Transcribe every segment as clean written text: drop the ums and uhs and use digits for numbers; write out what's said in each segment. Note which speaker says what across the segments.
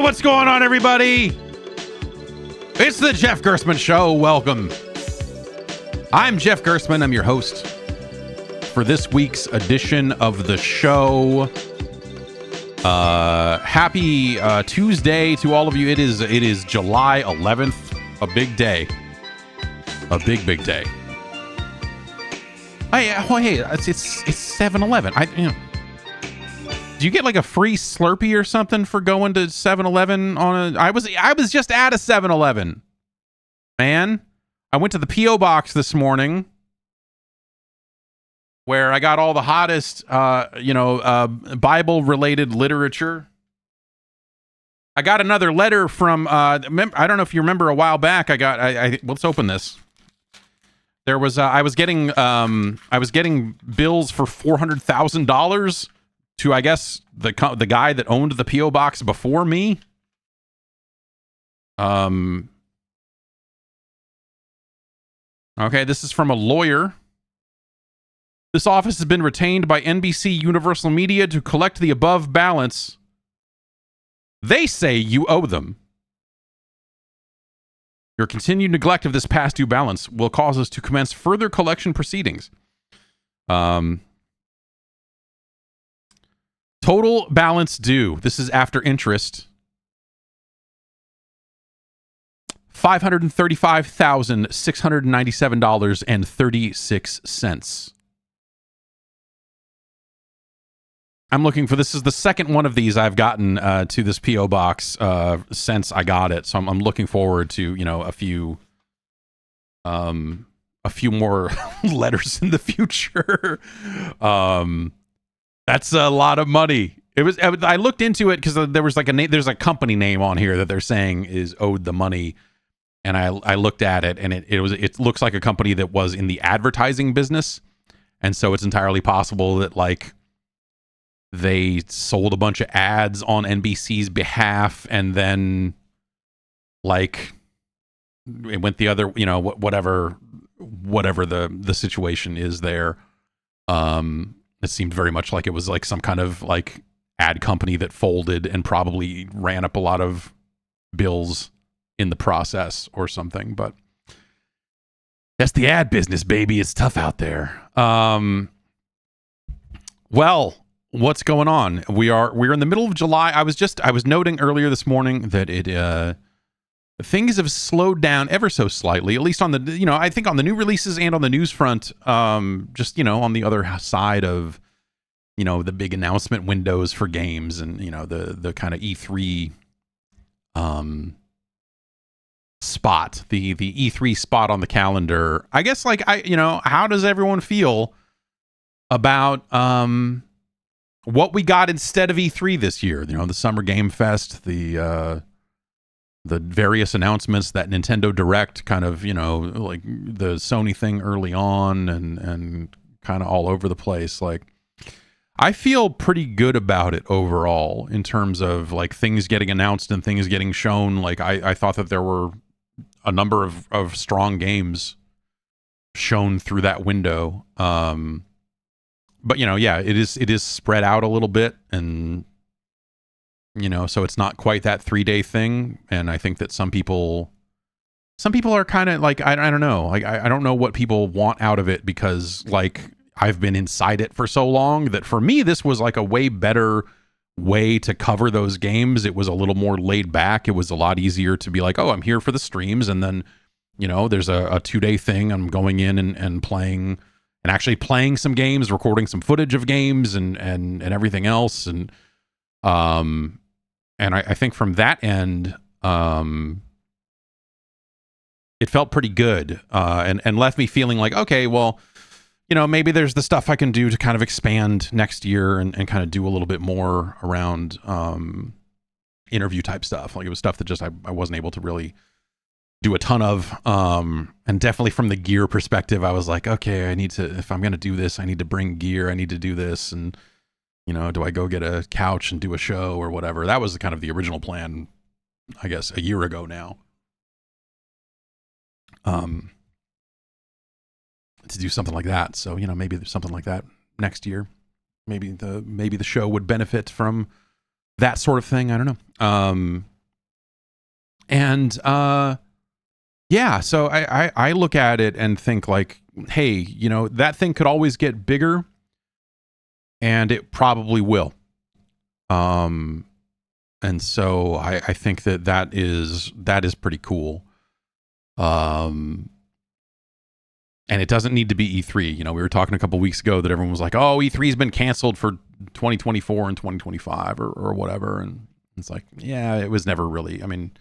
Speaker 1: what's going on, everybody? It's the Jeff Gerstmann Show. Welcome. I'm Jeff Gerstmann. I'm your host for this week's edition of the show. Happy Tuesday to all of you. It is July 11th. A big day. A big day. Hey, it's 7-Eleven. Do you get like a free Slurpee or something for going to 7-Eleven on a... I was just at a 7-Eleven. Man, I went to the P.O. box this morning where I got all the hottest, Bible-related literature. I got another letter from, I don't know if you remember a while back, let's open this. There was, I was getting bills for $400,000 to, I guess, the guy that owned the P.O. box before me. Okay, this is from a lawyer. This office has been retained by NBC Universal Media to collect the above balance. They say you owe them. Your continued neglect of this past due balance will cause us to commence further collection proceedings. Total balance due. This is after interest. $535,697.36. I'm looking for, this is the second one of these I've gotten to this P.O. box since I got it. So I'm looking forward to, a few more letters in the future. That's a lot of money. I looked into it because there was like there's a company name on here that they're saying is owed the money. And I looked at it, and it looks like a company that was in the advertising business. And so it's entirely possible that like they sold a bunch of ads on NBC's behalf, and then like it went the other, whatever the situation is there. It seemed very much like it was like some kind of like ad company that folded and probably ran up a lot of bills in the process or something, but that's the ad business, baby. It's tough out there. Well, what's going on? We're in the middle of July. I was noting earlier this morning that things have slowed down ever so slightly, at least on the, I think on the new releases and on the news front, just, on the other side of, the big announcement windows for games and, the kind of E3 spot, the E3 spot on the calendar. I guess like how does everyone feel about what we got instead of E3 this year? The Summer Game Fest, the various announcements, that Nintendo Direct kind of, like the Sony thing early on and kind of all over the place. Like, I feel pretty good about it overall in terms of like things getting announced and things getting shown. Like I thought that there were a number of strong games shown through that window. But it is spread out a little bit, and so it's not quite that 3-day thing. And I think that some people are kind of like, I don't know, like I don't know what people want out of it, because like I've been inside it for so long that for me this was like a way better way to cover those games. It was a little more laid back. It was a lot easier to be like, oh, I'm here for the streams, and then there's a 2-day thing. I'm going in and playing, and actually playing some games, recording some footage of games and everything else. And I think from that end, it felt pretty good, and left me feeling like, okay, well, maybe there's the stuff I can do to kind of expand next year and kind of do a little bit more around interview type stuff. Like it was stuff that just I wasn't able to really do a ton of. And definitely from the gear perspective, I was like, okay, if I'm going to do this, I need to bring gear. I need to do this. And, do I go get a couch and do a show or whatever? That was kind of the original plan, I guess, a year ago now. To do something like that. So, maybe there's something like that next year. Maybe the show would benefit from that sort of thing. I don't know. And yeah, so I look at it and think like, hey, you know, that thing could always get bigger, and it probably will. And so I think that is pretty cool. And it doesn't need to be E3. You know, we were talking a couple weeks ago that everyone was like, oh, E3's been canceled for 2024 and 2025 or whatever. And it's like, yeah, it was never really, I mean,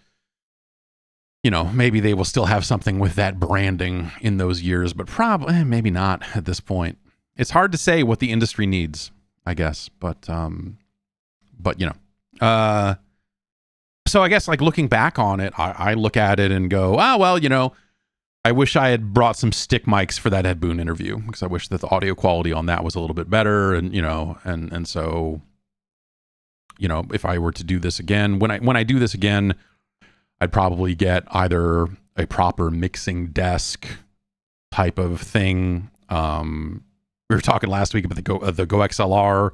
Speaker 1: you know, maybe they will still have something with that branding in those years, but probably maybe not at this point. It's hard to say what the industry needs, I guess, but you know, so I guess like looking back on it, I look at it and go, oh, well, you know, I wish I had brought some stick mics for that Ed Boon interview, because I wish that the audio quality on that was a little bit better. And, you know, and so, you know, if I were to do this again, when I do this again, I'd probably get either a proper mixing desk type of thing. We were talking last week about the Go XLR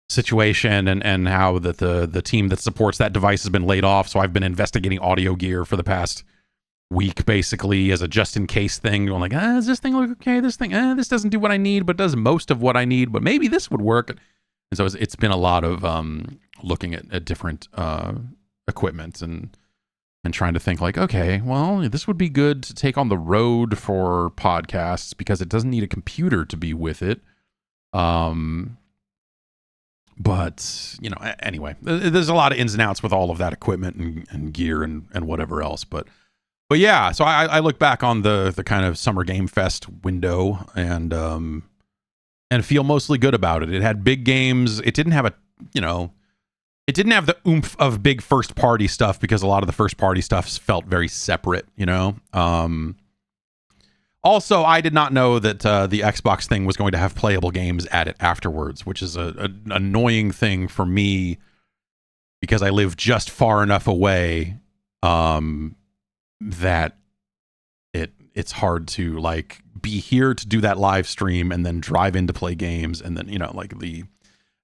Speaker 1: situation and how that the team that supports that device has been laid off. So I've been investigating audio gear for the past week, basically as a just in case thing. Going like, does this thing look okay? This thing, this doesn't do what I need, but does most of what I need. But maybe this would work. And so it's been a lot of looking at different equipment and trying to think like, okay, well, this would be good to take on the road for podcasts because it doesn't need a computer to be with it. But, you know, anyway, there's a lot of ins and outs with all of that equipment and gear and whatever else. But yeah, so I look back on the kind of Summer Game Fest window and feel mostly good about it. It had big games. It didn't have it didn't have the oomph of big first party stuff because a lot of the first party stuff felt very separate, you know? Also, I did not know that the Xbox thing was going to have playable games at it afterwards, which is an annoying thing for me because I live just far enough away that it's hard to like be here to do that live stream and then drive in to play games and then, you know, like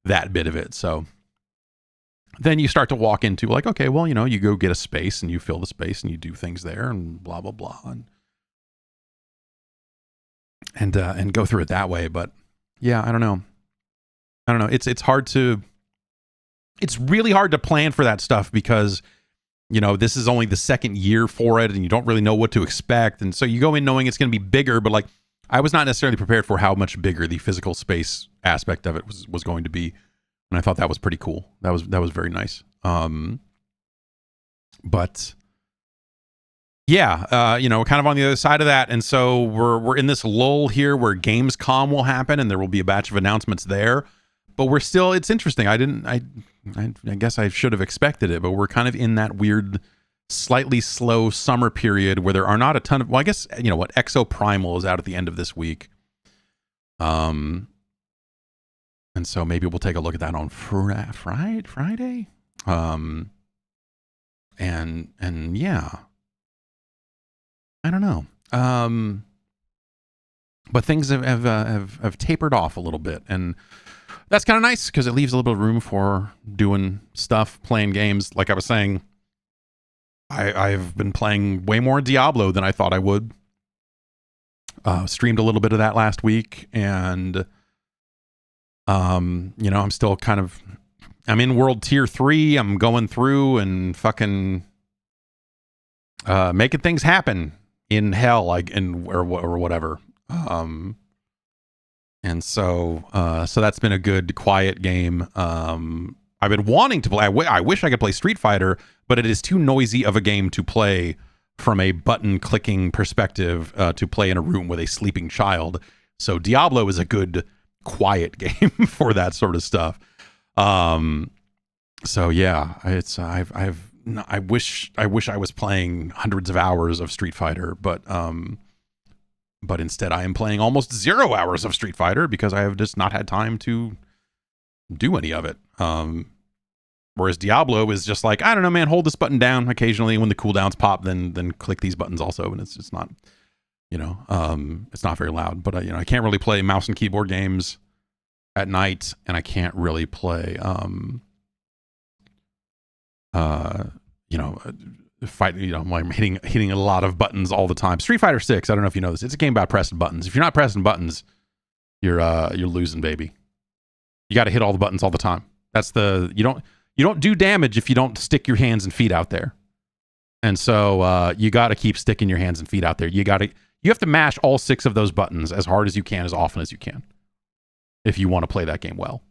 Speaker 1: that bit of it. So then you start to walk into like, okay, well, you know, you go get a space and you fill the space and you do things there and blah, blah, blah. And go through it that way. But yeah, I don't know. It's really hard to plan for that stuff because, you know, this is only the second year for it and you don't really know what to expect. And so you go in knowing it's going to be bigger, but like I was not necessarily prepared for how much bigger the physical space aspect of it was going to be. And I thought that was pretty cool. That was very nice. But yeah, you know, kind of on the other side of that. And so we're in this lull here where Gamescom will happen and there will be a batch of announcements there. But we're still, it's interesting. I guess I should have expected it, but we're kind of in that weird, slightly slow summer period where there are not a ton of, well, I guess, you know what, Exo Primal is out at the end of this week. And so maybe we'll take a look at that on Friday. And yeah, I don't know. But things have tapered off a little bit, and that's kind of nice because it leaves a little room for doing stuff, playing games. Like I was saying, I've been playing way more Diablo than I thought I would. Streamed a little bit of that last week, and you know, I'm still I'm in World Tier 3. I'm going through and fucking making things happen in hell, like or whatever. And so that's been a good quiet game. I've been wanting to play. I wish I could play Street Fighter, but it is too noisy of a game to play from a button clicking perspective to play in a room with a sleeping child. So Diablo is a good quiet game for that sort of stuff. So yeah, I wish I was playing hundreds of hours of Street Fighter, but instead I am playing almost 0 hours of Street Fighter because I have just not had time to do any of it. Whereas Diablo is just like, I don't know, man, hold this button down occasionally when the cooldowns pop, then click these buttons also, and it's just not, you know, it's not very loud. But you know, I can't really play mouse and keyboard games at night, and I can't really play you know, fight. I'm like hitting a lot of buttons all the time. Street Fighter 6. I don't know if you know this. It's a game about pressing buttons. If you're not pressing buttons, you're losing, baby. You got to hit all the buttons all the time. That's you don't do damage if you don't stick your hands and feet out there. And so you got to keep sticking your hands and feet out there. You have to mash all 6 of those buttons as hard as you can, as often as you can, if you want to play that game well.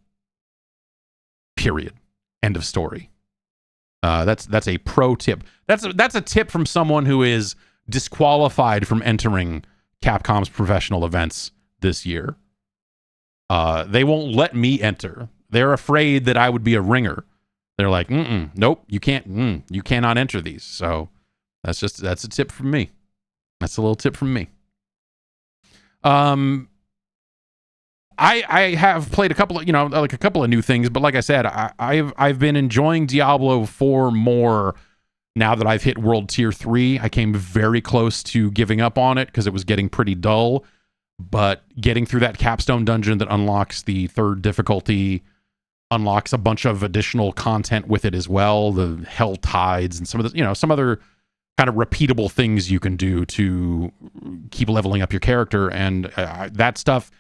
Speaker 1: Period. End of story. That's a pro tip. That's a tip from someone who is disqualified from entering Capcom's professional events this year. They won't let me enter. They're afraid that I would be a ringer. They're like, nope, you cannot enter these. So that's a tip from me. That's a little tip from me. I have played a couple of new things, but like I said, I've been enjoying Diablo 4 more now that I've hit World Tier 3. I came very close to giving up on it because it was getting pretty dull, but getting through that capstone dungeon that unlocks the 3rd difficulty unlocks a bunch of additional content with it as well, the Hell Tides and some of the, some other kind of repeatable things you can do to keep leveling up your character, and that stuff,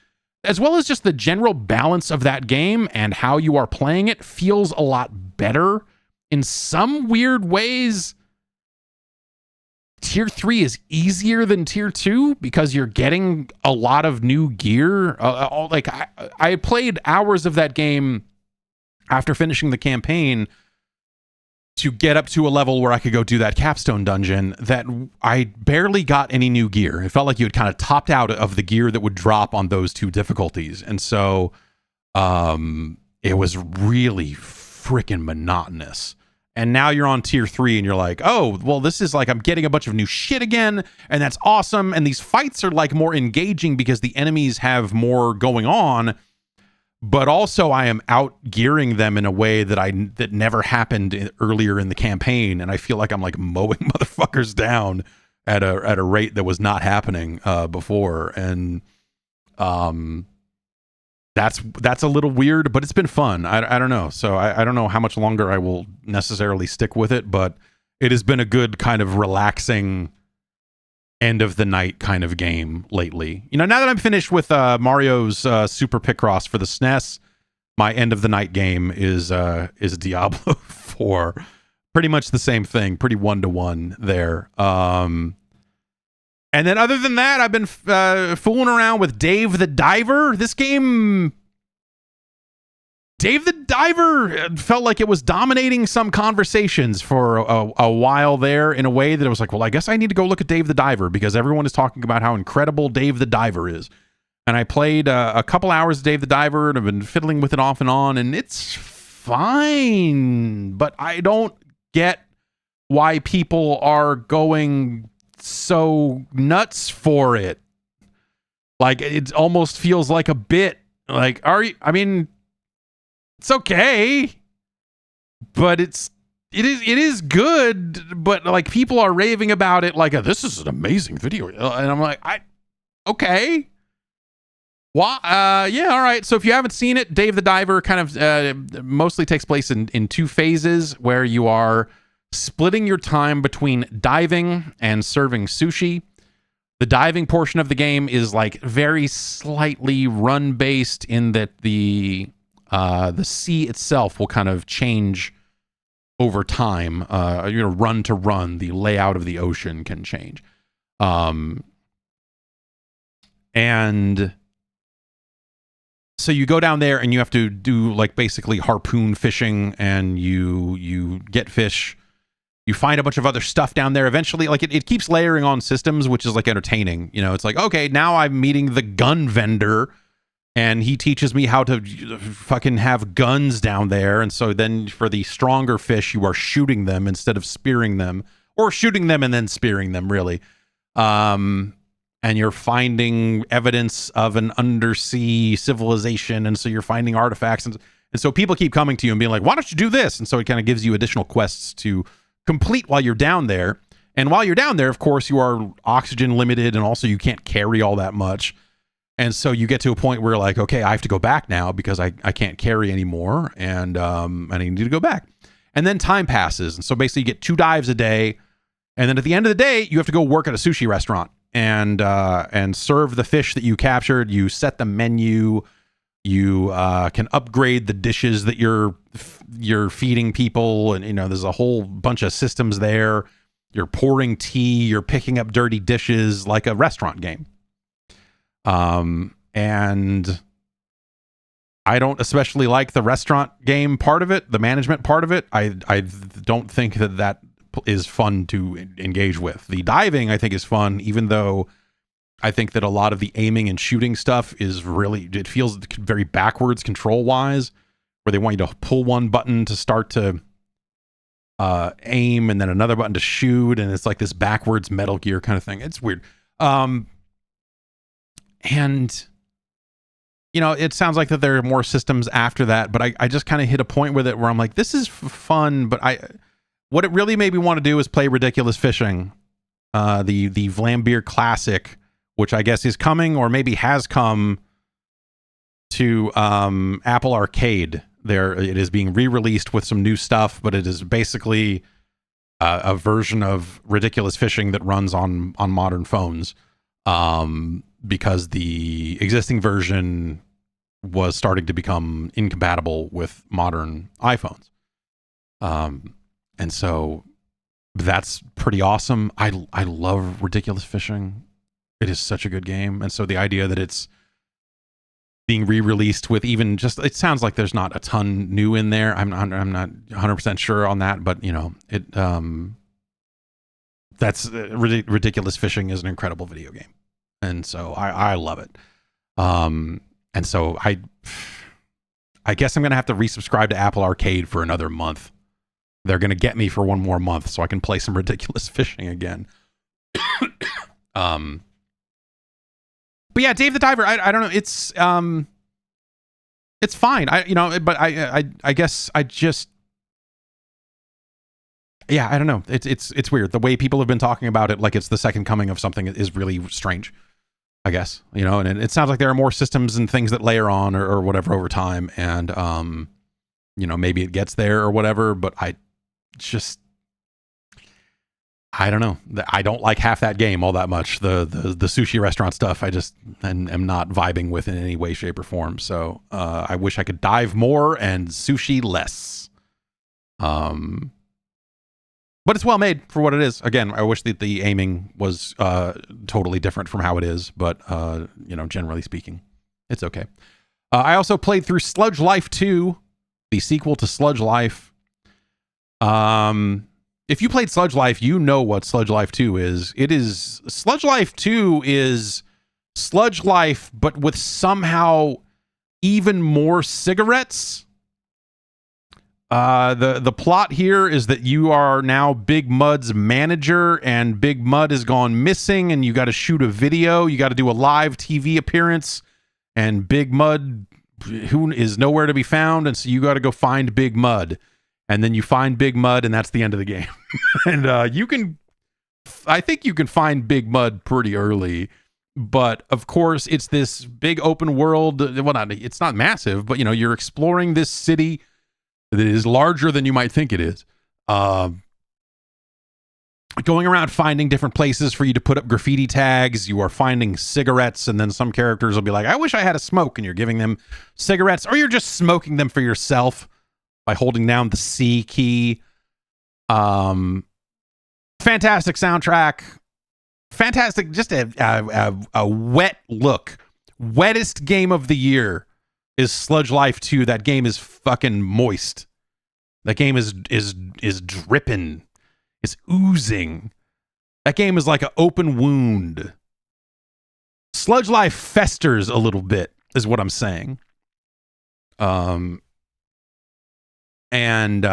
Speaker 1: as well as just the general balance of that game and how you are playing it, feels a lot better in some weird ways. Tier 3 is easier than Tier 2 because you're getting a lot of new gear. I played hours of that game after finishing the campaign to get up to a level where I could go do that capstone dungeon that I barely got any new gear. It felt like you had kind of topped out of the gear that would drop on those 2 difficulties. And so it was really freaking monotonous. And now you're on Tier 3 and you're like, oh, well, this is like I'm getting a bunch of new shit again, and that's awesome. And these fights are like more engaging because the enemies have more going on. But also I am out gearing them in a way that never happened earlier in the campaign, and I feel like I'm like mowing motherfuckers down at a rate that was not happening before, and that's a little weird, but it's been fun. I don't know, so I don't know how much longer I will necessarily stick with it, but it has been a good kind of relaxing end of the night kind of game lately. Now that I'm finished with Mario's Super Picross for the SNES, my end of the night game is Diablo 4. Pretty much the same thing, pretty 1-to-1 there. And then other than that, I've been fooling around with Dave the Diver. This game, Dave the Diver, felt like it was dominating some conversations for a while there in a way that it was like, well, I guess I need to go look at Dave the Diver because everyone is talking about how incredible Dave the Diver is. And I played a couple hours of Dave the Diver and I've been fiddling with it off and on, and it's fine, but I don't get why people are going so nuts for it. Like, it almost feels like a bit. Like, it's okay, but it is good, but like people are raving about it like this is an amazing video, and I'm like, okay, why? Yeah, all right. So if you haven't seen it, Dave the Diver kind of mostly takes place in 2 phases where you are splitting your time between diving and serving sushi. The diving portion of the game is like very slightly run based in that the sea itself will kind of change over time. Run to run, the layout of the ocean can change. And so you go down there and you have to do like basically harpoon fishing, and you get fish. You find a bunch of other stuff down there. Eventually, like it keeps layering on systems, which is like entertaining. It's like, okay, now I'm meeting the gun vendor, and he teaches me how to fucking have guns down there. And so then for the stronger fish, you are shooting them instead of spearing them, or shooting them and then spearing them, really. And you're finding evidence of an undersea civilization. And so you're finding artifacts. And so people keep coming to you and being like, why don't you do this? And so it kind of gives you additional quests to complete while you're down there. And while you're down there, of course, you are oxygen limited, and also you can't carry all that much. And so you get to a point where like, okay, I have to go back now because I can't carry anymore, and I need to go back. And then time passes. And so basically you get 2 dives a day. And then at the end of the day, you have to go work at a sushi restaurant and serve the fish that you captured. You set the menu. You can upgrade the dishes that you're feeding people, and there's a whole bunch of systems there. You're pouring tea. You're picking up dirty dishes like a restaurant game. And I don't especially like the restaurant game part of it, the management part of it. I don't think that is fun to engage with. The diving, I think, is fun, even though I think that a lot of the aiming and shooting stuff is really, it feels very backwards control-wise, where they want you to pull one button to start to aim and then another button to shoot, and it's like this backwards Metal Gear kind of thing. It's weird. And it sounds like that there are more systems after that, but I just kind of hit a point with it where I'm like, this is fun, but what it really made me want to do is play Ridiculous Fishing, the Vlambeer Classic, which I guess is coming or maybe has come to Apple Arcade. It is being re-released with some new stuff, but it is basically a version of Ridiculous Fishing that runs on modern phones, because the existing version was starting to become incompatible with modern iPhones. And so that's pretty awesome. I love Ridiculous Fishing. It is such a good game. And so the idea that it's being re-released with even just, it sounds like there's not a ton new in there. I'm not 100% sure on that, but Ridiculous Fishing is an incredible video game. And so I love it. And so I guess I'm going to have to resubscribe to Apple Arcade for another month. They're going to get me for one more month so I can play some Ridiculous Fishing again. But yeah, Dave the Diver, I don't know. It's fine. But I guess I just, yeah, I don't know. It's weird. The way people have been talking about it, like it's the second coming of something, is really strange, I guess, and it sounds like there are more systems and things that layer on or whatever over time. And, maybe it gets there or whatever, but I don't know. I don't like half that game all that much. The sushi restaurant stuff, I just am not vibing with in any way, shape, or form. So I wish I could dive more and sushi less. But it's well made for what it is. Again, I wish that the aiming was totally different from how it is. But, generally speaking, it's okay. I also played through Sludge Life 2, the sequel to Sludge Life. If you played Sludge Life, you know what Sludge Life 2 is. Sludge Life 2 is Sludge Life, but with somehow even more cigarettes. The plot here is that you are now Big Mud's manager, and Big Mud has gone missing, and you got to shoot a video. You got to do a live TV appearance, and Big Mud, who is nowhere to be found, and so you got to go find Big Mud. And then you find Big Mud, and that's the end of the game. And I think you can find Big Mud pretty early, but of course it's this big open world. Well, it's not massive, but you're exploring this city that is larger than you might think it is. Going around finding different places for you to put up graffiti tags. You are finding cigarettes, and then some characters will be like, I wish I had a smoke, and you're giving them cigarettes, or you're just smoking them for yourself by holding down the C key. Fantastic soundtrack. Fantastic, just a wet look. Wettest game of the year is Sludge Life 2. That game is fucking moist. That game is dripping. It's oozing. That game is like an open wound. Sludge Life festers a little bit, is what I'm saying. And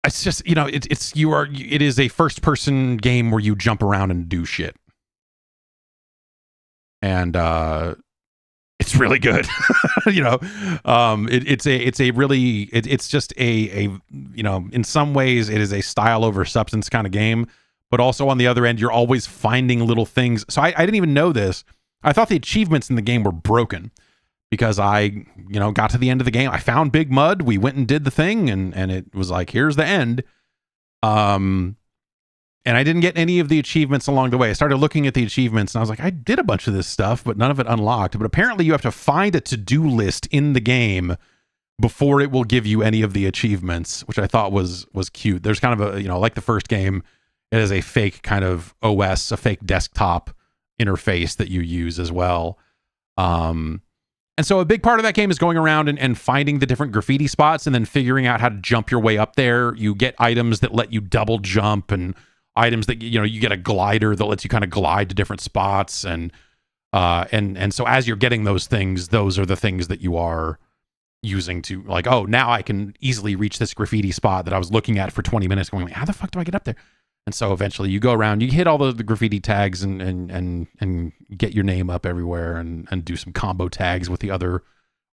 Speaker 1: it's just, it is a first person game where you jump around and do shit. And it's really good. It's just in some ways it is a style over substance kind of game, but also on the other end, you're always finding little things. So I didn't even know this. I thought the achievements in the game were broken, because I, got to the end of the game. I found Big Mud. We went and did the thing, and it was like, here's the end. and I didn't get any of the achievements along the way. I started looking at the achievements and I was like, I did a bunch of this stuff, but none of it unlocked. But apparently you have to find a to-do list in the game before it will give you any of the achievements, which I thought was cute. There's kind of a, like the first game, it is a fake kind of OS, a fake desktop interface that you use as well. And so a big part of that game is going around and finding the different graffiti spots and then figuring out how to jump your way up there. You get items that let you double jump, and items that, you get a glider that lets you kind of glide to different spots. And so as you're getting those things, those are the things that you are using to, like, oh, now I can easily reach this graffiti spot that I was looking at for 20 minutes going, how the fuck do I get up there? And so eventually you go around, you hit all the graffiti tags and get your name up everywhere and do some combo tags with the other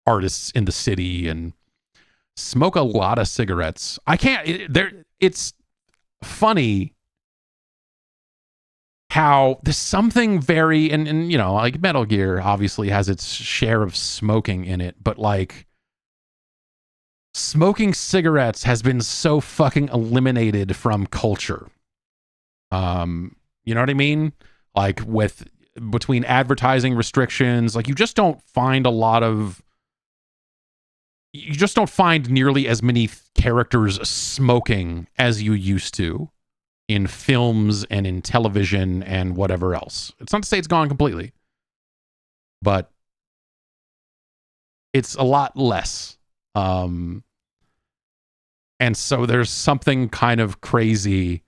Speaker 1: artists in the city and smoke a lot of cigarettes. It's funny how there's something very, and like Metal Gear obviously has its share of smoking in it, but like smoking cigarettes has been so fucking eliminated from culture. You know what I mean? Like between advertising restrictions, like you just don't find nearly as many characters smoking as you used to in films and in television and whatever else. It's not to say it's gone completely, but it's a lot less. And so there's something kind of crazy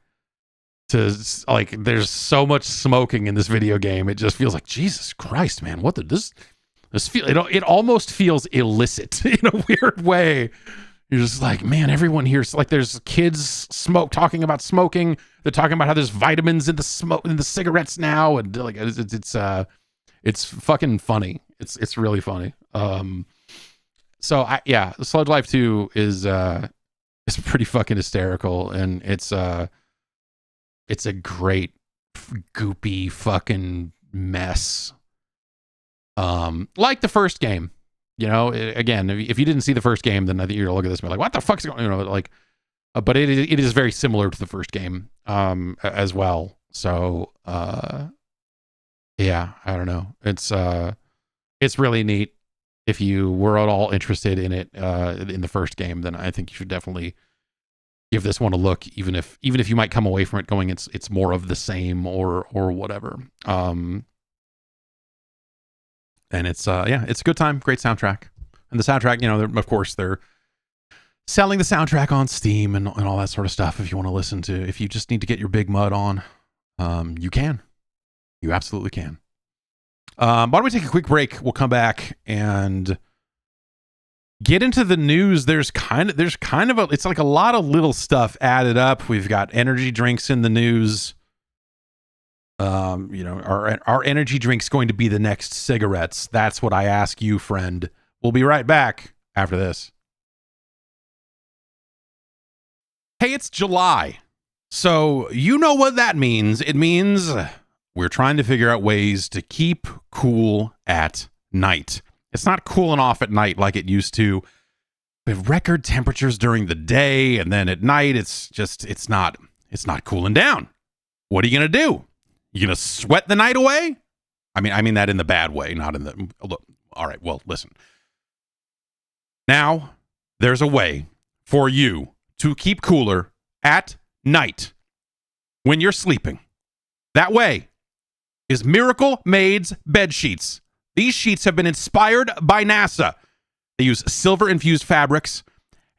Speaker 1: to, like, there's so much smoking in this video game. It just feels like, Jesus Christ, man, what did this feel? It almost feels illicit in a weird way. You're just like, man, everyone here's like, there's kids talking about smoking. They're talking about how there's vitamins in the cigarettes now, and like it's fucking funny. It's really funny. So Sludge Life 2 is pretty fucking hysterical, and it's a great goopy fucking mess. Like the first game, again, if you didn't see the first game, then I think you're gonna look at this and be like, what the fuck's going on? But it is very similar to the first game, as well. So, I don't know. It's really neat. If you were at all interested in it, in the first game, then I think you should definitely give this one a look, even if you might come away from it going, it's more of the same or whatever. And it's a good time, great soundtrack. And the soundtrack, of course they're selling the soundtrack on Steam and all that sort of stuff. If you want to listen to, if you just need to get your big mud on, you absolutely can. Why don't we take a quick break? We'll come back and get into the news. There's kind of it's like a lot of little stuff added up. We've got energy drinks in the news. Are energy drinks going to be the next cigarettes? That's what I ask you, friend. We'll be right back after this. Hey, it's July. So you know what that means. It means we're trying to figure out ways to keep cool at night. It's not cooling off at night like it used to. We have record temperatures during the day, and then at night it's not cooling down. What are you gonna do? You gonna sweat the night away? I mean that in the bad way, not in the look. All right, well, listen. Now there's a way for you to keep cooler at night when you're sleeping. That way is Miracle Made's bed sheets. These sheets have been inspired by NASA. They use silver-infused fabrics,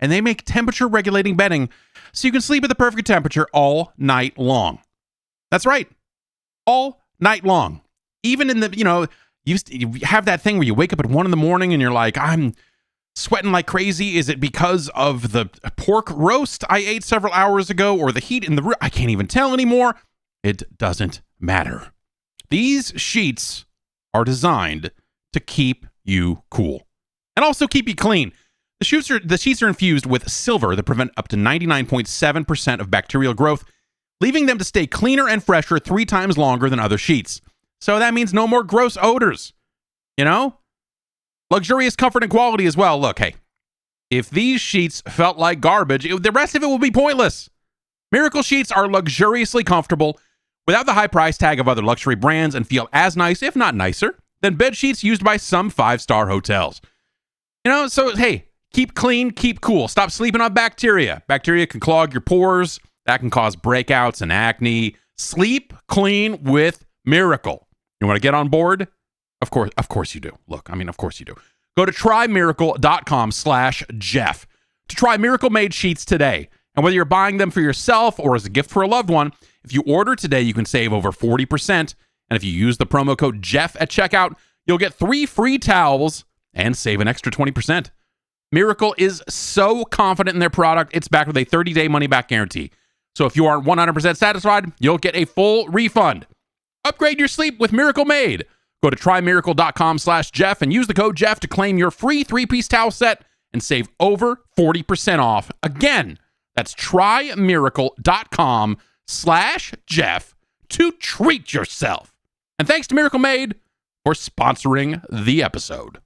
Speaker 1: and they make temperature-regulating bedding so you can sleep at the perfect temperature all night long. That's right. All night long. Even in the, you have that thing where you wake up at 1 a.m. and you're like, I'm sweating like crazy. Is it because of the pork roast I ate several hours ago, or the heat in the room? I can't even tell anymore. It doesn't matter. These sheets are designed to keep you cool and also keep you clean. The sheets are infused with silver that prevent up to 99.7% of bacterial growth, leaving them to stay cleaner and fresher 3 times longer than other sheets. So that means no more gross odors. Luxurious comfort and quality as well. Look, hey, if these sheets felt like garbage, the rest of it will be pointless. Miracle sheets are luxuriously comfortable without the high price tag of other luxury brands and feel as nice, if not nicer, than bed sheets used by some 5-star hotels. You know, so hey, keep clean, keep cool. Stop sleeping on bacteria. Bacteria can clog your pores. That can cause breakouts and acne. Sleep clean with Miracle. You want to get on board? Of course you do. Look, I mean, of course you do. Go to trymiracle.com/Jeff to try Miracle Made sheets today. And whether you're buying them for yourself or as a gift for a loved one, if you order today, you can save over 40%. And if you use the promo code Jeff at checkout, you'll get 3 free towels and save an extra 20%. Miracle is so confident in their product, it's backed with a 30-day money-back guarantee. So if you aren't 100% satisfied, you'll get a full refund. Upgrade your sleep with Miracle Made. Go to trymiracle.com/Jeff and use the code Jeff to claim your free 3-piece towel set and save over 40% off. Again, that's trymiracle.com/Jeff to treat yourself. And thanks to Miracle Made for sponsoring the episode.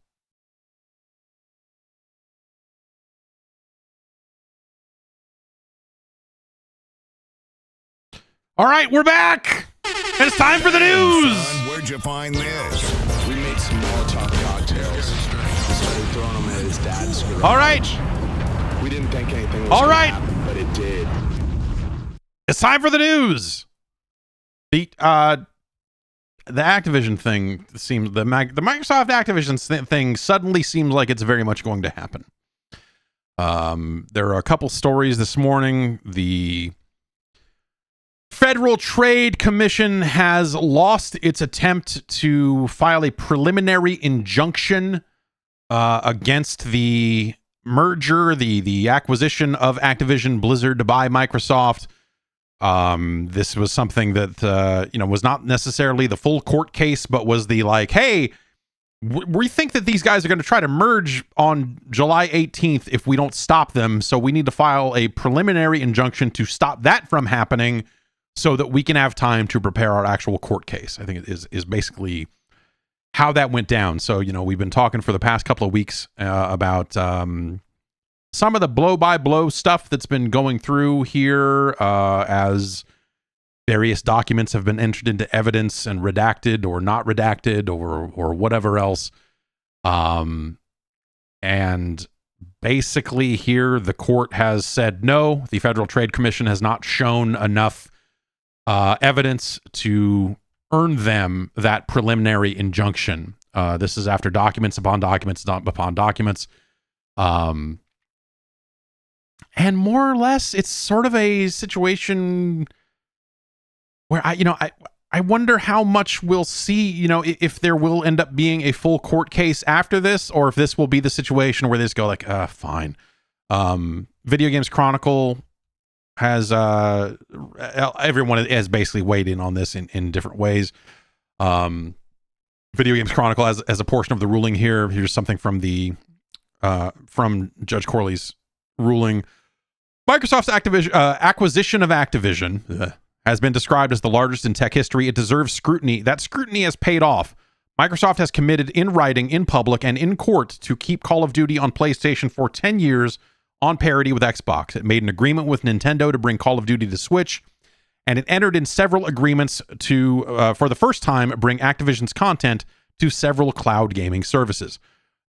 Speaker 1: All right, we're back. And it's time for the news.
Speaker 2: Son, where'd you find this?
Speaker 3: We made some Molotov cocktails. We started throwing them at his dad's garage.
Speaker 1: All right.
Speaker 3: We didn't think anything was
Speaker 1: All
Speaker 3: gonna
Speaker 1: right.
Speaker 3: happen, but it did.
Speaker 1: It's time for the news. The Activision thing seems the Microsoft Activision thing suddenly seems like it's very much going to happen. There are a couple stories this morning. The Federal Trade Commission has lost its attempt to file a preliminary injunction against the merger, the acquisition of Activision Blizzard by Microsoft. This was something that was not necessarily the full court case, but was the like, hey, we think that these guys are going to try to merge on July 18th if we don't stop them. So we need to file a preliminary injunction to stop that from happening, so that we can have time to prepare our actual court case. I think it is basically how that went down. So, we've been talking for the past couple of weeks about some of the blow-by-blow stuff that's been going through here as various documents have been entered into evidence and redacted or not redacted or whatever else. And basically here, the court has said, no, the Federal Trade Commission has not shown enough evidence to earn them that preliminary injunction. This is after documents upon documents upon documents. And more or less, it's sort of a situation where I wonder how much we'll see, if there will end up being a full court case after this, or if this will be the situation where they just go like, fine. Video Games Chronicle has everyone has basically weighed in on this in different ways. Video Games Chronicle as a portion of the ruling here. Here's something from the from Judge Corley's ruling. Microsoft's acquisition of Activision has been described as the largest in tech history. It deserves scrutiny. That scrutiny has paid off. Microsoft has committed in writing, in public, and in court to keep Call of Duty on PlayStation for 10 years on parity with Xbox. It made an agreement with Nintendo to bring Call of Duty to Switch, and it entered in several agreements to, for the first time, bring Activision's content to several cloud gaming services.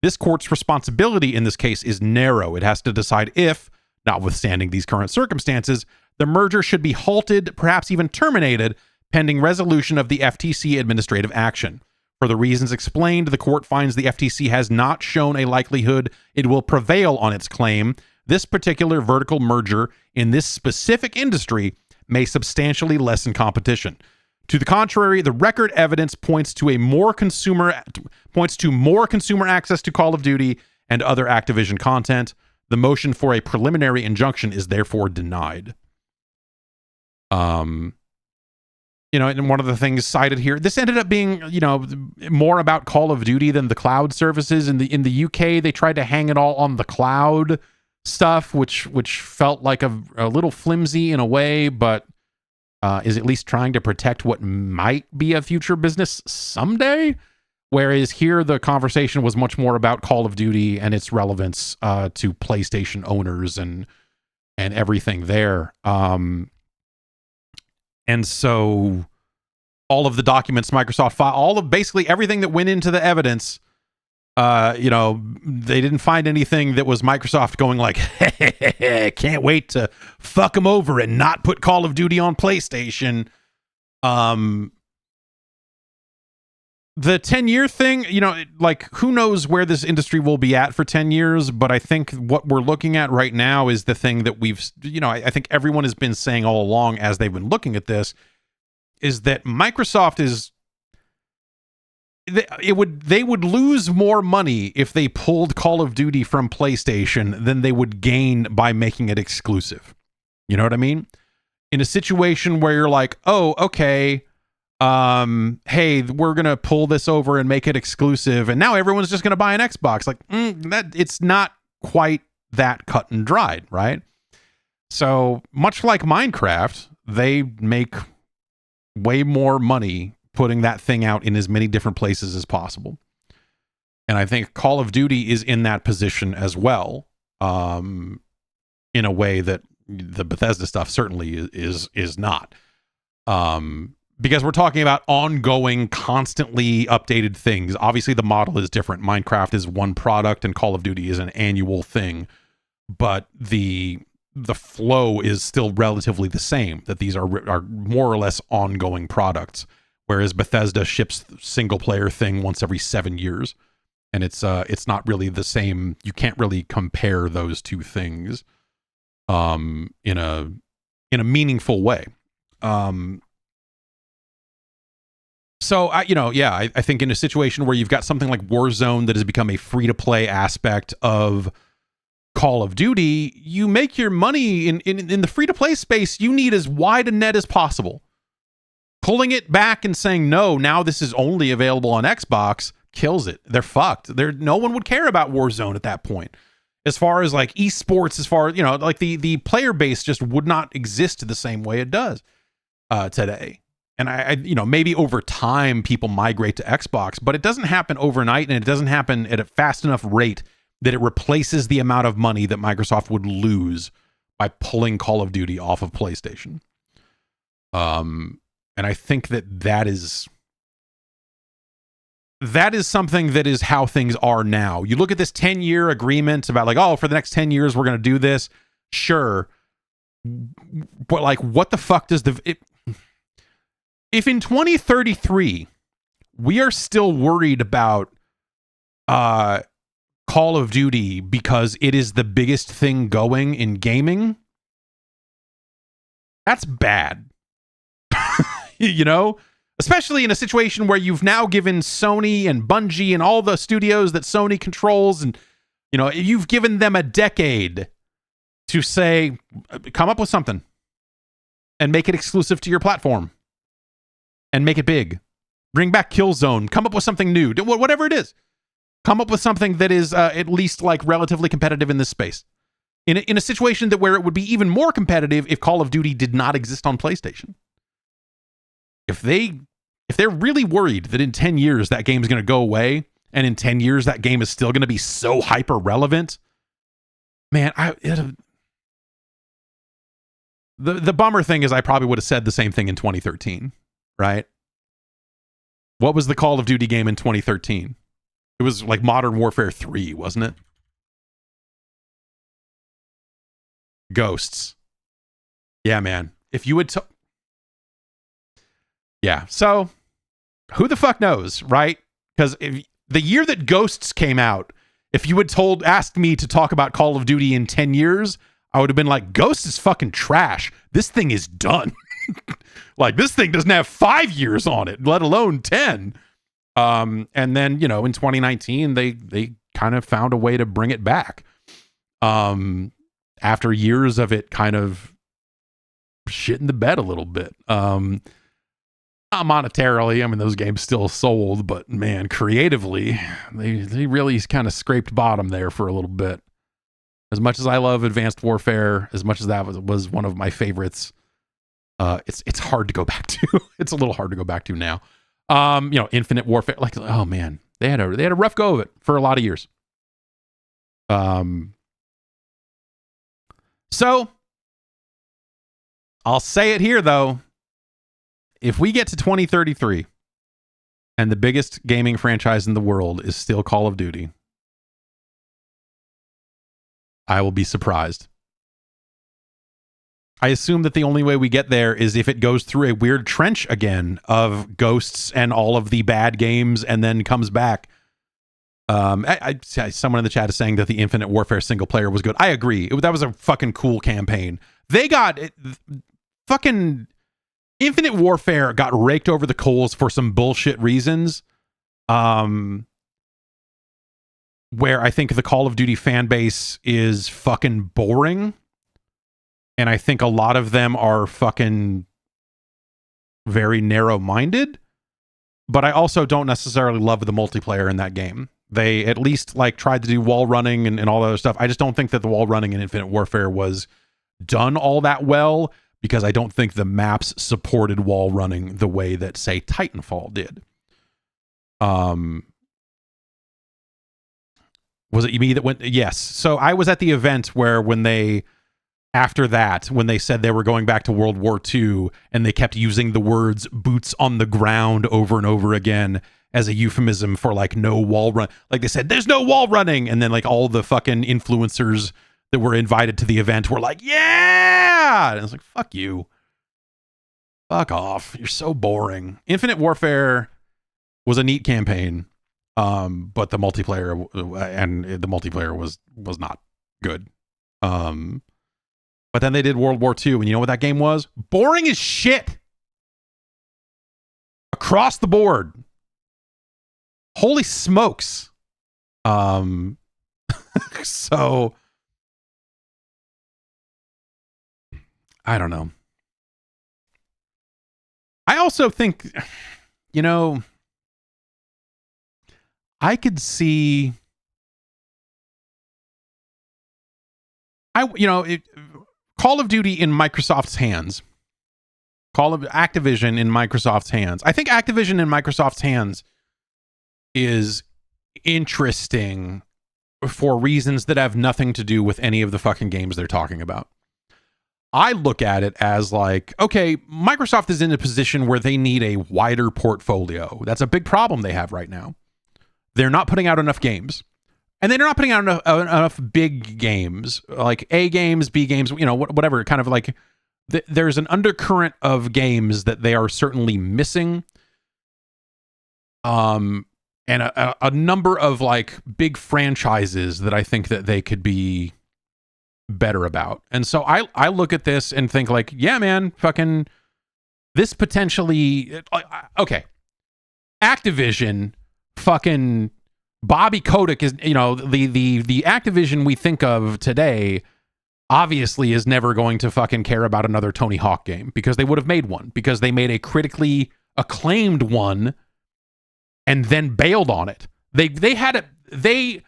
Speaker 1: This court's responsibility in this case is narrow. It has to decide if, notwithstanding these current circumstances, the merger should be halted, perhaps even terminated, pending resolution of the FTC administrative action. For the reasons explained, the court finds the FTC has not shown a likelihood it will prevail on its claim. This particular vertical merger in this specific industry may substantially lessen competition. To the contrary, the record evidence points to more consumer access to Call of Duty and other Activision content. The motion for a preliminary injunction is therefore denied. And one of the things cited here, this ended up being, more about Call of Duty than the cloud services. In the UK, they tried to hang it all on the cloud stuff, which felt like a little flimsy in a way, but is at least trying to protect what might be a future business someday. Whereas here, the conversation was much more about Call of Duty and its relevance to PlayStation owners and everything there. And so all of the documents Microsoft filed, all of basically everything that went into the evidence, they didn't find anything that was Microsoft going like, can't wait to fuck them over and not put Call of Duty on PlayStation. The 10-year thing, like, who knows where this industry will be at for 10 years, but I think what we're looking at right now is the thing that we've, I think everyone has been saying all along as they've been looking at this, is that Microsoft they would lose more money if they pulled Call of Duty from PlayStation than they would gain by making it exclusive. You know what I mean? In a situation where you're like, oh, okay, hey, we're gonna pull this over and make it exclusive, and now everyone's just gonna buy an Xbox. Like, that it's not quite that cut and dried, right? So much like Minecraft, they make way more money putting that thing out in as many different places as possible. And I think Call of Duty is in that position as well, in a way that the Bethesda stuff certainly is not. Because we're talking about ongoing, constantly updated things. Obviously, the model is different. Minecraft is one product and Call of Duty is an annual thing. But the flow is still relatively the same, that these are more or less ongoing products, whereas Bethesda ships single player thing once every 7 years, and it's not really the same. You can't really compare those two things in a meaningful way. So I think in a situation where you've got something like Warzone that has become a free to play aspect of Call of Duty, you make your money in the free-to-play space. You need as wide a net as possible. Pulling it back and saying, no, now this is only available on Xbox, kills it. They're fucked. No one would care about Warzone at that point. As far as like esports, as far as, like the player base just would not exist the same way it does today. And I maybe over time people migrate to Xbox, but it doesn't happen overnight, and it doesn't happen at a fast enough rate that it replaces the amount of money that Microsoft would lose by pulling Call of Duty off of PlayStation. And I think that is something that is how things are now. You look at this 10-year agreement about like, oh, for the next 10 years, we're going to do this. Sure. But like, what the fuck does if in 2033, we are still worried about, Call of Duty because it is the biggest thing going in gaming, that's bad. Especially in a situation where you've now given Sony and Bungie and all the studios that Sony controls, and you've given them a decade to say, come up with something and make it exclusive to your platform and make it big. Bring back Killzone, come up with something new, whatever it is. Come up with something that is at least like relatively competitive in this space. In a situation where it would be even more competitive if Call of Duty did not exist on PlayStation. If they're really worried that in 10 years that game is going to go away, and in 10 years that game is still going to be so hyper relevant, man, the bummer thing is I probably would have said the same thing in 2013, right? What was the Call of Duty game in 2013? It was like Modern Warfare 3, wasn't it? Ghosts. Yeah, man. If you would yeah, so who the fuck knows, right? Because the year that Ghosts came out, if you had asked me to talk about Call of Duty in 10 years, I would have been like, Ghosts is fucking trash. This thing is done. Like, this thing doesn't have 5 years on it, let alone 10. And then, in 2019, they kind of found a way to bring it back. After years of it kind of shitting the bed a little bit. Not monetarily, I mean, those games still sold, but man, creatively, they really kind of scraped bottom there for a little bit. As much as I love Advanced Warfare, as much as that was one of my favorites, it's hard to go back to. It's a little hard to go back to now. Infinite Warfare, like, oh man, they had a rough go of it for a lot of years. So I'll say it here though, if we get to 2033 and the biggest gaming franchise in the world is still Call of Duty, I will be surprised. I assume that the only way we get there is if it goes through a weird trench again of ghosts and all of the bad games and then comes back. Someone in the chat is saying that the Infinite Warfare single player was good. I agree. That was a fucking cool campaign. They got fucking Infinite Warfare got raked over the coals for some bullshit reasons. Where I think the Call of Duty fan base is fucking boring. And I think a lot of them are fucking very narrow-minded. But I also don't necessarily love the multiplayer in that game. They at least like tried to do wall running and all that other stuff. I just don't think that the wall running in Infinite Warfare was done all that well, because I don't think the maps supported wall running the way that, say, Titanfall did. Was it me that went? Yes. So I was at the event where when they said they were going back to World War II and they kept using the words boots on the ground over and over again as a euphemism for like no wall run. Like they said, there's no wall running. And then like all the fucking influencers that were invited to the event were like, yeah. And I was like, fuck you. Fuck off. You're so boring. Infinite Warfare was a neat campaign. But the multiplayer was not good. But then they did World War II, and you know what that game was? Boring as shit. Across the board. Holy smokes. So I don't know. I also think, I could see Call of Duty in Microsoft's hands. Call of Activision in Microsoft's hands. I think Activision in Microsoft's hands is interesting for reasons that have nothing to do with any of the fucking games they're talking about. I look at it as like, okay, Microsoft is in a position where they need a wider portfolio. That's a big problem they have right now. They're not putting out enough games. And they're not putting out enough big games, like A games, B games, whatever, kind of like there's an undercurrent of games that they are certainly missing. And a number of like big franchises that I think that they could be better about. And so I look at this and think like, yeah, man, fucking this potentially, okay. Activision, fucking Bobby Kotick is, the Activision we think of today obviously is never going to fucking care about another Tony Hawk game, because they would have made one, because they made a critically acclaimed one and then bailed on it. They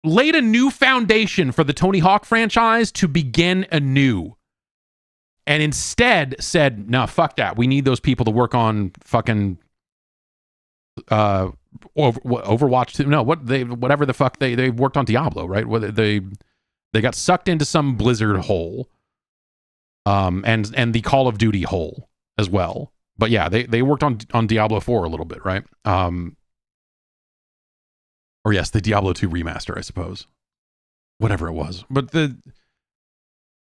Speaker 1: laid a new foundation for the Tony Hawk franchise to begin anew, and instead said, no, fuck that. We need those people to work on fucking Overwatch. No, whatever the fuck they worked on Diablo, right? They got sucked into some Blizzard hole, and the Call of Duty hole as well. But yeah, they worked on Diablo 4 a little bit, right? Or yes, the Diablo 2 remaster, I suppose. Whatever it was. But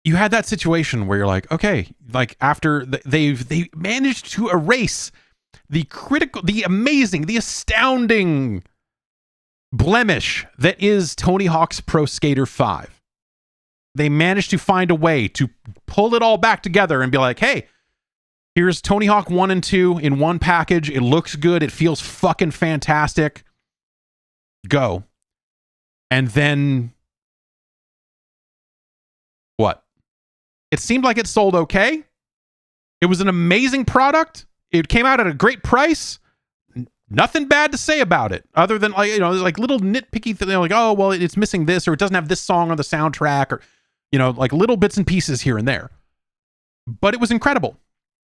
Speaker 1: you had that situation where you're like, okay, like after they managed to erase the critical, the amazing, the astounding blemish that is Tony Hawk's Pro Skater 5. They managed to find a way to pull it all back together and be like, hey, here's Tony Hawk 1 and 2 in one package. It looks good. It feels fucking fantastic. Go. And then what? It seemed like it sold okay. It was an amazing product. It came out at a great price. Nothing bad to say about it, other than there's like little nitpicky things, like, oh, well, it's missing this, or it doesn't have this song on the soundtrack, or like little bits and pieces here and there. But it was incredible,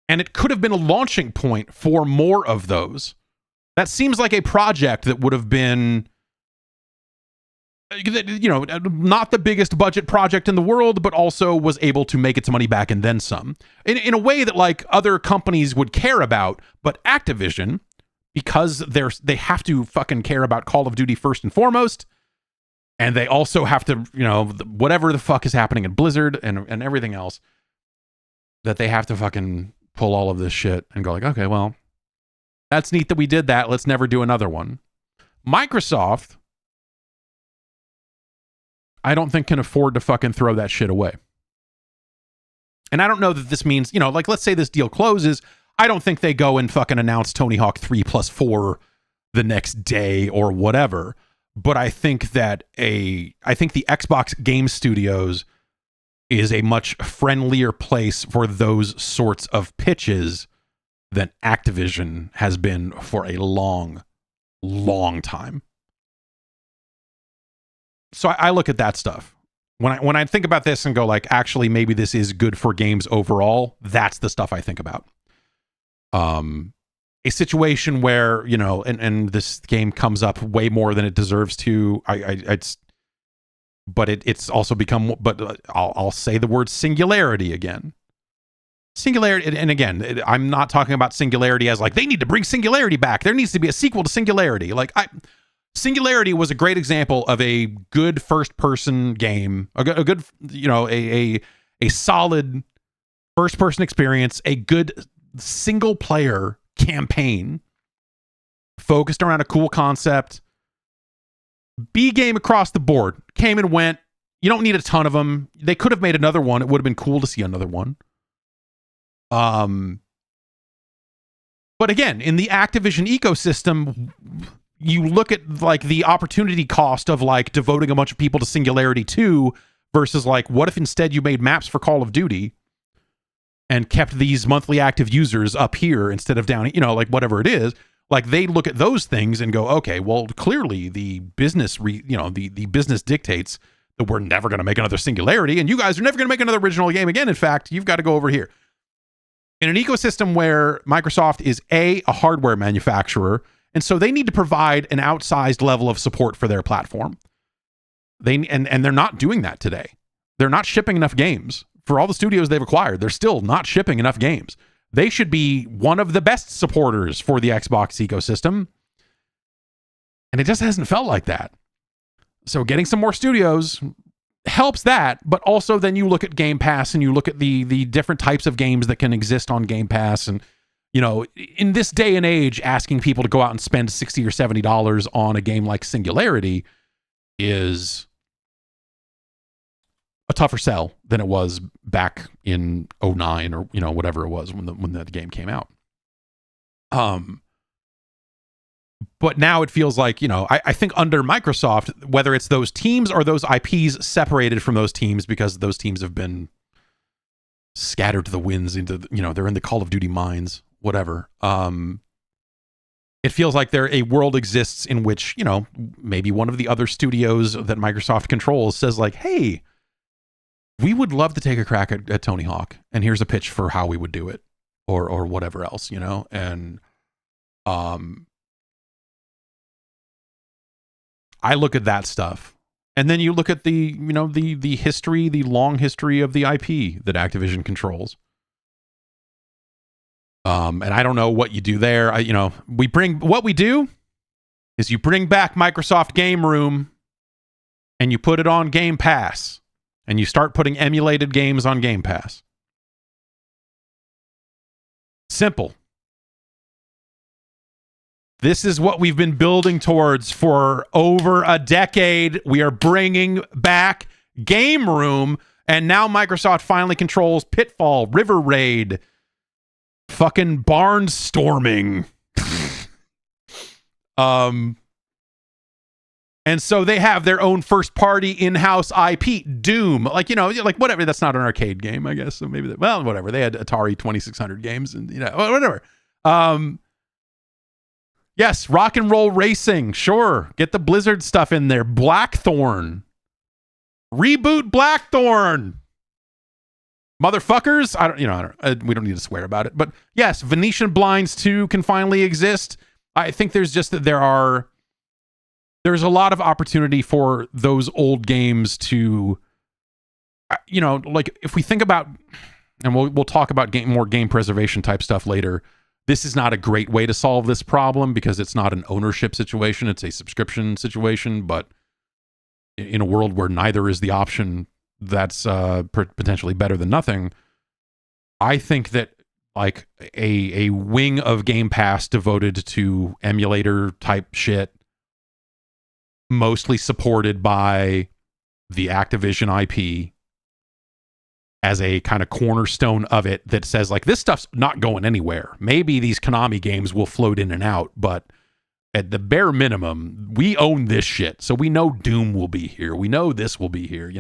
Speaker 1: and it could have been a launching point for more of those. That seems like a project that would have been not the biggest budget project in the world, but also was able to make its money back and then some in a way that like other companies would care about. But Activision, because they have to fucking care about Call of Duty first and foremost, and they also have to, whatever the fuck is happening in Blizzard and everything else, that they have to fucking pull all of this shit and go like, okay, well, that's neat that we did that. Let's never do another one. Microsoft, I don't think can afford to fucking throw that shit away. And I don't know that this means, like let's say this deal closes. I don't think they go and fucking announce Tony Hawk 3+4 the next day or whatever. But I think that the Xbox Game Studios is a much friendlier place for those sorts of pitches than Activision has been for a long, long time. So I look at that stuff. When I think about this and go like, actually, maybe this is good for games overall, that's the stuff I think about. A situation where, and this game comes up way more than it deserves to. It's also become, but I'll say the word singularity again. Singularity, and again, I'm not talking about Singularity as like, they need to bring Singularity back. There needs to be a sequel to Singularity. Singularity was a great example of a good first-person game, a good, a solid first-person experience, a good single-player campaign focused around a cool concept. B game across the board, came and went. You don't need a ton of them. They could have made another one. It would have been cool to see another one. But again, in the Activision ecosystem, you look at like the opportunity cost of like devoting a bunch of people to Singularity 2 versus like, what if instead you made maps for Call of Duty and kept these monthly active users up here instead of down, like whatever it is. Like they look at those things and go, okay, well, clearly the business, the business dictates that we're never going to make another Singularity, and you guys are never going to make another original game again. In fact, you've got to go over here. In an ecosystem where Microsoft is a hardware manufacturer, and so they need to provide an outsized level of support for their platform. And they're not doing that today. They're not shipping enough games. For all the studios they've acquired, they're still not shipping enough games. They should be one of the best supporters for the Xbox ecosystem. And it just hasn't felt like that. So getting some more studios helps that, but also then you look at Game Pass and you look at the different types of games that can exist on Game Pass. And, in this day and age, asking people to go out and spend $60 or $70 on a game like Singularity is a tougher sell than it was back in 2009 or, whatever it was when the game came out. But now it feels like, I think under Microsoft, whether it's those teams or those IPs separated from those teams because those teams have been scattered to the winds into, they're in the Call of Duty mines, whatever. It feels like a world exists in which, maybe one of the other studios that Microsoft controls says like, hey, we would love to take a crack at Tony Hawk, and here's a pitch for how we would do it, or whatever else, and I look at that stuff, and then you look at the history, the long history of the IP that Activision controls. And I don't know what you do there. What we do is you bring back Microsoft Game Room, and you put it on Game Pass. And you start putting emulated games on Game Pass. Simple. This is what we've been building towards for over a decade. We are bringing back Game Room, and now Microsoft finally controls Pitfall, River Raid, fucking Barnstorming. And so they have their own first-party in-house IP, Doom. Like whatever. That's not an arcade game, I guess. So maybe whatever. They had Atari 2600 games and whatever. Yes, Rock and Roll Racing. Sure, get the Blizzard stuff in there. Blackthorn. Reboot Blackthorn. Motherfuckers. We don't need to swear about it, but yes, Venetian Blinds 2 can finally exist. I think there's just that there are there's a lot of opportunity for those old games to, like if we think about, and we'll talk about more game preservation type stuff later. This is not a great way to solve this problem because it's not an ownership situation. It's a subscription situation, but in a world where neither is the option, that's potentially better than nothing. I think that like a wing of Game Pass devoted to emulator type shit, mostly supported by the Activision IP as a kind of cornerstone of it that says like, this stuff's not going anywhere. Maybe these Konami games will float in and out, but at the bare minimum, we own this shit. So we know Doom will be here. We know this will be here,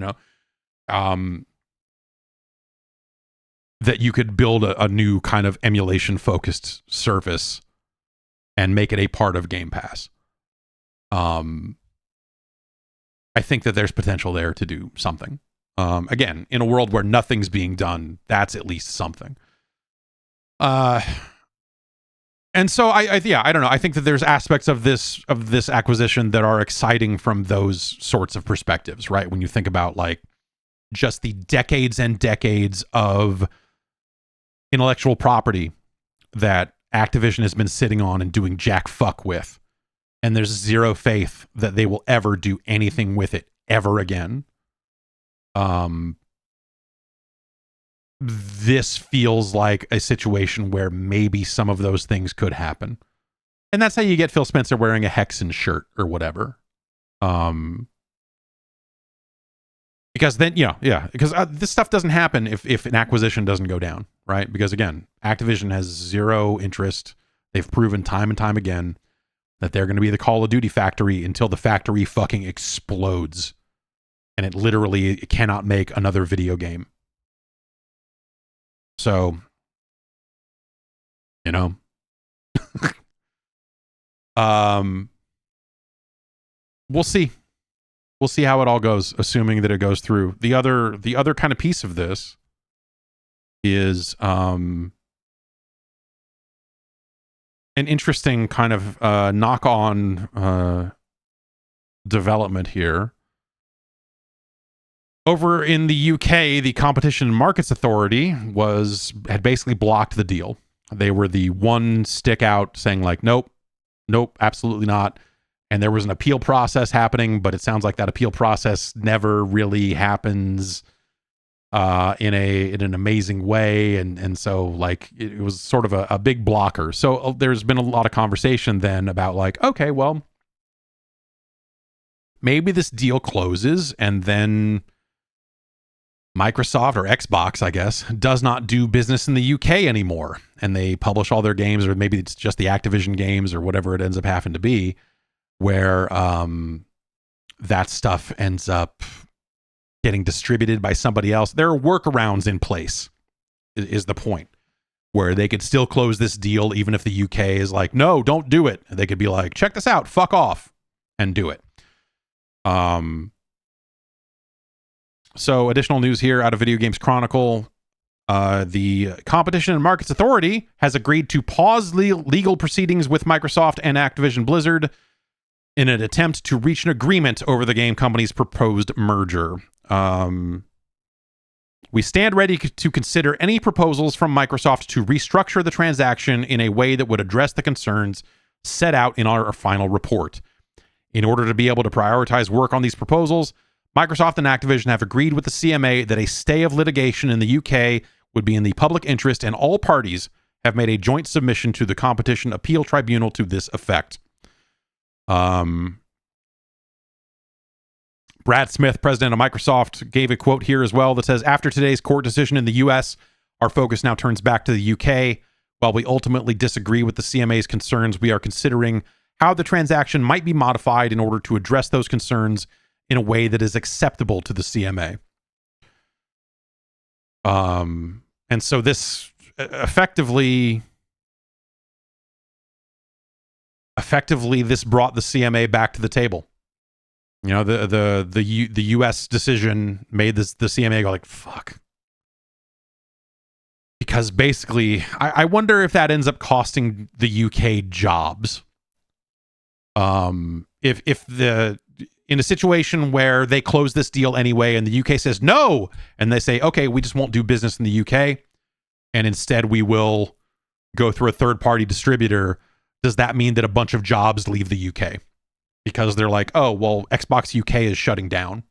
Speaker 1: that you could build a new kind of emulation focused service and make it a part of Game Pass. I think that there's potential there to do something. Again, in a world where nothing's being done, that's at least something. And so I don't know. I think that there's aspects of this acquisition that are exciting from those sorts of perspectives, right? When you think about like just the decades and decades of intellectual property that Activision has been sitting on and doing jack fuck with, and there's zero faith that they will ever do anything with it ever again. This feels like a situation where maybe some of those things could happen. And that's how you get Phil Spencer wearing a Hexen shirt or whatever. Because then, because this stuff doesn't happen if an acquisition doesn't go down, right? Because again, Activision has zero interest. They've proven time and time again that they're going to be the Call of Duty factory until the factory fucking explodes. And it literally cannot make another video game. So, we'll see. We'll see how it all goes, assuming that it goes through. The other kind of piece of this is an interesting kind of knock-on development here. Over in the UK, the Competition and Markets Authority had basically blocked the deal. They were the one stick out saying like, nope, absolutely not. And there was an appeal process happening, but it sounds like that appeal process never really happens in an amazing way. And so like it was sort of a big blocker. So there's been a lot of conversation then about like, okay, well, maybe this deal closes and then Microsoft or Xbox, I guess, does not do business in the UK anymore. And they publish all their games, or maybe it's just the Activision games or whatever it ends up having to be, where that stuff ends up getting distributed by somebody else. There are workarounds in place, is the point, where they could still close this deal even if the UK is like, no, don't do it. They could be like, check this out, fuck off, and do it. So additional news here out of Video Games Chronicle. The Competition and Markets Authority has agreed to pause legal proceedings with Microsoft and Activision Blizzard in an attempt to reach an agreement over the game company's proposed merger. We stand ready to consider any proposals from Microsoft to restructure the transaction in a way that would address the concerns set out in our final report. In order to be able to prioritize work on these proposals, Microsoft and Activision have agreed with the CMA that a stay of litigation in the UK would be in the public interest, and all parties have made a joint submission to the Competition Appeal Tribunal to this effect. Brad Smith, president of Microsoft, gave a quote here as well that says, after today's court decision in the US, our focus now turns back to the UK. While we ultimately disagree with the CMA's concerns, we are considering how the transaction might be modified in order to address those concerns in a way that is acceptable to the CMA. And so this effectively this brought the CMA back to the table. You know, the US decision made the CMA go like, fuck. Because basically, I wonder if that ends up costing the UK jobs. if the in a situation where they close this deal anyway and the UK says no, and they say, okay, we just won't do business in the UK, and instead we will go through a third-party distributor, does that mean that a bunch of jobs leave the UK? Because they're like, oh, well, Xbox UK is shutting down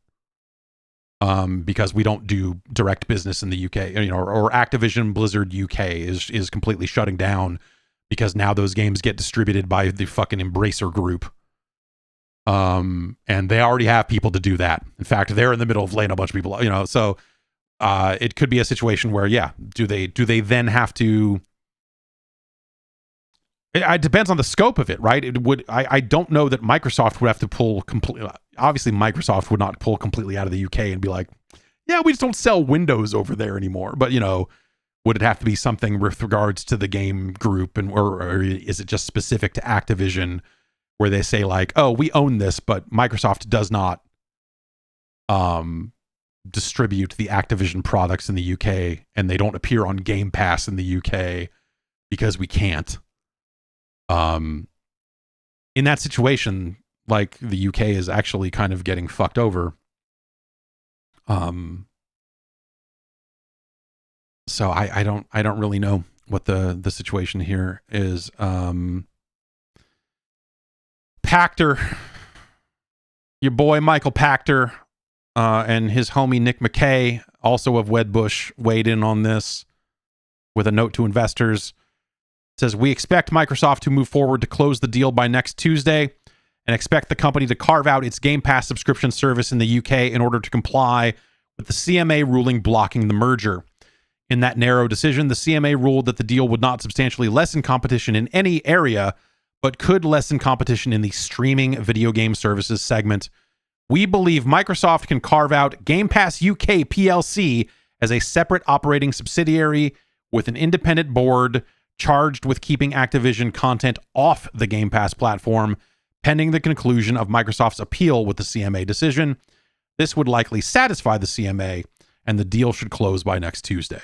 Speaker 1: because we don't do direct business in the UK, or Activision Blizzard UK is completely shutting down because now those games get distributed by the fucking Embracer Group. And they already have people to do that. In fact, they're in the middle of laying a bunch of people, so it could be a situation where, do they then have to, it depends on the scope of it, right? I don't know that Microsoft would have to pull completely, obviously Microsoft would not pull completely out of the UK and be like, yeah, we just don't sell Windows over there anymore. But, would it have to be something with regards to the game group, or is it just specific to Activision, where they say like, oh, we own this, but Microsoft does not distribute the Activision products in the UK, and they don't appear on Game Pass in the UK because we can't. In that situation, like, the UK is actually kind of getting fucked over. So I don't really know what the situation here is. Pachter, your boy Michael Pachter, and his homie Nick McKay, also of Wedbush, weighed in on this with a note to investors. It says, we expect Microsoft to move forward to close the deal by next Tuesday and expect the company to carve out its Game Pass subscription service in the UK in order to comply with the CMA ruling blocking the merger. In that narrow decision, the CMA ruled that the deal would not substantially lessen competition in any area, but could lessen competition in the streaming video game services segment. We believe Microsoft can carve out Game Pass UK PLC as a separate operating subsidiary with an independent board charged with keeping Activision content off the Game Pass platform, pending the conclusion of Microsoft's appeal with the CMA decision. This would likely satisfy the CMA, and the deal should close by next Tuesday.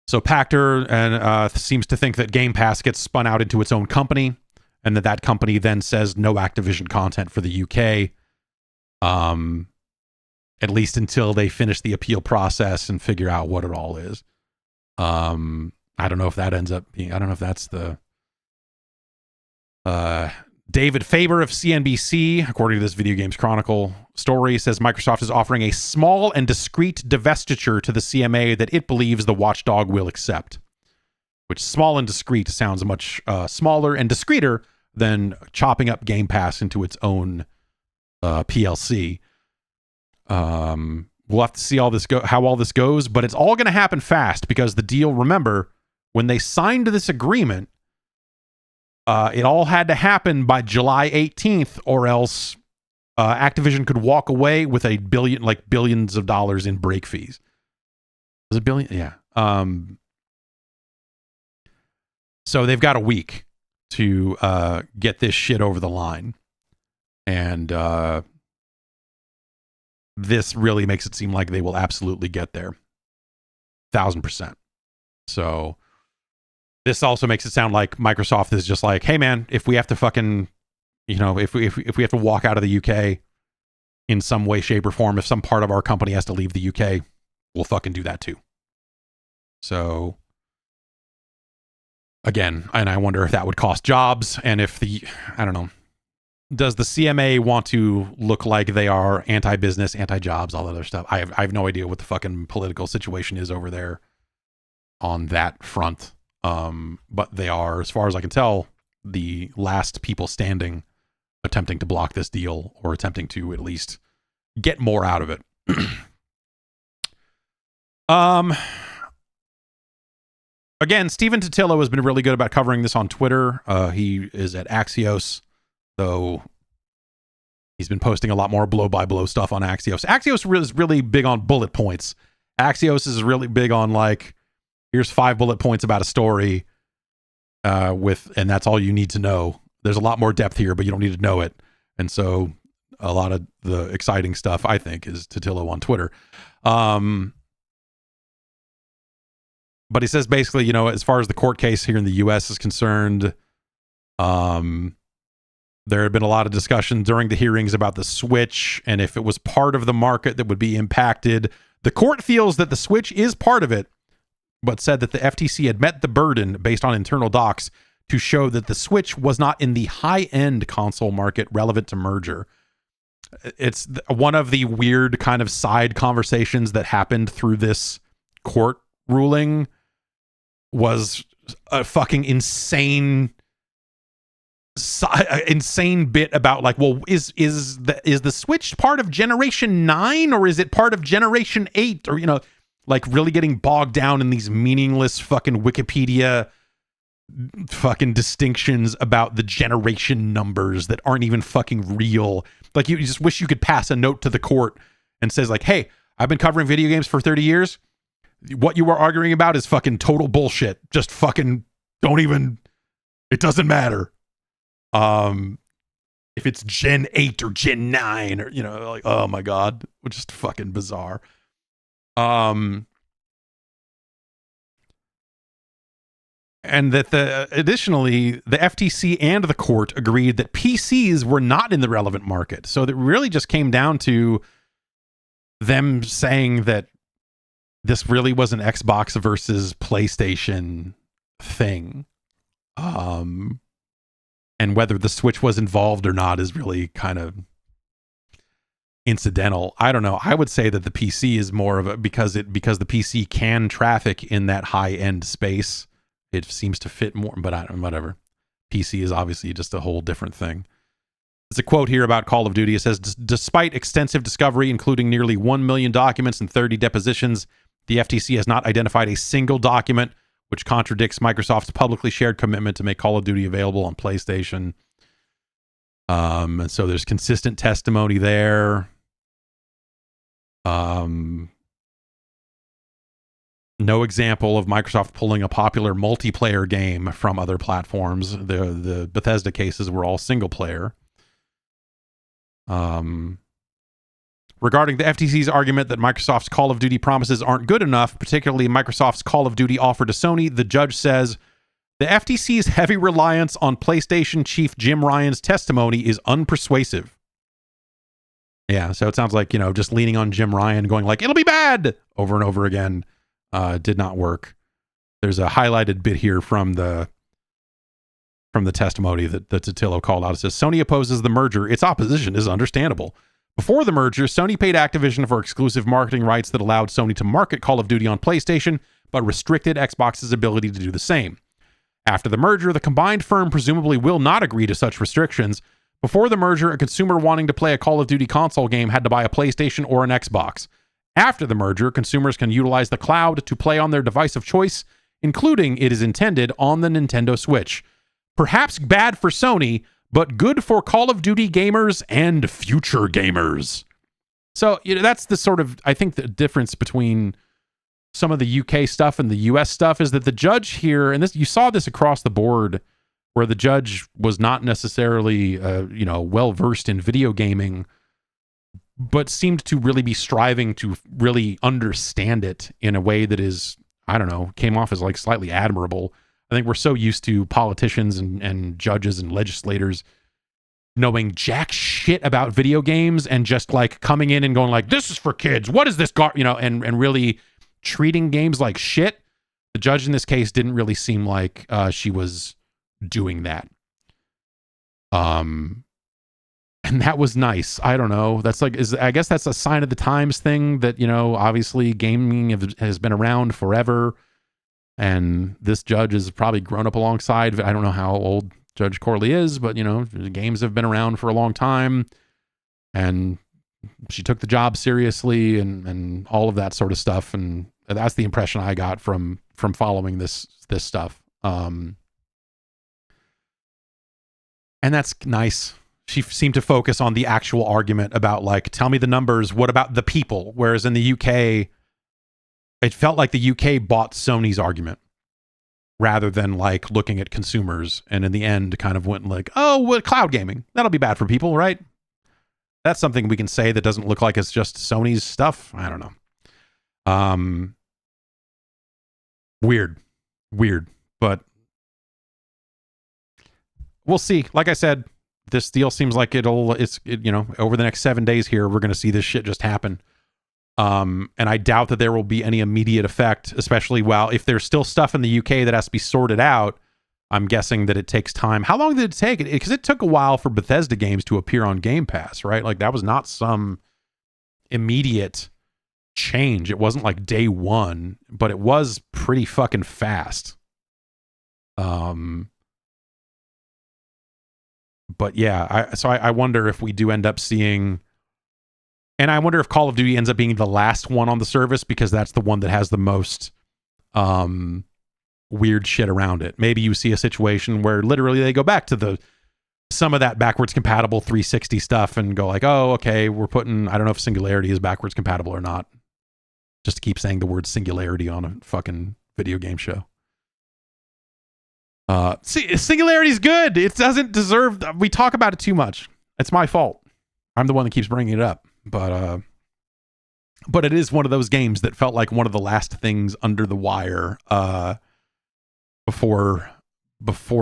Speaker 1: So Pachter seems to think that Game Pass gets spun out into its own company, and that company then says no Activision content for the UK, at least until they finish the appeal process and figure out what it all is. I don't know if that ends up being, I don't know if that's the David Faber of CNBC, according to this Video Games Chronicle story, says Microsoft is offering a small and discreet divestiture to the CMA that it believes the watchdog will accept. Which, small and discreet sounds much smaller and discreeter than chopping up Game Pass into its own PLC. We'll have to see how all this goes, but it's all going to happen fast because the deal, remember, when they signed this agreement, it all had to happen by July 18th, or else Activision could walk away with billions of dollars in break fees. Was it billion? Yeah. So they've got a week to get this shit over the line. And this really makes it seem like they will absolutely get there. 1,000%. So this also makes it sound like Microsoft is just like, hey man, if we have to fucking, if we have to walk out of the UK in some way, shape, or form, if some part of our company has to leave the UK, we'll fucking do that too. So again, and I wonder if that would cost jobs, and if I don't know, does the CMA want to look like they are anti-business, anti-jobs, all that other stuff? I have no idea what the fucking political situation is over there on that front. But they are, as far as I can tell, the last people standing attempting to block this deal, or attempting to at least get more out of it. Again, Stephen Totillo has been really good about covering this on Twitter. He is at Axios, though he's been posting a lot more blow-by-blow stuff on Axios. Axios is really big on bullet points. Axios is really big on, like, here's 5 bullet points about a story, and that's all you need to know. There's a lot more depth here, but you don't need to know it. And so a lot of the exciting stuff, I think, is Totillo on Twitter. But he says basically, as far as the court case here in the U.S. is concerned, There had been a lot of discussion during the hearings about the Switch and if it was part of the market that would be impacted. The court feels that the Switch is part of it, but said that the FTC had met the burden based on internal docs to show that the Switch was not in the high-end console market relevant to merger. It's one of the weird kind of side conversations that happened through this court ruling was a fucking insane bit about like, well, is the Switch part of Generation 9 or is it part of Generation 8? Or, you know, like really getting bogged down in these meaningless fucking Wikipedia fucking distinctions about the generation numbers that aren't even fucking real. Like you just wish you could pass a note to the court and says like, hey, I've been covering video games for 30 years. What you were arguing about is fucking total bullshit. Just fucking don't even, it doesn't matter. If it's Gen 8 or Gen 9 or, you know, like, oh my God, just fucking bizarre. And that additionally, the FTC and the court agreed that PCs were not in the relevant market. So that really just came down to them saying that this really was an Xbox versus PlayStation thing. And whether the Switch was involved or not is really kind of incidental. I don't know. I would say that the PC is more of a, because the PC can traffic in that high end space. It seems to fit more, but whatever. PC is obviously just a whole different thing. There's a quote here about Call of Duty. It says, despite extensive discovery, including nearly 1 million documents and 30 depositions, the FTC has not identified a single document which contradicts Microsoft's publicly shared commitment to make Call of Duty available on PlayStation. And so there's consistent testimony there. No example of Microsoft pulling a popular multiplayer game from other platforms. The Bethesda cases were all single player. Regarding the FTC's argument that Microsoft's Call of Duty promises aren't good enough, particularly Microsoft's Call of Duty offer to Sony, the judge says, the FTC's heavy reliance on PlayStation chief Jim Ryan's testimony is unpersuasive. Yeah, so it sounds like, you know, just leaning on Jim Ryan going like, it'll be bad over and over again did not work. There's a highlighted bit here from the testimony that Totillo called out. It says, Sony opposes the merger. Its opposition is understandable. Before the merger, Sony paid Activision for exclusive marketing rights that allowed Sony to market Call of Duty on PlayStation, but restricted Xbox's ability to do the same. After the merger, the combined firm presumably will not agree to such restrictions. Before the merger, a consumer wanting to play a Call of Duty console game had to buy a PlayStation or an Xbox. After the merger, consumers can utilize the cloud to play on their device of choice, including, it is intended, on the Nintendo Switch. Perhaps bad for Sony, but good for Call of Duty gamers and future gamers. So, you know, that's the sort of, I think the difference between some of the UK stuff and the US stuff is that the judge here, and this, you saw this across the board, where the judge was not necessarily, well-versed in video gaming, but seemed to really be striving to really understand it in a way that is, I don't know, came off as like slightly admirable. I think we're so used to politicians and judges and legislators knowing jack shit about video games and just like coming in and going like, this is for kids. What is this? And really treating games like shit. The judge in this case didn't really seem like she was doing that. And that was nice. I don't know. That's like, I guess that's a sign of the times thing that, you know, obviously gaming has been around forever. And this judge has probably grown up alongside. I don't know how old Judge Corley is, but, you know, the games have been around for a long time. And she took the job seriously and all of that sort of stuff. And that's the impression I got from following this stuff. And that's nice. She seemed to focus on the actual argument about like, tell me the numbers. What about the people? Whereas in the UK, it felt like the UK bought Sony's argument rather than like looking at consumers. And in the end kind of went like, oh, well, cloud gaming, that'll be bad for people, right? That's something we can say that doesn't look like it's just Sony's stuff. I don't know. Weird, but we'll see. Like I said, this deal seems like over the next 7 days here, we're going to see this shit just happen. And I doubt that there will be any immediate effect, especially if there's still stuff in the UK that has to be sorted out. I'm guessing that it takes time. How long did it take? Because it took a while for Bethesda games to appear on Game Pass, right? Like that was not some immediate change. It wasn't like day one, but it was pretty fucking fast. But yeah, I wonder if we do end up seeing, and I wonder if Call of Duty ends up being the last one on the service because that's the one that has the most weird shit around it. Maybe you see a situation where literally they go back to some of that backwards compatible 360 stuff and go like, oh, okay, we're putting, I don't know if Singularity is backwards compatible or not. Just to keep saying the word Singularity on a fucking video game show. Singularity is good. It doesn't deserve, we talk about it too much. It's my fault. I'm the one that keeps bringing it up. But it is one of those games that felt like one of the last things under the wire before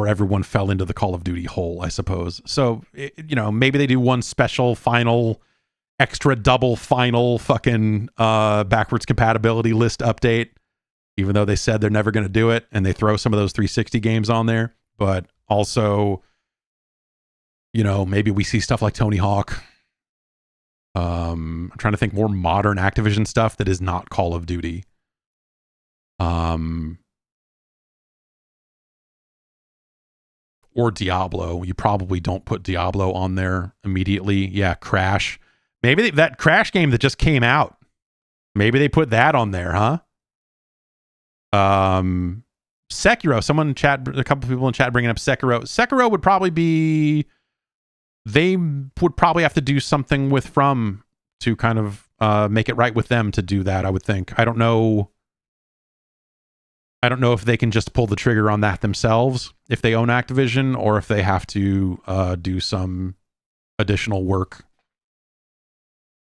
Speaker 1: everyone fell into the Call of Duty hole, I suppose. So, maybe they do one special final, extra double final fucking backwards compatibility list update, even though they said they're never going to do it, and they throw some of those 360 games on there. But also, maybe we see stuff like Tony Hawk. I'm trying to think more modern Activision stuff that is not Call of Duty. Or Diablo. You probably don't put Diablo on there immediately. Yeah, Crash. Maybe that Crash game that just came out. Maybe they put that on there, huh? Sekiro. A couple people in chat bringing up Sekiro. Sekiro would probably be. They would probably have to do something with From to kind of make it right with them to do that, I would think. I don't know if they can just pull the trigger on that themselves, if they own Activision, or if they have to do some additional work.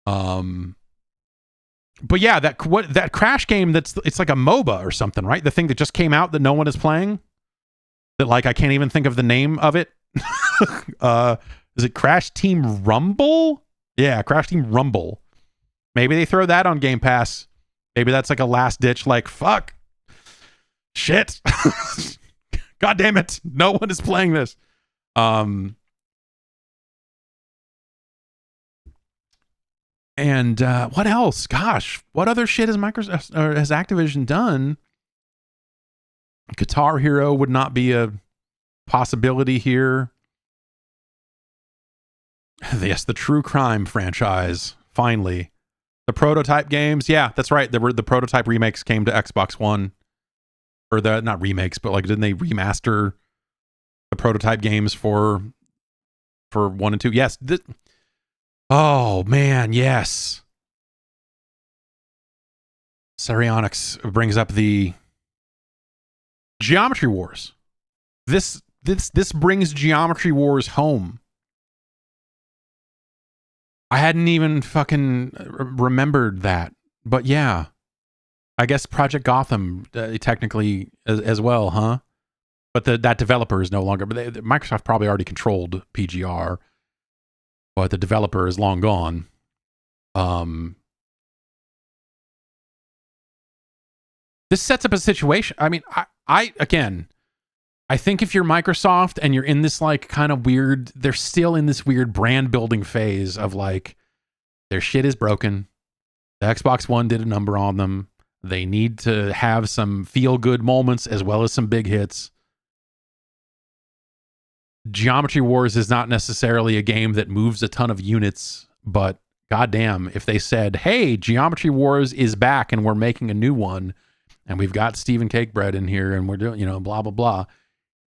Speaker 1: But yeah, that Crash game it's like a MOBA or something, right? The thing that just came out that no one is playing. That like I can't even think of the name of it. Is it Crash Team Rumble? Yeah, Crash Team Rumble. Maybe they throw that on Game Pass. Maybe that's like a last ditch, like, fuck. Shit. God damn it. No one is playing this. And what else? Gosh, what other shit has Microsoft or has Activision done? Guitar Hero would not be a possibility here. Yes, the True Crime franchise. Finally, the prototype games. Yeah, that's right. The prototype remakes came to Xbox One, or not remakes, but like didn't they remaster the prototype games for 1 and 2? Yes. Oh man, yes. Sarionyx brings up the Geometry Wars. This brings Geometry Wars home. I hadn't even fucking remembered that. But yeah, I guess Project Gotham technically as well, huh? But that developer is no longer. But Microsoft probably already controlled PGR, but the developer is long gone. This sets up a situation. I mean, I think if you're Microsoft and you're in this like kind of weird, they're still in this weird brand building phase of like their shit is broken. The Xbox One did a number on them. They need to have some feel good moments as well as some big hits. Geometry Wars is not necessarily a game that moves a ton of units, but goddamn, if they said, hey, Geometry Wars is back and we're making a new one and we've got Stephen Cakebread in here and we're doing, blah, blah, blah.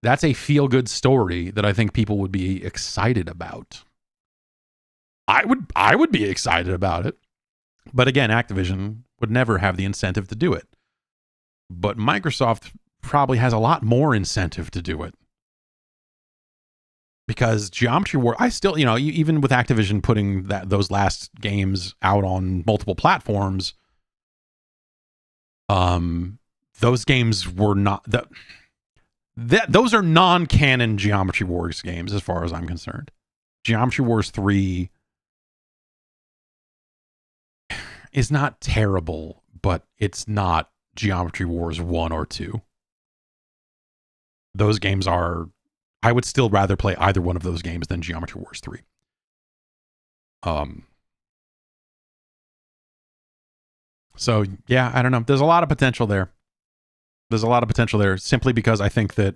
Speaker 1: That's a feel-good story that I think people would be excited about. I would be excited about it. But again, Activision would never have the incentive to do it. But Microsoft probably has a lot more incentive to do it. Because Geometry War, I still, even with Activision putting those last games out on multiple platforms, those games were not those are non-canon Geometry Wars games as far as I'm concerned. Geometry Wars 3 is not terrible, but it's not Geometry Wars 1 or 2. Those games are... I would still rather play either one of those games than Geometry Wars 3. So, yeah, I don't know. There's a lot of potential there. Simply because I think that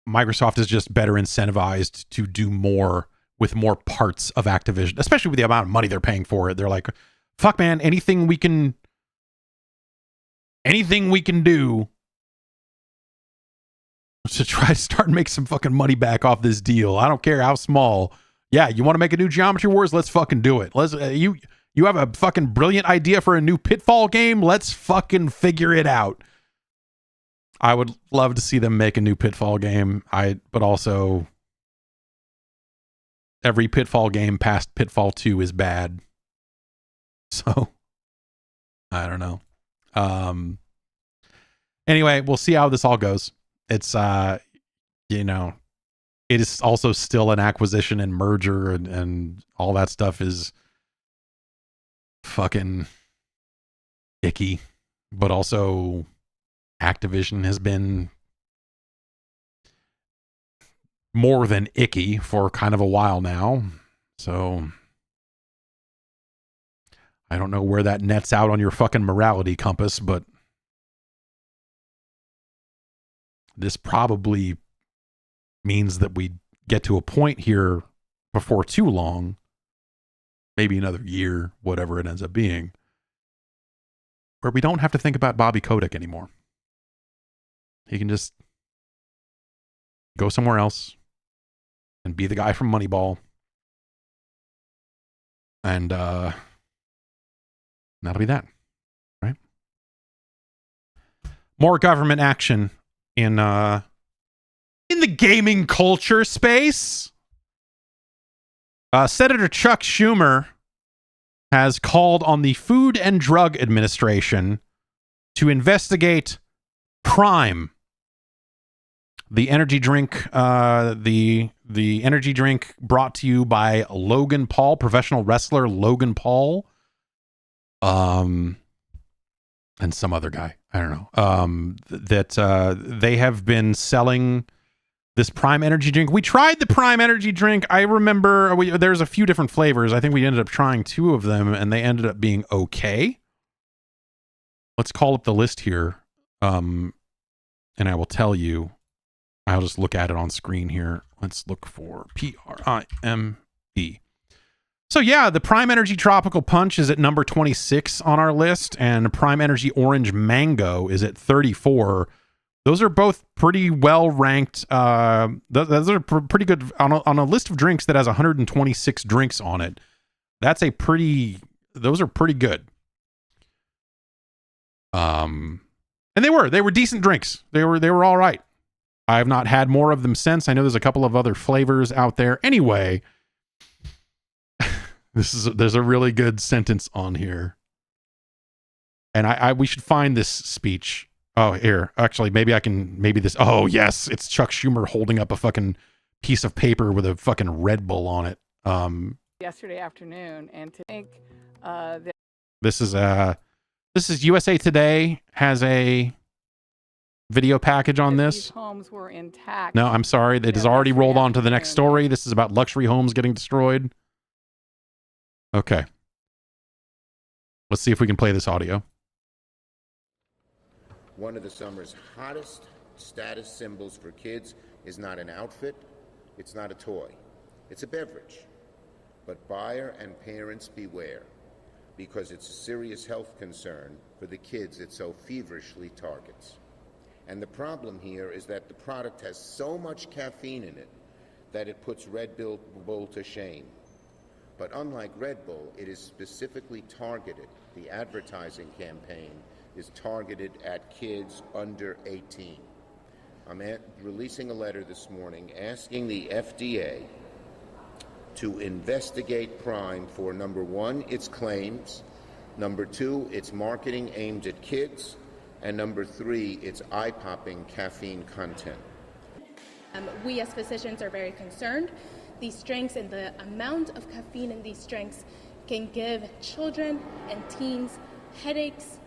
Speaker 1: Microsoft is just better incentivized to do more with more parts of Activision, especially with the amount of money they're paying for it. They're like, fuck, man, anything we can do to try to start and make some fucking money back off this deal. I don't care how small. Yeah, you want to make a new Geometry Wars? Let's fucking do it. Let's you have a fucking brilliant idea for a new Pitfall game? Let's fucking figure it out. I would love to see them make a new Pitfall game. But also every Pitfall game past Pitfall 2 is bad. So I don't know. Anyway, we'll see how this all goes. It's it is also still an acquisition and merger and all that stuff is fucking icky, but also Activision has been more than icky for kind of a while now. So I don't know where that nets out on your fucking morality compass, but this probably means that we get to a point here before too long, maybe another year, whatever it ends up being, where we don't have to think about Bobby Kotick anymore. He can just go somewhere else and be the guy from Moneyball. And that'll be that, right? More government action in the gaming culture space. Senator Chuck Schumer has called on the Food and Drug Administration to investigate Prime, the energy drink, the energy drink brought to you by Logan Paul, professional wrestler Logan Paul, and some other guy. I don't know. That they have been selling this Prime energy drink. We tried the Prime energy drink. I remember there's a few different flavors. I think we ended up trying 2 of them, and they ended up being okay. Let's call up the list here, and I will tell you. I'll just look at it on screen here. Let's look for Prime. So yeah, the Prime Energy Tropical Punch is at number 26 on our list, and Prime Energy Orange Mango is at 34. Those are both pretty well ranked. Those are pretty good on a list of drinks that has 126 drinks on it. Those are pretty good. And they were decent drinks. They were all right. I have not had more of them since. I know there's a couple of other flavors out there. Anyway, there's a really good sentence on here, and we should find this speech. Oh, here, actually, maybe this. Oh, yes, it's Chuck Schumer holding up a fucking piece of paper with a fucking Red Bull on it.
Speaker 4: Yesterday afternoon, and to think
Speaker 1: this is USA Today has a video package on this.
Speaker 4: These homes were intact.
Speaker 1: No, I'm sorry. It has already rolled on to the next story. This is about luxury homes getting destroyed. Okay. Let's see if we can play this audio.
Speaker 5: One of the summer's hottest status symbols for kids is not an outfit, it's not a toy, it's a beverage. But buyer and parents beware, because it's a serious health concern for the kids it so feverishly targets. And the problem here is that the product has so much caffeine in it that it puts Red Bull to shame. But unlike Red Bull, it is specifically targeted. The advertising campaign is targeted at kids under 18. I'm releasing a letter this morning asking the FDA to investigate Prime for, number 1, its claims, number 2, its marketing aimed at kids, and number 3, its eye-popping caffeine content.
Speaker 6: We as physicians are very concerned. These drinks and the amount of caffeine in these drinks can give children and teens headaches.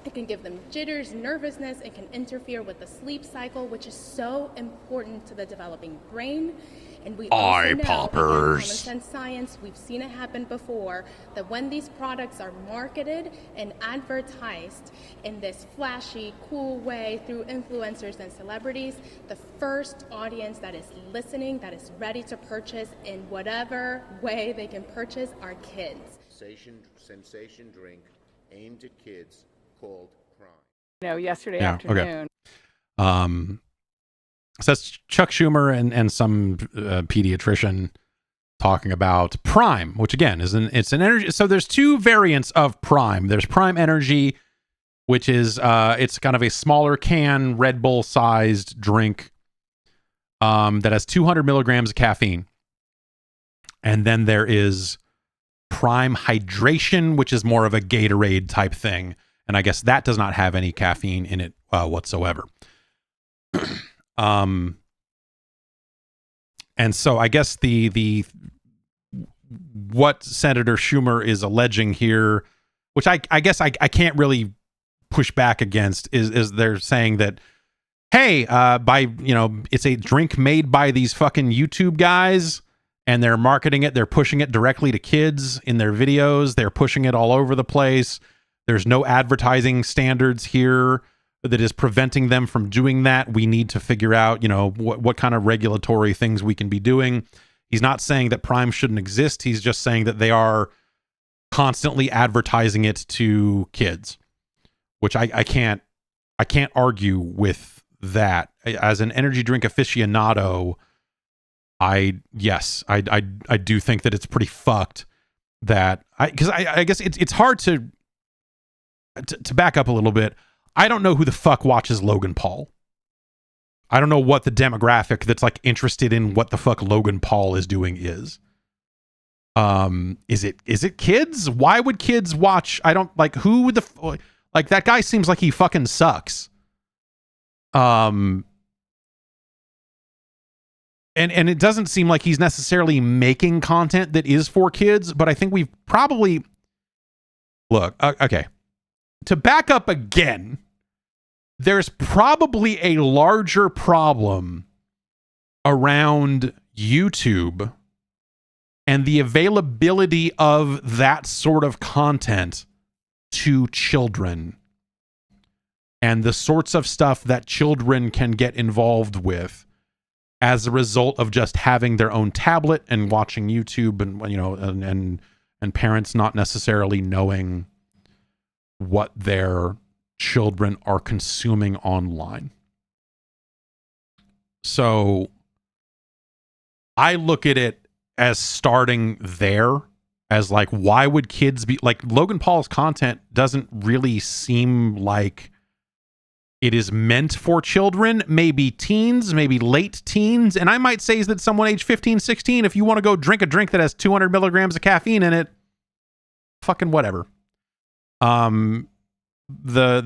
Speaker 6: It can give them jitters, nervousness. It can interfere with the sleep cycle, which is so important to the developing brain. And we also know,
Speaker 1: poppers.
Speaker 6: again, common sense science, we've seen it happen before, that when these products are marketed and advertised in this flashy, cool way through influencers and celebrities, the first audience that is listening, that is ready to purchase in whatever way they can purchase, are kids.
Speaker 5: Sensation drink aimed at kids called Prime.
Speaker 4: Yesterday
Speaker 1: Yeah,
Speaker 4: afternoon.
Speaker 1: okay. So that's Chuck Schumer and some pediatrician talking about Prime, which again is it's an energy. So there's two variants of Prime. There's Prime Energy, which is it's kind of a smaller can Red Bull sized drink that has 200 milligrams of caffeine. And then there is Prime Hydration, which is more of a Gatorade type thing. And I guess that does not have any caffeine in it whatsoever. And so I guess the what Senator Schumer is alleging here, which I guess I can't really push back against, is they're saying that, hey, it's a drink made by these fucking YouTube guys and they're marketing it. They're pushing it directly to kids in their videos. They're pushing it all over the place. There's no advertising standards here that is preventing them from doing that. We need to figure out, what kind of regulatory things we can be doing. He's not saying that Prime shouldn't exist. He's just saying that they are constantly advertising it to kids, which I can't argue with that. As an energy drink aficionado, I do think that it's pretty fucked that because I guess it's hard to back up a little bit. I don't know who the fuck watches Logan Paul. I don't know what the demographic that's like interested in what the fuck Logan Paul is doing is. Is it kids? Why would kids watch? I don't like who the like that guy seems like he fucking sucks. And it doesn't seem like he's necessarily making content that is for kids, but I think we've probably okay. To back up again, there's probably a larger problem around YouTube and the availability of that sort of content to children and the sorts of stuff that children can get involved with as a result of just having their own tablet and watching YouTube and parents not necessarily knowing what their children are consuming online. So I look at it as starting there, as like, why would kids be like Logan Paul's content doesn't really seem like it is meant for children, maybe teens, maybe late teens. And I might say that someone age 15, 16, if you want to go drink a drink that has 200 milligrams of caffeine in it, fucking whatever. The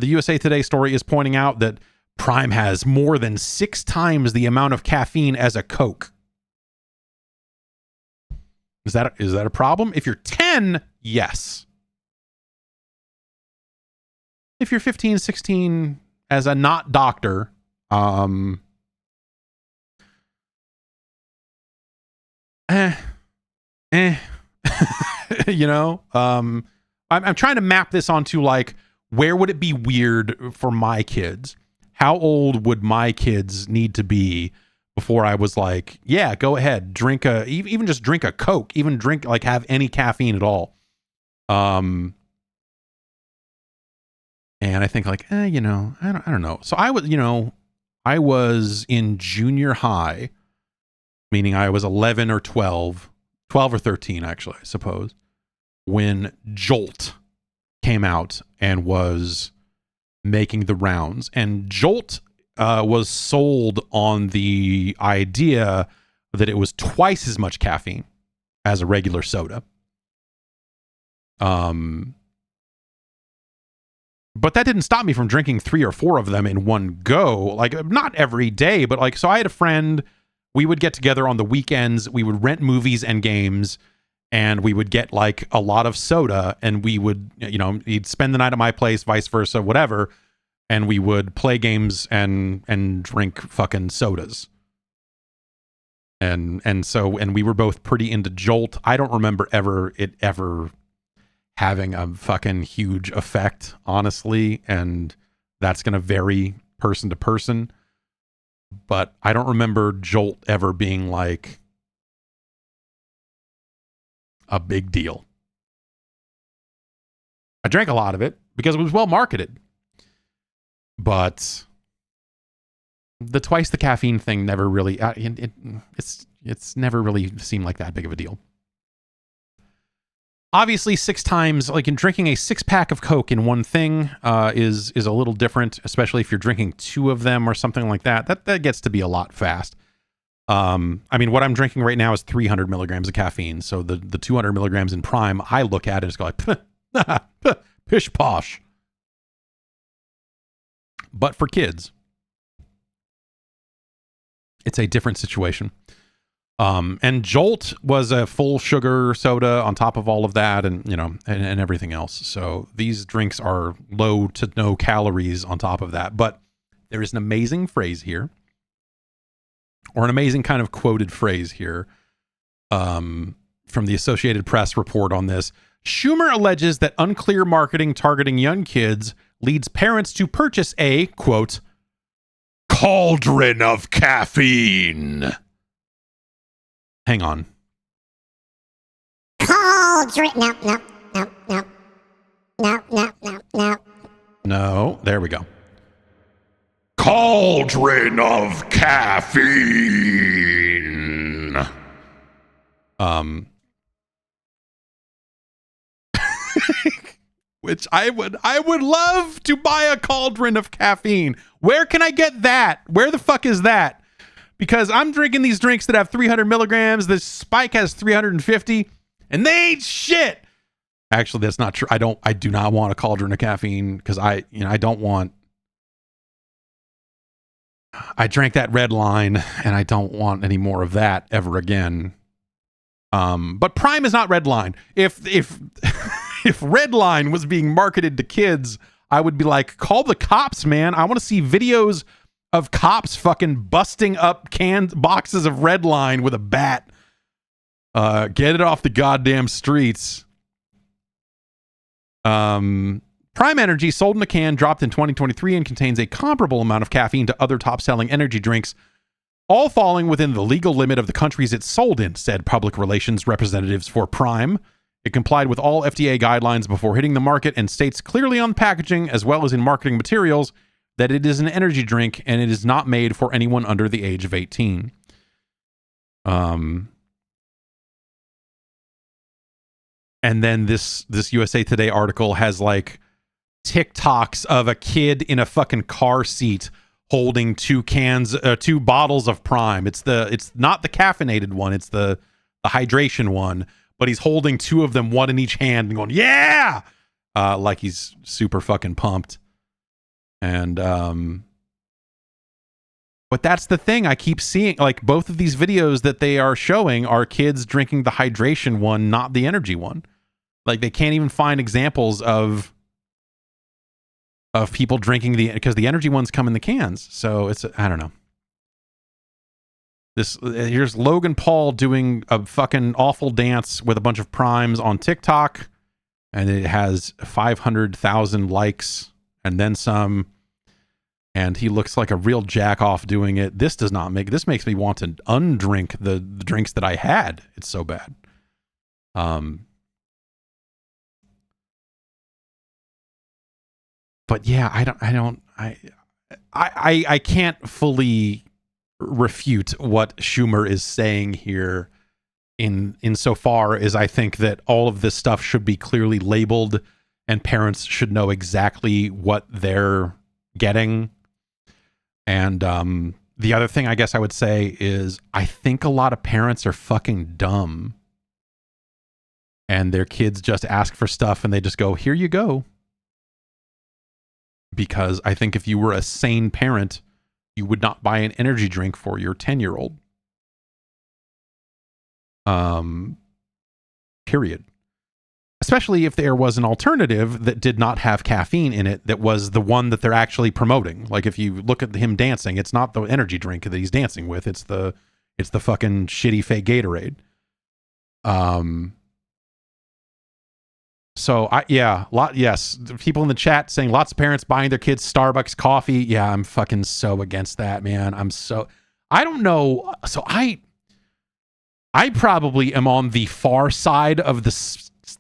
Speaker 1: USA Today story is pointing out that Prime has more than 6 times the amount of caffeine as a Coke. Is that a problem? If you're 10, yes. If you're 15, 16, as a not doctor, I'm trying to map this onto like, where would it be weird for my kids? How old would my kids need to be before I was like, yeah, go ahead, even just drink a Coke, even drink, like have any caffeine at all. And I think like, I don't know. So I was in junior high, meaning I was 11 or 12 or 13, actually, I suppose, when Jolt came out and was making the rounds. And Jolt was sold on the idea that it was twice as much caffeine as a regular soda. But that didn't stop me from drinking 3 or 4 of them in one go. Like, not every day, but like, so I had a friend, we would get together on the weekends, we would rent movies and games, and we would get like a lot of soda, and we would, he'd spend the night at my place, vice versa, whatever, and we would play games and drink fucking sodas. And we were both pretty into Jolt. I don't remember it ever having a fucking huge effect, honestly, and that's going to vary person to person. But I don't remember Jolt ever being like a big deal. I drank a lot of it because it was well marketed. But the twice the caffeine thing never really, it's never really seemed like that big of a deal. Obviously, 6 times, like in drinking a 6-pack of Coke in one thing is a little different, especially if you're drinking 2 of them or something like that. That gets to be a lot fast. I mean, what I'm drinking right now is 300 milligrams of caffeine. So the 200 milligrams in Prime, I look at it and just go like, pish posh. But for kids, it's a different situation. And Jolt was a full sugar soda on top of all of that, and and everything else. So these drinks are low to no calories on top of that. But there is an amazing phrase here, or an amazing kind of quoted phrase here, from the Associated Press report on this. Schumer alleges that unclear marketing targeting young kids leads parents to purchase a, quote, cauldron of caffeine. Hang on.
Speaker 7: Cauldron. No.
Speaker 1: No, there we go. Cauldron of caffeine. Which I would love to buy a cauldron of caffeine. Where can I get that? Where the fuck is that? Because I'm drinking these drinks that have 300 milligrams. This Spike has 350, and they ain't shit. Actually, that's not true. I do not want a cauldron of caffeine because I drank that Red Line, and I don't want any more of that ever again. But Prime is not Red Line. If if Red Line was being marketed to kids, I would be like, call the cops, man. I want to see videos of cops fucking busting up canned boxes of Red Line with a bat. Get it off the goddamn streets. Prime Energy, sold in a can, dropped in 2023, and contains a comparable amount of caffeine to other top-selling energy drinks, all falling within the legal limit of the countries it's sold in, said public relations representatives for Prime. It complied with all FDA guidelines before hitting the market and states clearly on packaging as well as in marketing materials that it is an energy drink and it is not made for anyone under the age of 18. And then this USA Today article has like TikToks of a kid in a fucking car seat holding 2 bottles of Prime. It's not the caffeinated one, it's the hydration one, but he's holding 2 of them, one in each hand, and going, yeah, like he's super fucking pumped. And but that's the thing I keep seeing, like both of these videos that they are showing are kids drinking the hydration one, not the energy one. Like they can't even find examples of people drinking because the energy ones come in the cans. So it's, I don't know. Here's Logan Paul doing a fucking awful dance with a bunch of primes on TikTok, and it has 500,000 likes and then some, and he looks like a real jack off doing it. This makes me want to undrink the drinks that I had. It's so bad. But yeah, I can't fully refute what Schumer is saying here insofar as I think that all of this stuff should be clearly labeled and parents should know exactly what they're getting. And the other thing I guess I would say is I think a lot of parents are fucking dumb and their kids just ask for stuff and they just go, here you go. because I think if you were a sane parent, you would not buy an energy drink for your 10-year-old. Period. Especially if there was an alternative that did not have caffeine in it, that was the one that they're actually promoting. Like if you look at him dancing, it's not the energy drink that he's dancing with, it's the fucking shitty fake Gatorade. So yes, people in the chat saying lots of parents buying their kids Starbucks coffee. Yeah, I'm fucking so against that, man. I don't know. So I probably am on the far side of the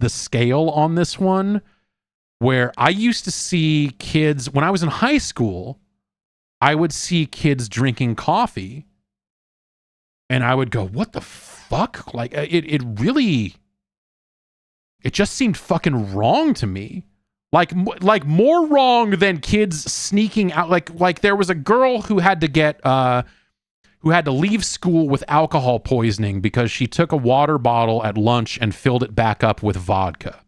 Speaker 1: scale on this one, where I used to see kids when I was in high school. I would see kids drinking coffee, and I would go, "What the fuck?" Like it really. It just seemed fucking wrong to me. Like more wrong than kids sneaking out. Like there was a girl who had to leave school with alcohol poisoning because she took a water bottle at lunch and filled it back up with vodka.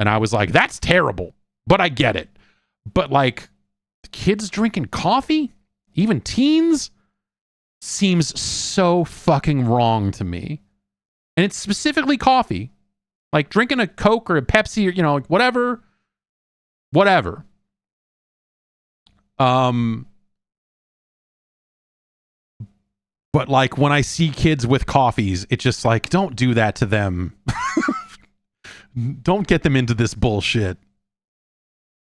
Speaker 1: And I was like, that's terrible, but I get it. But like kids drinking coffee, even teens, seems so fucking wrong to me. And it's specifically coffee. Like drinking a Coke or a Pepsi or, like whatever. But like when I see kids with coffees, it's just like, don't do that to them. Don't get them into this bullshit.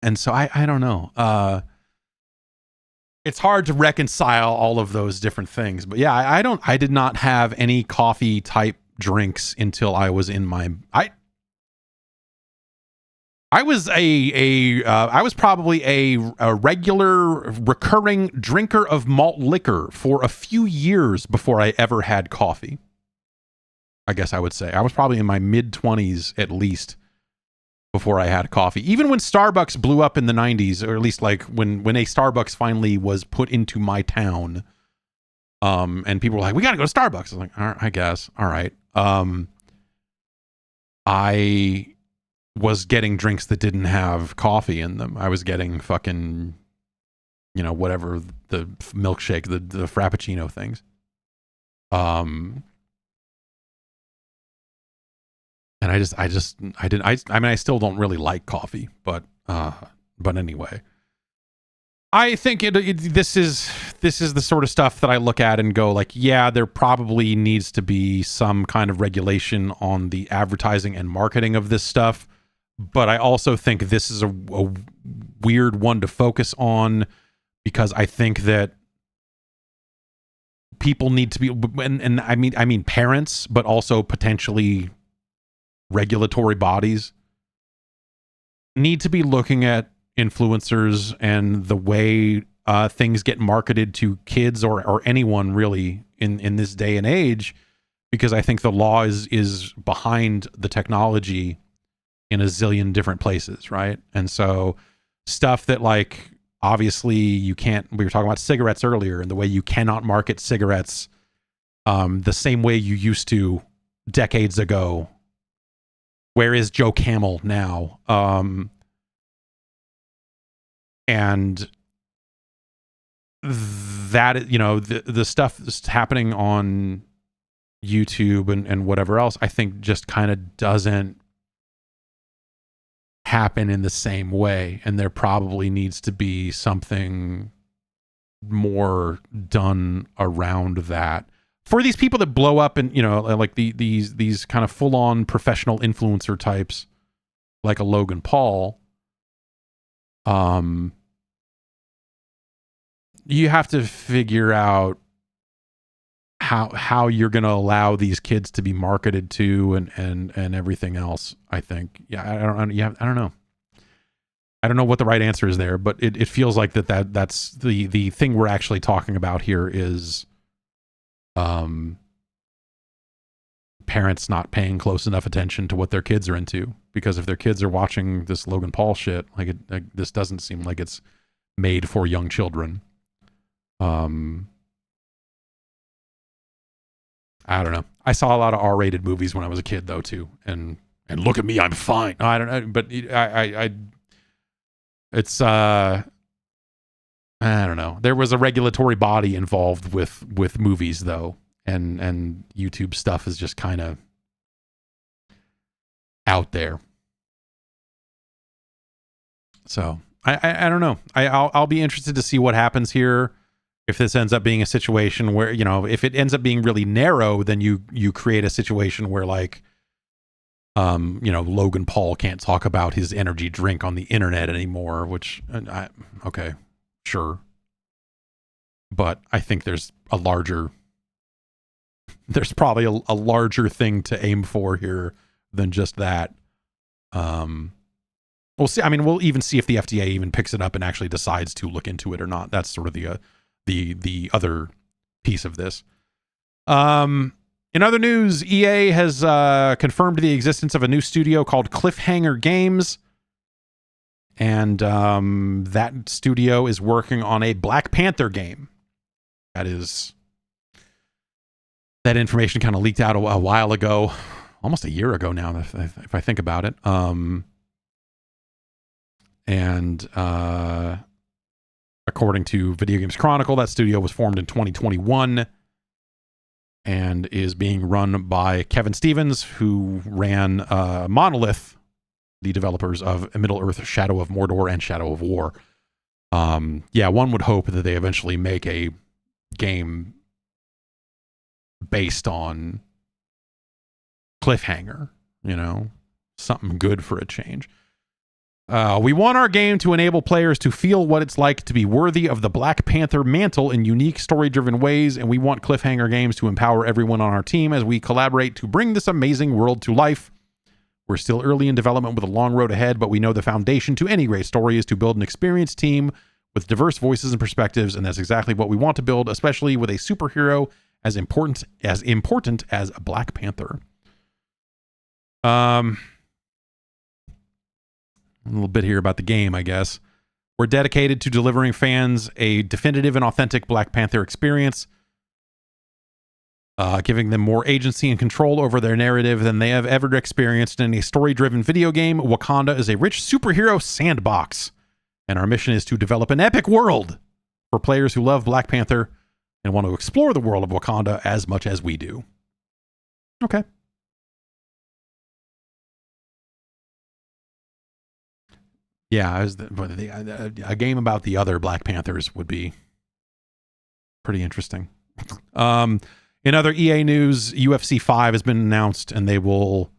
Speaker 1: And so I don't know. It's hard to reconcile all of those different things. But yeah, I did not have any coffee type drinks until I was in my I was I was probably a regular recurring drinker of malt liquor for a few years before I ever had coffee. I guess I would say I was probably in my mid-20s at least before I had coffee. Even when Starbucks blew up in the 90s, or at least like when a Starbucks finally was put into my town, and people were like, "We got to go to Starbucks." I was like, "All right, I guess. All right." I was getting drinks that didn't have coffee in them. I was getting fucking, whatever, the milkshake, the Frappuccino things. And I still don't really like coffee, but anyway, I think this is the sort of stuff that I look at and go like, yeah, there probably needs to be some kind of regulation on the advertising and marketing of this stuff. But I also think this is a weird one to focus on, because I think that people need to be, and I mean parents, but also potentially regulatory bodies need to be looking at influencers and the way things get marketed to kids or anyone really in this day and age, because I think the law is behind the technology in a zillion different places, right? And so stuff that like, obviously you can't, we were talking about cigarettes earlier, and the way you cannot market cigarettes the same way you used to decades ago. Where is Joe Camel now? And that, the stuff that's happening on YouTube and whatever else, I think just kind of doesn't happen in the same way, and there probably needs to be something more done around that for these people that blow up and like these kind of full-on professional influencer types like a Logan Paul. You have to figure out how you're going to allow these kids to be marketed to and everything else. I think, I don't know. I don't know what the right answer is there, but it feels like that's the thing we're actually talking about here is parents not paying close enough attention to what their kids are into, because if their kids are watching this Logan Paul shit, this doesn't seem like it's made for young children. I don't know. I saw a lot of R-rated movies when I was a kid, though, too. And look at me, I'm fine. I don't know, but it's I don't know. There was a regulatory body involved with movies though, and YouTube stuff is just kind of out there. So I don't know. I'll be interested to see what happens here. If this ends up being a situation where, you know, if it ends up being really narrow, then you create a situation where, like, you know, Logan Paul can't talk about his energy drink on the internet anymore, which, okay, sure. But I think there's probably a larger thing to aim for here than just that. We'll see. I mean, we'll even see if the FDA even picks it up and actually decides to look into it or not. That's sort of the other piece of this. In other news, EA has confirmed the existence of a new studio called Cliffhanger Games. And that studio is working on a Black Panther game. That information kind of leaked out a while ago, almost a year ago now, if I think about it. And according to Video Games Chronicle, that studio was formed in 2021 and is being run by Kevin Stevens, who ran Monolith, the developers of Middle-earth, Shadow of Mordor, and Shadow of War. Yeah, one would hope that they eventually make a game based on Cliffhanger, you know, something good for a change. We want our game to enable players to feel what it's like to be worthy of the Black Panther mantle in unique story-driven ways, and we want Cliffhanger Games to empower everyone on our team as we collaborate to bring this amazing world to life. We're still early in development with a long road ahead, but we know the foundation to any great story is to build an experienced team with diverse voices and perspectives, and that's exactly what we want to build, especially with a superhero as important as Black Panther. A little bit here about the game, I guess. We're dedicated to delivering fans a definitive and authentic Black Panther experience, giving them more agency and control over their narrative than they have ever experienced in a story-driven video game. Wakanda is a rich superhero sandbox, and our mission is to develop an epic world for players who love Black Panther and want to explore the world of Wakanda as much as we do. Okay. Yeah, a game about the other Black Panthers would be pretty interesting. In other EA news, UFC 5 has been announced, and they will,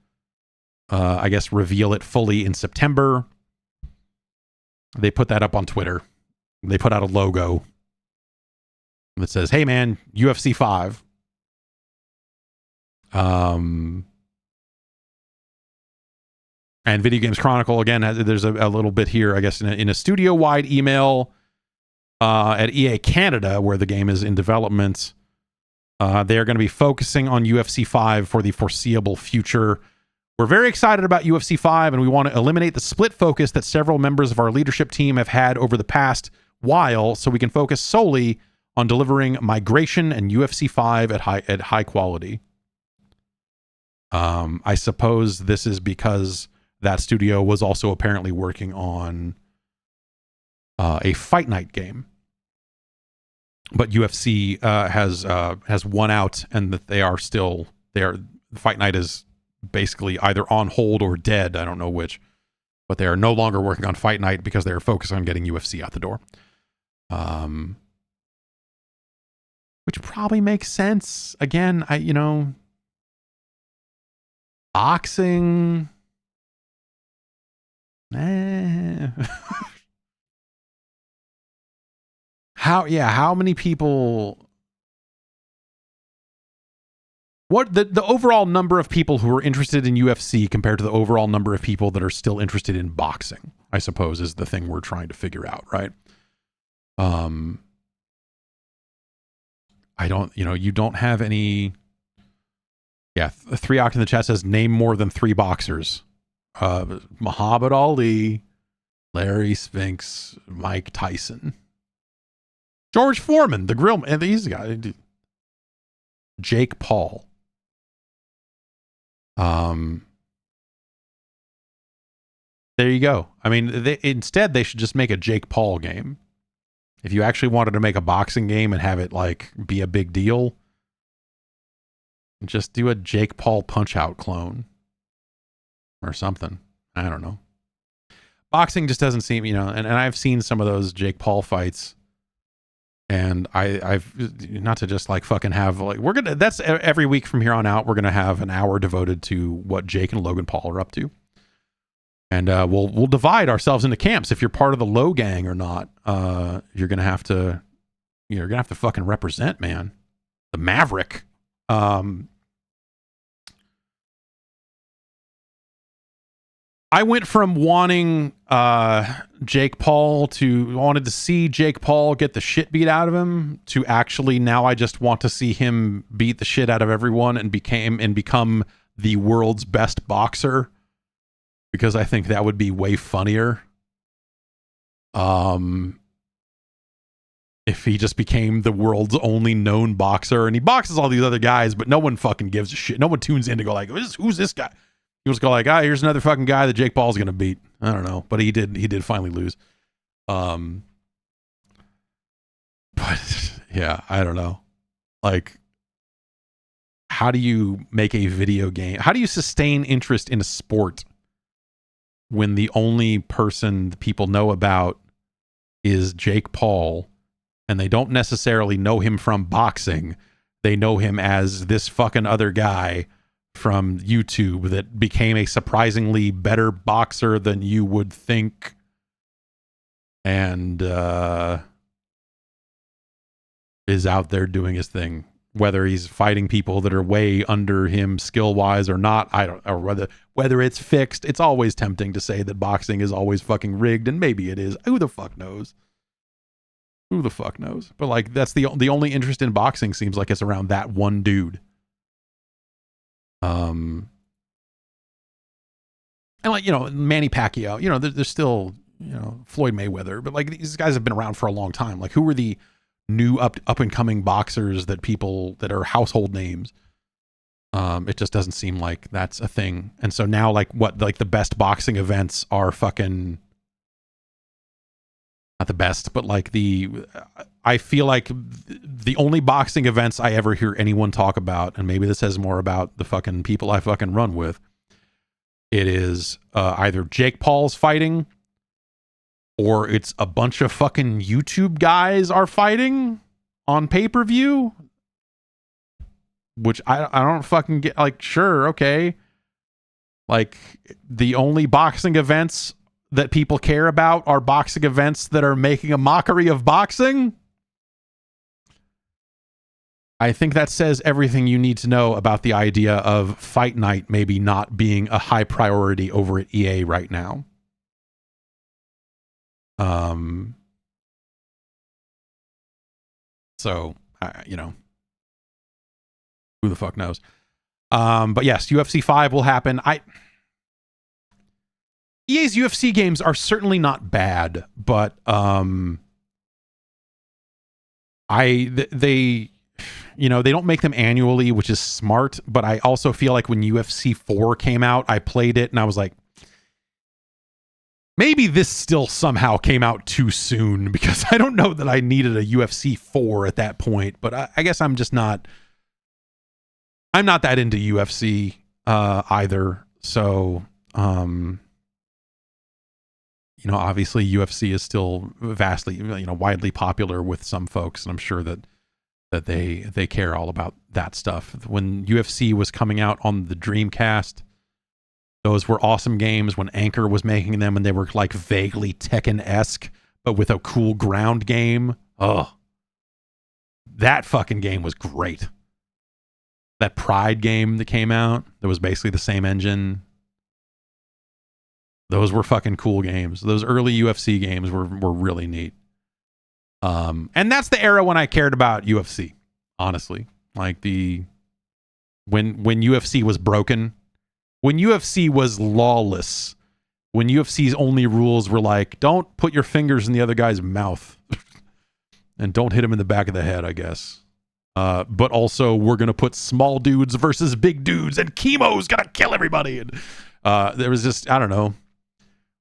Speaker 1: I guess, reveal it fully in September. They put that up on Twitter. They put out a logo that says, "Hey man, UFC 5." And Video Games Chronicle, again, there's a little bit here, I guess, in a studio-wide email at EA Canada, where the game is in development. They are going to be focusing on UFC 5 for the foreseeable future. We're very excited about UFC 5, and we want to eliminate the split focus that several members of our leadership team have had over the past while, so we can focus solely on delivering migration and UFC 5 at high quality. I suppose this is because that studio was also apparently working on a Fight Night game, but UFC has won out, and that Fight Night is basically either on hold or dead. I don't know which, but they are no longer working on Fight Night because they are focused on getting UFC out the door. Which probably makes sense. Again, boxing. How many people? What the overall number of people who are interested in UFC compared to the overall number of people that are still interested in boxing, I suppose, is the thing we're trying to figure out, right? You don't have any. Yeah, 3 in the chat says name more than 3 boxers. Muhammad Ali, Larry Spinks, Mike Tyson, George Foreman, the grill, and these guys, Jake Paul. There you go. I mean, instead they should just make a Jake Paul game. If you actually wanted to make a boxing game and have it like be a big deal, just do a Jake Paul Punch-Out clone or something. I don't know. Boxing just doesn't seem, and I've seen some of those Jake Paul fights, and I've not to just like fucking have like that's every week from here on out, we're gonna have an hour devoted to what Jake and Logan Paul are up to. And we'll divide ourselves into camps. If you're part of the Low Gang or not, you're gonna have to fucking represent, man. The Maverick. I went from wanting Jake Paul wanted to see Jake Paul get the shit beat out of him to actually now I just want to see him beat the shit out of everyone and become the world's best boxer. Because I think that would be way funnier. If he just became the world's only known boxer and he boxes all these other guys, but no one fucking gives a shit. No one tunes in to go like, who's this guy? He was go like, here's another fucking guy that Jake Paul's gonna beat. I don't know, but he did finally lose. But yeah, I don't know. Like, how do you make a video game? How do you sustain interest in a sport when the only person people know about is Jake Paul, and they don't necessarily know him from boxing? They know him as this fucking other guy from YouTube that became a surprisingly better boxer than you would think. And is out there doing his thing. Whether he's fighting people that are way under him skill-wise or not, I don't, or whether it's fixed. It's always tempting to say that boxing is always fucking rigged, and maybe it is. Who the fuck knows? Who the fuck knows? But like, that's the only interest in boxing seems like it's around that one dude. And like, Manny Pacquiao, there's still, Floyd Mayweather, but like these guys have been around for a long time. Like, who are the new up and coming boxers that are household names? It just doesn't seem like that's a thing. And so now like the best boxing events are fucking not the best, but like I feel like the only boxing events I ever hear anyone talk about, and maybe this says more about the fucking people I fucking run with, it is either Jake Paul's fighting, or it's a bunch of fucking YouTube guys are fighting on pay-per-view, which I don't fucking get. Like, sure, okay. Like, the only boxing events that people care about are boxing events that are making a mockery of boxing. I think that says everything you need to know about the idea of Fight Night maybe not being a high priority over at EA right now. So, who the fuck knows? But yes, UFC 5 will happen. EA's UFC games are certainly not bad, but they don't make them annually, which is smart, but I also feel like when UFC 4 came out, I played it and I was like, maybe this still somehow came out too soon, because I don't know that I needed a UFC 4 at that point, but I guess I'm not that into UFC either. So, obviously UFC is still vastly, widely popular with some folks, and I'm sure that they care all about that stuff. When UFC was coming out on the Dreamcast, those were awesome games when Anchor was making them, and they were like vaguely Tekken-esque, but with a cool ground game. Oh, that fucking game was great. That Pride game that came out, that was basically the same engine. Those were fucking cool games. Those early UFC games were really neat. And that's the era when I cared about UFC, honestly. Like when UFC was broken, when UFC was lawless, when UFC's only rules were like, don't put your fingers in the other guy's mouth and don't hit him in the back of the head, I guess. But also, we're going to put small dudes versus big dudes, and chemo's going to kill everybody. And there was just, I don't know.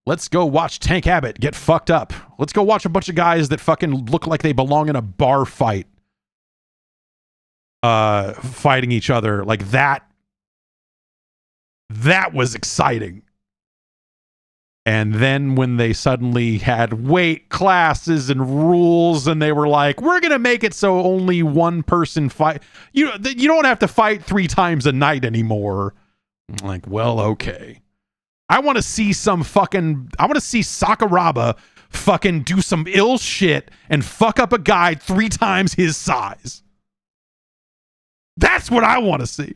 Speaker 1: Let's go watch Tank Abbott get fucked up. Let's go watch a bunch of guys that fucking look like they belong in a bar fight. Fighting each other like that. That was exciting. And then when they suddenly had weight classes and rules and they were like, we're going to make it so only one person fight. You don't have to fight 3 times a night anymore. I'm like, well, okay. I want to see Sakuraba fucking do some ill shit and fuck up a guy 3 times his size. That's what I want to see.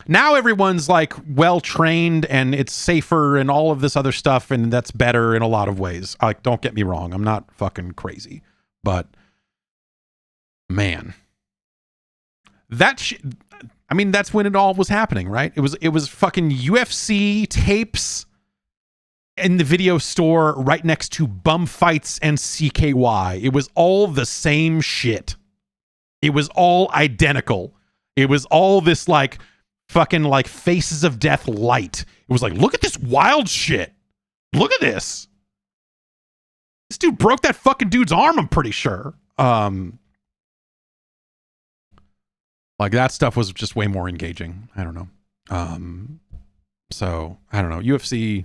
Speaker 1: Now everyone's like well trained and it's safer and all of this other stuff, and that's better in a lot of ways. Like, don't get me wrong, I'm not fucking crazy, but man, I mean, that's when it all was happening, right? It was fucking UFC tapes in the video store right next to bum fights and CKY. It was all the same shit. It was all identical. It was all this like fucking like Faces of Death light. It was like, look at this wild shit. Look at this. This dude broke that fucking dude's arm, I'm pretty sure. Like that stuff was just way more engaging. I don't know. So I don't know. UFC,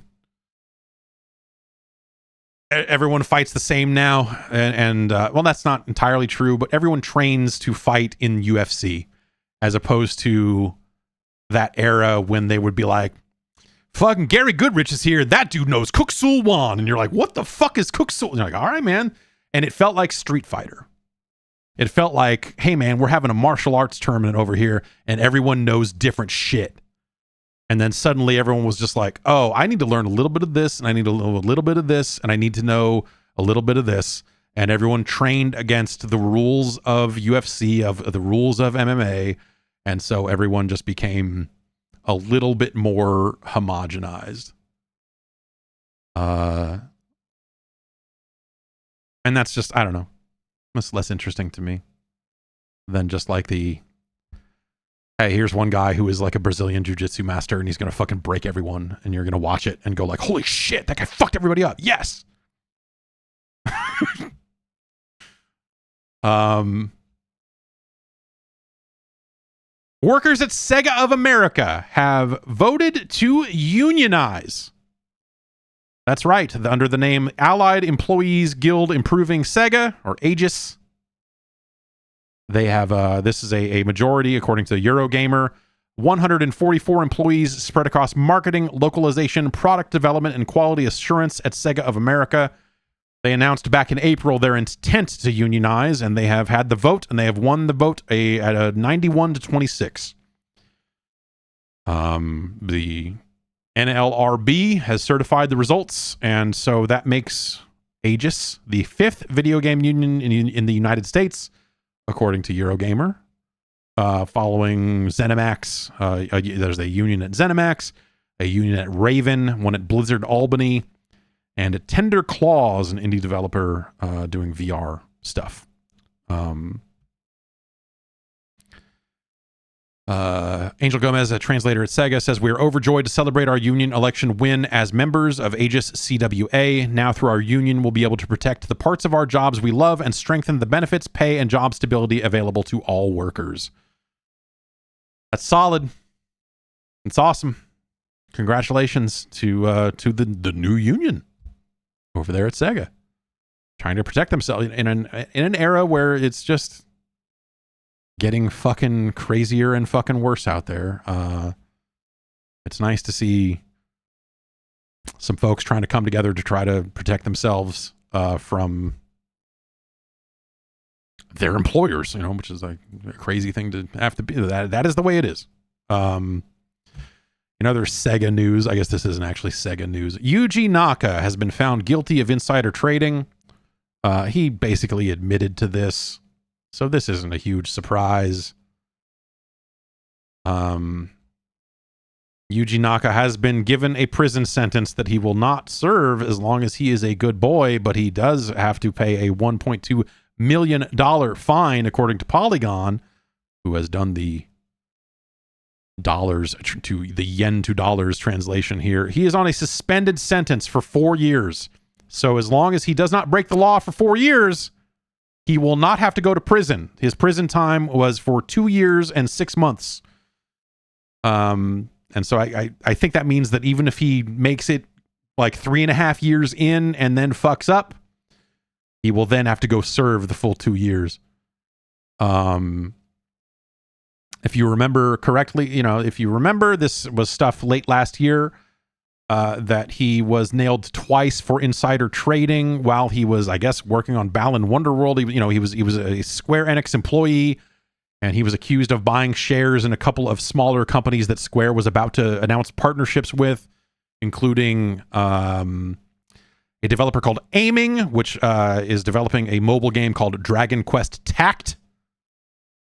Speaker 1: everyone fights the same now, and well, that's not entirely true, but everyone trains to fight in UFC as opposed to that era when they would be like, fucking Gary Goodrich is here, that dude knows Kuk Sul Wan, and you're like, what the fuck is Kuk Sul? And you're like, all right, man. And it felt like Street Fighter. It felt like, hey man, we're having a martial arts tournament over here and everyone knows different shit. And then suddenly everyone was just like, oh, I need to learn a little bit of this, and I need to know a little bit of this, and I need to know a little bit of this. And everyone trained against the rules of UFC, of the rules of MMA. And so everyone just became a little bit more homogenized. And that's just, I don't know. It's less interesting to me than just like the, hey, here's one guy who is like a Brazilian jiu-jitsu master and he's going to fucking break everyone, and you're going to watch it and go like, holy shit, that guy fucked everybody up. Yes. Workers at Sega of America have voted to unionize. That's right. Under the name Allied Employees Guild Improving Sega, or AEGIS. They have, this is a majority, according to Eurogamer. 144 employees spread across marketing, localization, product development, and quality assurance at Sega of America. They announced back in April their intent to unionize, and they have had the vote, and they have won the vote at a 91-26. The NLRB has certified the results, and so that makes AEGIS the 5th video game union in the United States, according to Eurogamer. Following ZeniMax, there's a union at ZeniMax, a union at Raven, one at Blizzard Albany, and a Tender Claws, an indie developer doing VR stuff. Angel Gomez, a translator at Sega, says, we are overjoyed to celebrate our union election win as members of Aegis CWA. Now through our union, we'll be able to protect the parts of our jobs we love and strengthen the benefits, pay, and job stability available to all workers. That's solid. It's awesome. Congratulations to the new union over there at Sega, trying to protect themselves in an era where it's just getting fucking crazier and fucking worse out there. It's nice to see some folks trying to come together to try to protect themselves from their employers, which is like a crazy thing to have to be. That is the way it is. In other Sega news, I guess this isn't actually Sega news. Yuji Naka has been found guilty of insider trading. He basically admitted to this, so this isn't a huge surprise. Yuji Naka has been given a prison sentence that he will not serve as long as he is a good boy, but he does have to pay a $1.2 million fine, according to Polygon, who has done the dollars to the yen to dollars translation here. He is on a suspended sentence for 4 years. So as long as he does not break the law for 4 years, he will not have to go to prison. His prison time was for 2 years and 6 months. And so I think that means that even if he makes it like 3.5 years in and then fucks up, he will then have to go serve the full 2 years. If you remember correctly, this was stuff late last year, that he was nailed twice for insider trading while he was, I guess, working on Balan Wonderworld. He was a Square Enix employee, and he was accused of buying shares in a couple of smaller companies that Square was about to announce partnerships with, including a developer called Aiming, which is developing a mobile game called Dragon Quest Tact.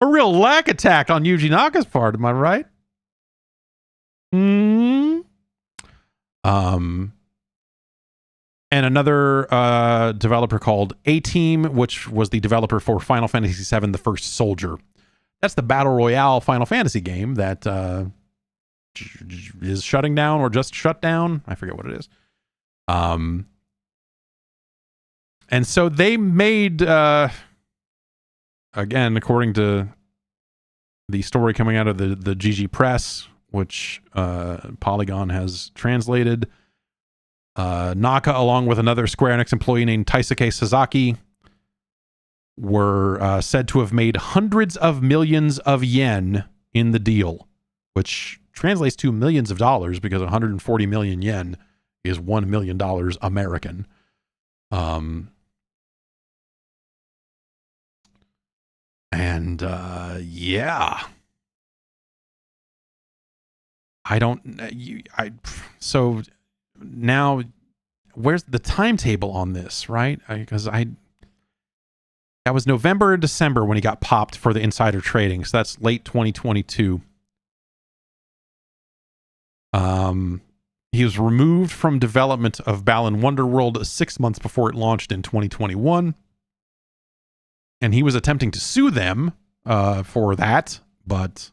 Speaker 1: A real lack of tact on Yuji Naka's part, am I right? And another developer called A-Team, which was the developer for Final Fantasy VII: The First Soldier. That's the Battle Royale Final Fantasy game that is shutting down or just shut down. I forget what it is. And so they made... again, according to the story coming out of the GG Press, which Polygon has translated, Naka, along with another Square Enix employee named Taisuke Sasaki, were said to have made hundreds of millions of yen in the deal, which translates to millions of dollars because 140 million yen is $1 million American. And yeah, so now where's the timetable on this, right? Because that was November and December when he got popped for the insider trading. So that's late 2022. He was removed from development of Balan Wonderworld 6 months before it launched in 2021. And he was attempting to sue them for that, but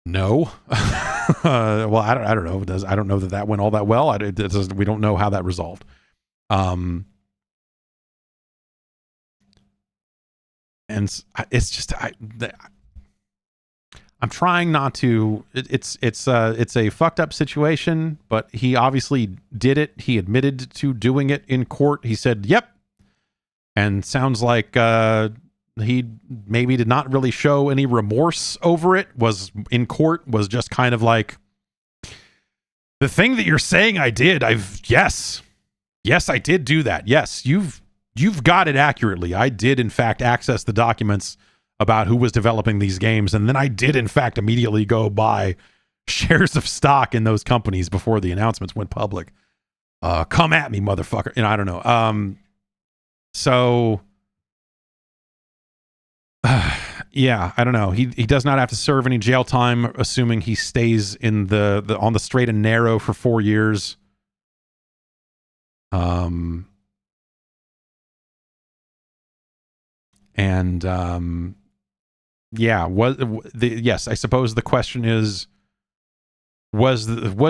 Speaker 1: no. Well, I don't know. I don't know that went all that well. We don't know how that resolved. And it's just I'm trying not to. It's a fucked up situation, but he obviously did it. He admitted to doing it in court. He said, "Yep," and sounds like he maybe did not really show any remorse over it. Was in court. Was just kind of like, the thing that you're saying I did. Yes, I did do that. Yes, you've got it accurately. I did in fact access the documents about who was developing these games, and then I did in fact immediately go buy shares of stock in those companies before the announcements went public. Come at me, motherfucker. I don't know. So yeah, I don't know. He does not have to serve any jail time, assuming he stays in the on the straight and narrow for 4 years. Yeah, yes, I suppose the question is, was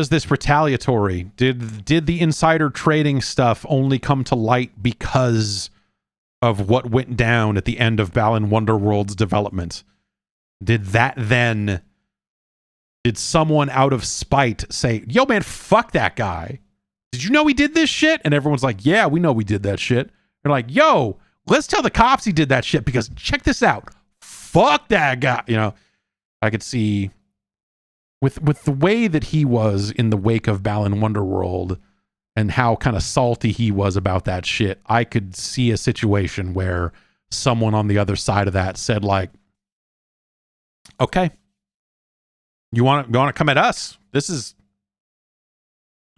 Speaker 1: this retaliatory? Did the insider trading stuff only come to light because of what went down at the end of Balan Wonderworld's development? Did someone out of spite say, "Yo man, fuck that guy. Did you know he did this shit?" And everyone's like, "Yeah, we know we did that shit." They're like, "Yo, let's tell the cops he did that shit because check this out. Fuck that guy." I could see with the way that he was in the wake of Balan Wonderworld and how kind of salty he was about that shit. I could see a situation where someone on the other side of that said like, "Okay, you want to come at us?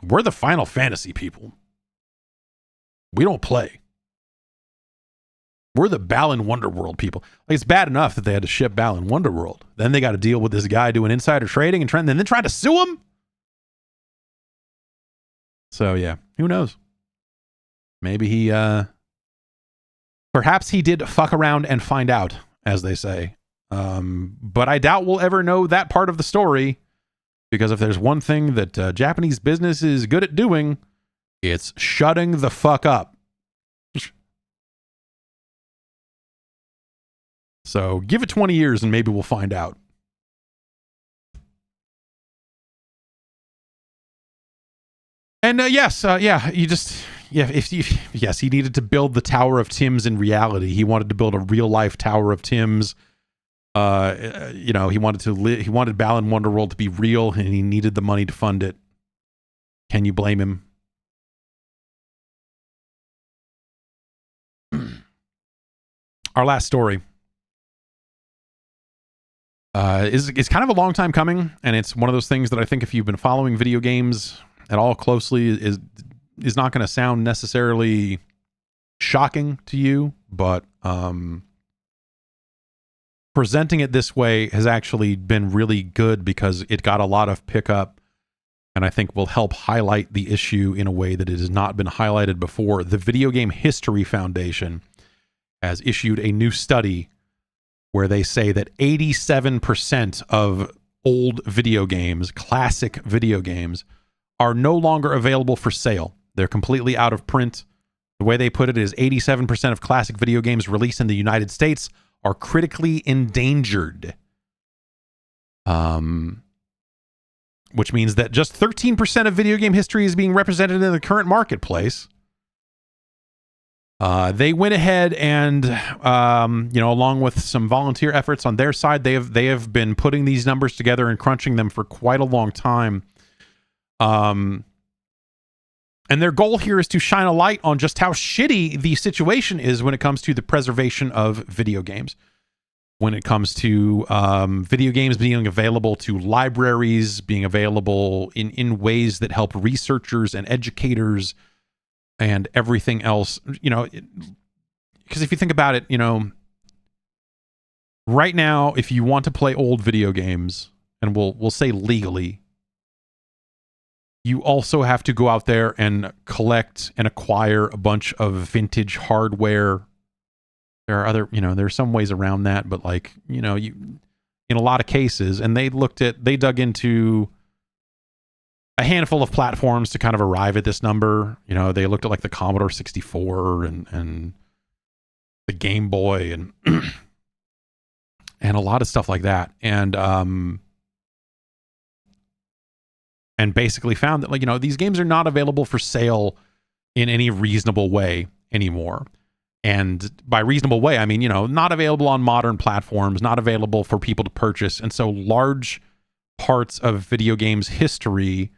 Speaker 1: We're the Final Fantasy people. We don't play. We're the Balan Wonderworld people." Like, it's bad enough that they had to ship Balan Wonderworld. Then they got to deal with this guy doing insider trading and then trying to sue him. So yeah, who knows? Maybe perhaps he did fuck around and find out, as they say. But I doubt we'll ever know that part of the story, because if there's one thing that Japanese business is good at doing, it's shutting the fuck up. So give it 20 years and maybe we'll find out. And yes, he needed to build the Tower of Tims in reality. He wanted to build a real life Tower of Tims. He wanted Balan Wonderworld to be real, and he needed the money to fund it. Can you blame him? Our last story is kind of a long time coming, and it's one of those things that I think if you've been following video games at all closely is not going to sound necessarily shocking to you, but presenting it this way has actually been really good because it got a lot of pickup, and I think will help highlight the issue in a way that it has not been highlighted before. The Video Game History Foundation has issued a new study where they say that 87% of old video games, classic video games, are no longer available for sale. They're completely out of print. The way they put it is 87% of classic video games released in the United States are critically endangered. Which means that just 13% of video game history is being represented in the current marketplace. They went ahead and, along with some volunteer efforts on their side, they have been putting these numbers together and crunching them for quite a long time. And their goal here is to shine a light on just how shitty the situation is when it comes to the preservation of video games. When it comes to video games being available to libraries, being available in ways that help researchers and educators and everything else, because if you think about it, right now, if you want to play old video games, and we'll say legally, you also have to go out there and collect and acquire a bunch of vintage hardware. There are other, there's some ways around that, but in a lot of cases, and they dug into a handful of platforms to kind of arrive at this number. They looked at the Commodore 64 and the Game Boy and and a lot of stuff like that. And basically found that these games are not available for sale in any reasonable way anymore. And by reasonable way, I mean, not available on modern platforms, not available for people to purchase. And so large parts of video games history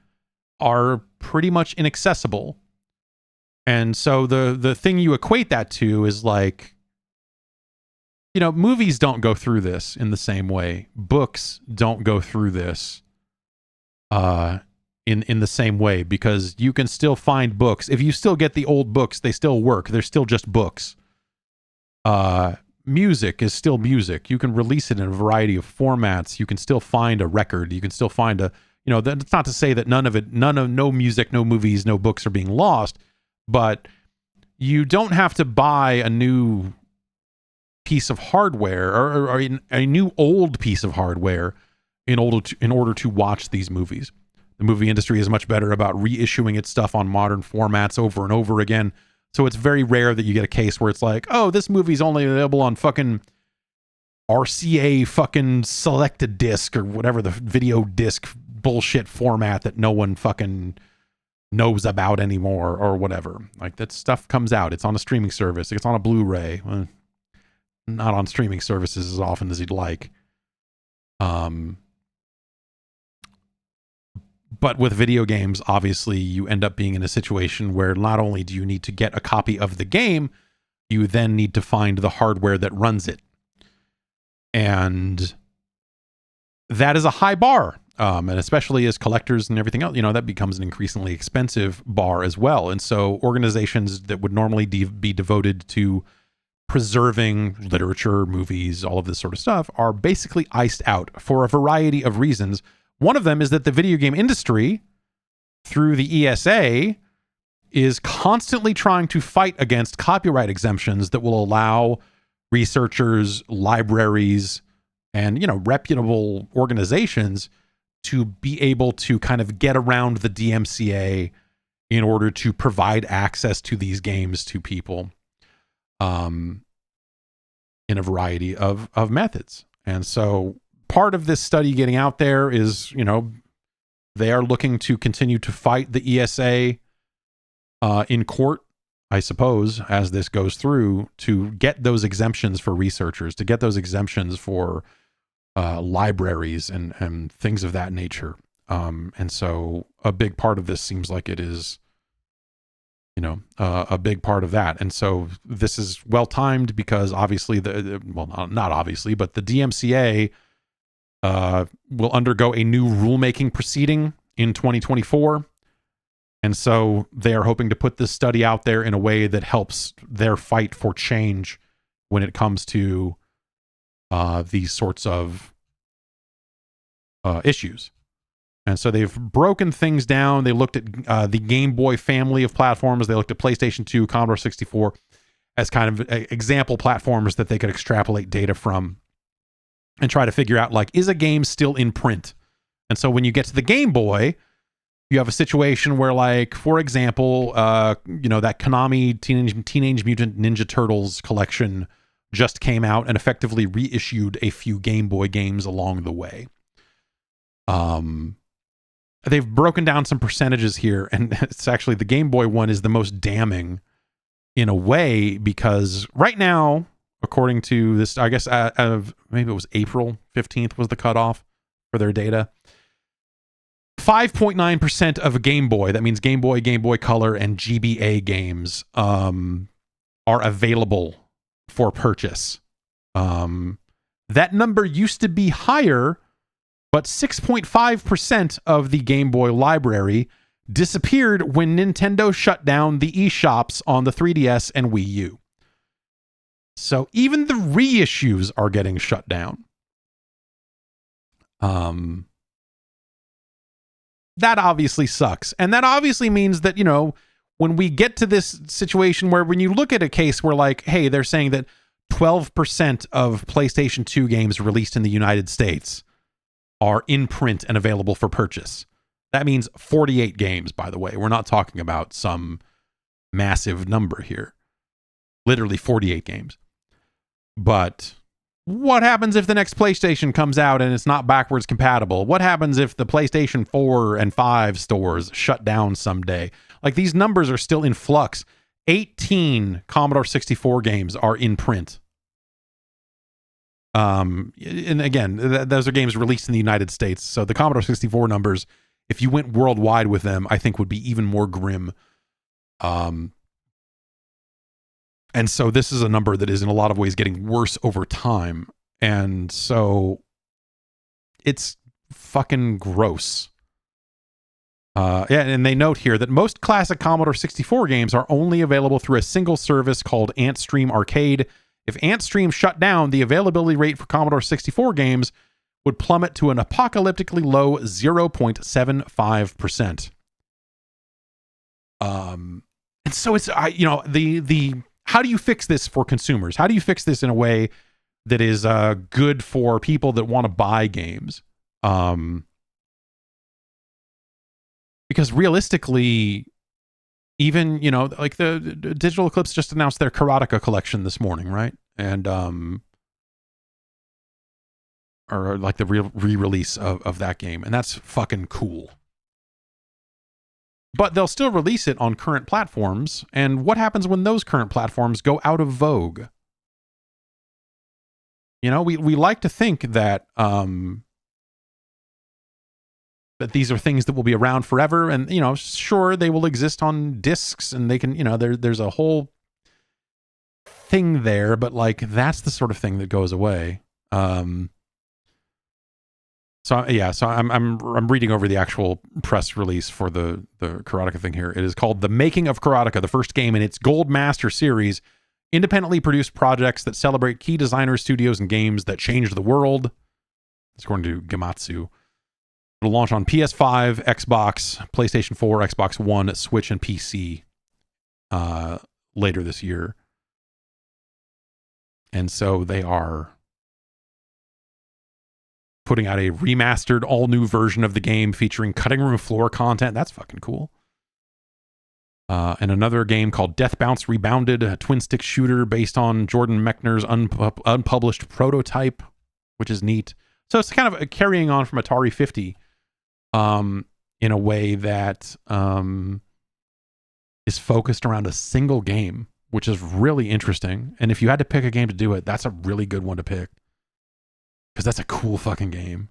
Speaker 1: are pretty much inaccessible. And so the thing you equate that to is movies don't go through this in the same way. Books don't go through this in the same way, because you can still find books. If you still get the old books, they still work. They're still just books. Music is still music. You can release it in a variety of formats. You can still find a record. You can still find that's not to say that no music, no movies, no books are being lost, but you don't have to buy a new piece of hardware or a new old piece of hardware in order to watch these movies. The movie industry is much better about reissuing its stuff on modern formats over and over again. So it's very rare that you get a case where it's this movie's only available on fucking RCA fucking selected disc or whatever the video disc bullshit format that no one fucking knows about anymore or whatever. That stuff comes out. It's on a streaming service. It's on a Blu-ray. Not on streaming services as often as you'd like. But with video games, obviously, you end up being in a situation where not only do you need to get a copy of the game, you then need to find the hardware that runs it. And that is a high bar. And especially as collectors and everything else, that becomes an increasingly expensive bar as well. And so organizations that would normally be devoted to preserving literature, movies, all of this sort of stuff are basically iced out for a variety of reasons. One of them is that the video game industry, through the ESA, is constantly trying to fight against copyright exemptions that will allow researchers, libraries, and, reputable organizations to be able to kind of get around the DMCA in order to provide access to these games to people in a variety of methods. And so part of this study getting out there is, they are looking to continue to fight the ESA in court, I suppose, as this goes through, to get those exemptions for researchers, to get those exemptions for libraries and things of that nature. And so a big part of this seems like it is, a big part of that. And so this is well timed because obviously not obviously, but the DMCA will undergo a new rulemaking proceeding in 2024. And so they are hoping to put this study out there in a way that helps their fight for change when it comes to these sorts of issues. And so they've broken things down. They looked at the Game Boy family of platforms. They looked at PlayStation 2, Commodore 64 as kind of example platforms that they could extrapolate data from and try to figure out, like, is a game still in print? And so when you get to the Game Boy, you have a situation where, like, for example, that Konami Teenage Mutant Ninja Turtles collection just came out and effectively reissued a few Game Boy games along the way. They've broken down some percentages here, and it's actually the Game Boy one is the most damning in a way, because right now, according to this, I guess maybe it was April 15th was the cutoff for their data. 5.9% of a Game Boy, that means Game Boy, Game Boy Color, and GBA games are available for purchase. That number used to be higher, but 6.5% of the Game Boy library disappeared when Nintendo shut down the eShops on the 3DS and Wii U. So even the reissues are getting shut down. That obviously sucks. And that obviously means that, when we get to this situation where when you look at a case where, like, hey, they're saying that 12% of PlayStation 2 games released in the United States are in print and available for purchase. That means 48 games, by the way. We're not talking about some massive number here. Literally 48 games. But what happens if the next PlayStation comes out and it's not backwards compatible? What happens if the PlayStation 4 and 5 stores shut down someday? Like, these numbers are still in flux. 18 Commodore 64 games are in print. And again, those are games released in the United States. So the Commodore 64 numbers, if you went worldwide with them, I think would be even more grim. And so this is a number that is in a lot of ways getting worse over time. And so it's fucking gross. And they note here that most classic Commodore 64 games are only available through a single service called AntStream Arcade. If AntStream shut down, the availability rate for Commodore 64 games would plummet to an apocalyptically low 0.75%. And so it's, the how do you fix this for consumers? How do you fix this in a way that is good for people that want to buy games? Because realistically, even, like the Digital Eclipse just announced their Karateka collection this morning, right? And, or like the re-release of that game. And that's fucking cool. But they'll still release it on current platforms. And what happens when those current platforms go out of vogue? We like to think that, that these are things that will be around forever, and sure, they will exist on discs, and they can, there's a whole thing there, but like that's the sort of thing that goes away. So I'm reading over the actual press release for the Karateka thing here. It is called "The Making of Karateka," the first game in its Gold Master series, independently produced projects that celebrate key designers, studios, and games that changed the world. It's according to Gematsu. It'll launch on PS5, Xbox, PlayStation 4, Xbox One, Switch, and PC later this year. And so they are putting out a remastered, all new version of the game featuring cutting room floor content. That's fucking cool. And another game called Death Bounce Rebounded, a twin stick shooter based on Jordan Mechner's unpublished prototype, which is neat. So it's kind of carrying on from Atari 50 in a way that is focused around a single game, which is really interesting. And if you had to pick a game to do it, that's a really good one to pick. Because that's a cool fucking game.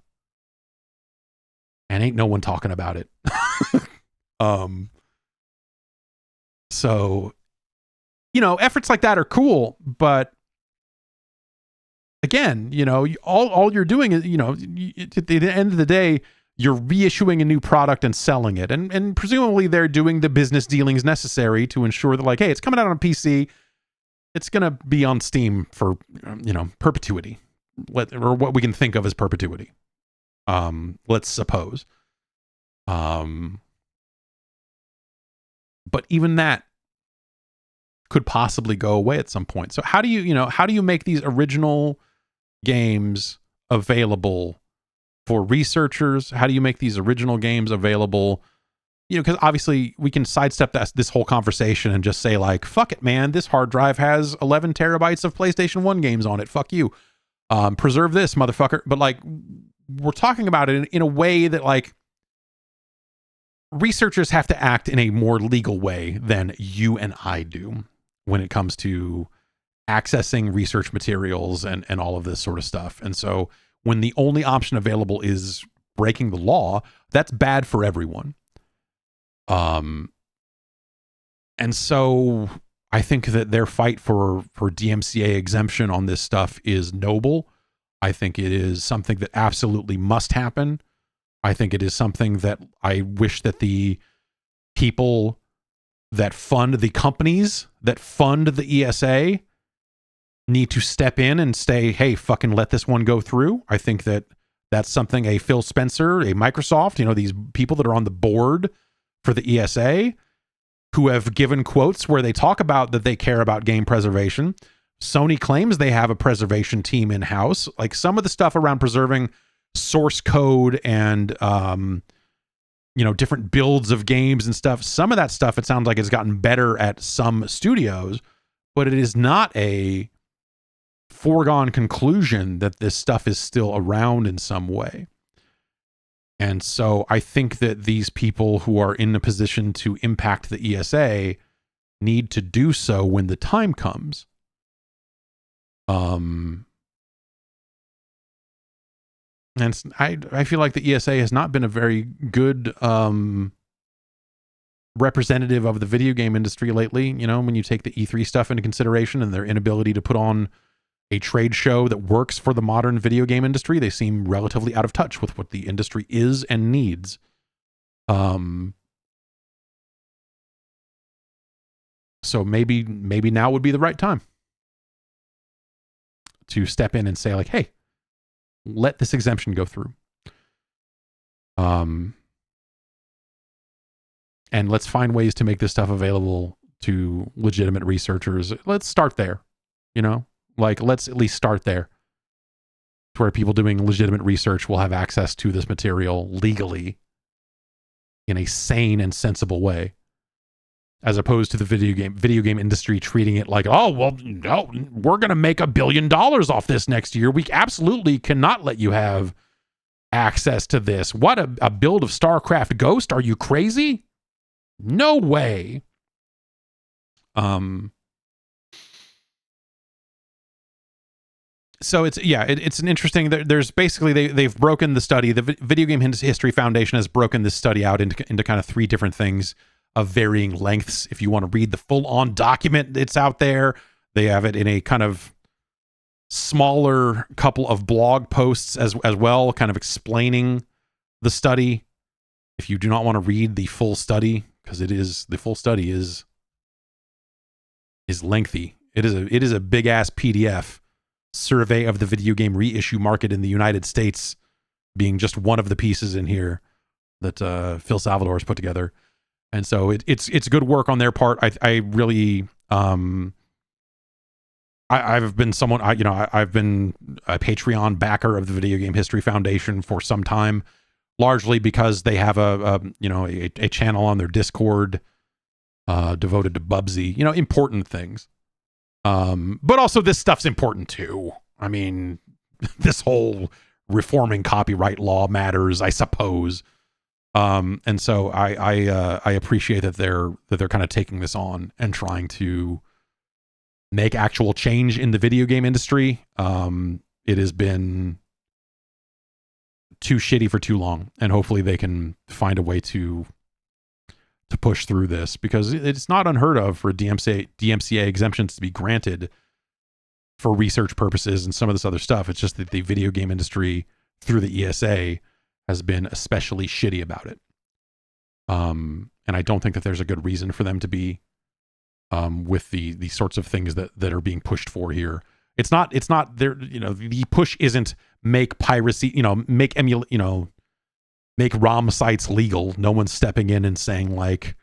Speaker 1: And ain't no one talking about it. So, you know, efforts like that are cool, but again, you know, all you're doing is, you know, at the end of the day, you're reissuing a new product and selling it. And presumably they're doing the business dealings necessary to ensure that, like, hey, it's coming out on PC. It's going to be on Steam for, you know, perpetuity. Or what we can think of as perpetuity. Let's suppose. But even that could possibly go away at some point. So how do you make these original games available for researchers? How do you make these original games available? You know, because obviously we can sidestep this whole conversation and just say, like, fuck it, man, this hard drive has 11 terabytes of PlayStation 1 games on it. Fuck you. Preserve this, motherfucker. But, like, we're talking about it in a way that, like, researchers have to act in a more legal way than you and I do when it comes to accessing research materials and all of this sort of stuff. And so when the only option available is breaking the law, that's bad for everyone. And so I think that their fight for DMCA exemption on this stuff is noble. I think it is something that absolutely must happen. I think it is something that I wish that the people that fund the companies that fund the ESA need to step in and say, hey, fucking let this one go through. I think that that's something a Phil Spencer, a Microsoft, you know, these people that are on the board for the ESA who have given quotes where they talk about that they care about game preservation. Sony claims they have a preservation team in-house. Like, some of the stuff around preserving source code and you know, different builds of games and stuff, some of that stuff, it sounds like it's gotten better at some studios, but it is not a foregone conclusion that this stuff is still around in some way. And so I think that these people who are in a position to impact the ESA need to do so when the time comes. And I feel like the ESA has not been a very good representative of the video game industry lately. You know, when you take the E3 stuff into consideration and their inability to put on a trade show that works for the modern video game industry, they seem relatively out of touch with what the industry is and needs. So maybe now would be the right time to step in and say, like, hey, let this exemption go through. And let's find ways to make this stuff available to legitimate researchers. Let's start there, you know? Like, let's at least start there, to where people doing legitimate research will have access to this material legally in a sane and sensible way, as opposed to the video game industry treating it like, oh, well, no, we're going to make $1 billion off this next year. We absolutely cannot let you have access to this. What, a build of StarCraft Ghost? Are you crazy? No way. So it's an interesting, there's basically, they've broken the study. The Video Game History Foundation has broken this study out into kind of 3 different things of varying lengths. If you want to read the full-on document, it's out there. They have it in a kind of smaller couple of blog posts as well, kind of explaining the study. If you do not want to read the full study, because the full study is lengthy. It is a big ass PDF survey of the video game reissue market in the United States, being just one of the pieces in here that Phil Salvador has put together. And so it's good work on their part. I really I've been someone, I've been a Patreon backer of the Video Game History Foundation for some time, largely because they have a channel on their Discord devoted to Bubsy, important things. But also this stuff's important too. I mean, this whole reforming copyright law matters, I suppose. And so I appreciate that they're kind of taking this on and trying to make actual change in the video game industry. It has been too shitty for too long, and hopefully they can find a way to push through this, because it's not unheard of for DMCA exemptions to be granted for research purposes and some of this other stuff. It's just that the video game industry through the ESA has been especially shitty about it. And I don't think that there's a good reason for them to be with the sorts of things that are being pushed for here. It's not there, the push isn't make piracy, make ROM sites legal. No one's stepping in and saying like,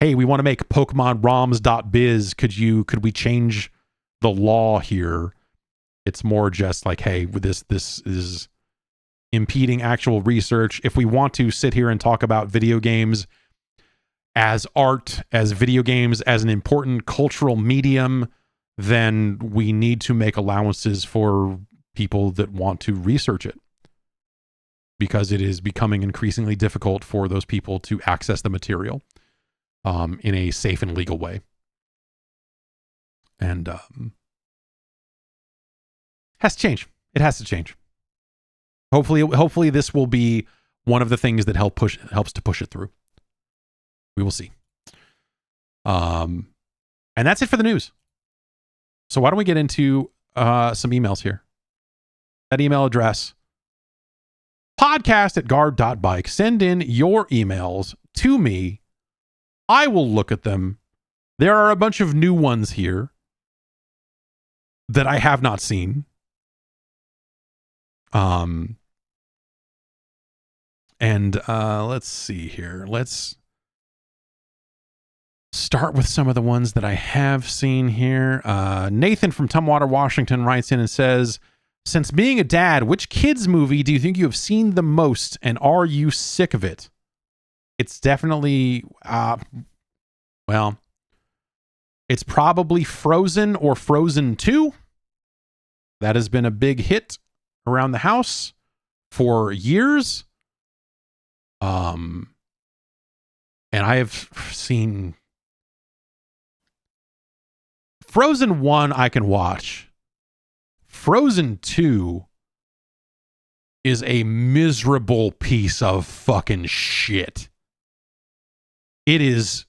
Speaker 1: hey, we want to make Pokemon ROMs.biz. Could we change the law here? It's more just like, hey, this is impeding actual research. If we want to sit here and talk about video games as art, as video games as an important cultural medium, then we need to make allowances for people that want to research it, because it is becoming increasingly difficult for those people to access the material in a safe and legal way. And has to change. It has to change. Hopefully this will be one of the things that helps to push it through. We will see. And that's it for the news. So why don't we get into some emails here? That email address, podcast@guard.bike. Send in your emails to me. I will look at them. There are a bunch of new ones here that I have not seen. Let's see here. Let's start with some of the ones that I have seen here. Nathan from Tumwater, Washington writes in and says, since being a dad, which kids movie do you think you have seen the most, and are you sick of it? It's definitely, it's probably Frozen or Frozen 2. That has been a big hit around the house for years. And I have seen Frozen 1 I can watch. Frozen 2 is a miserable piece of fucking shit. It is.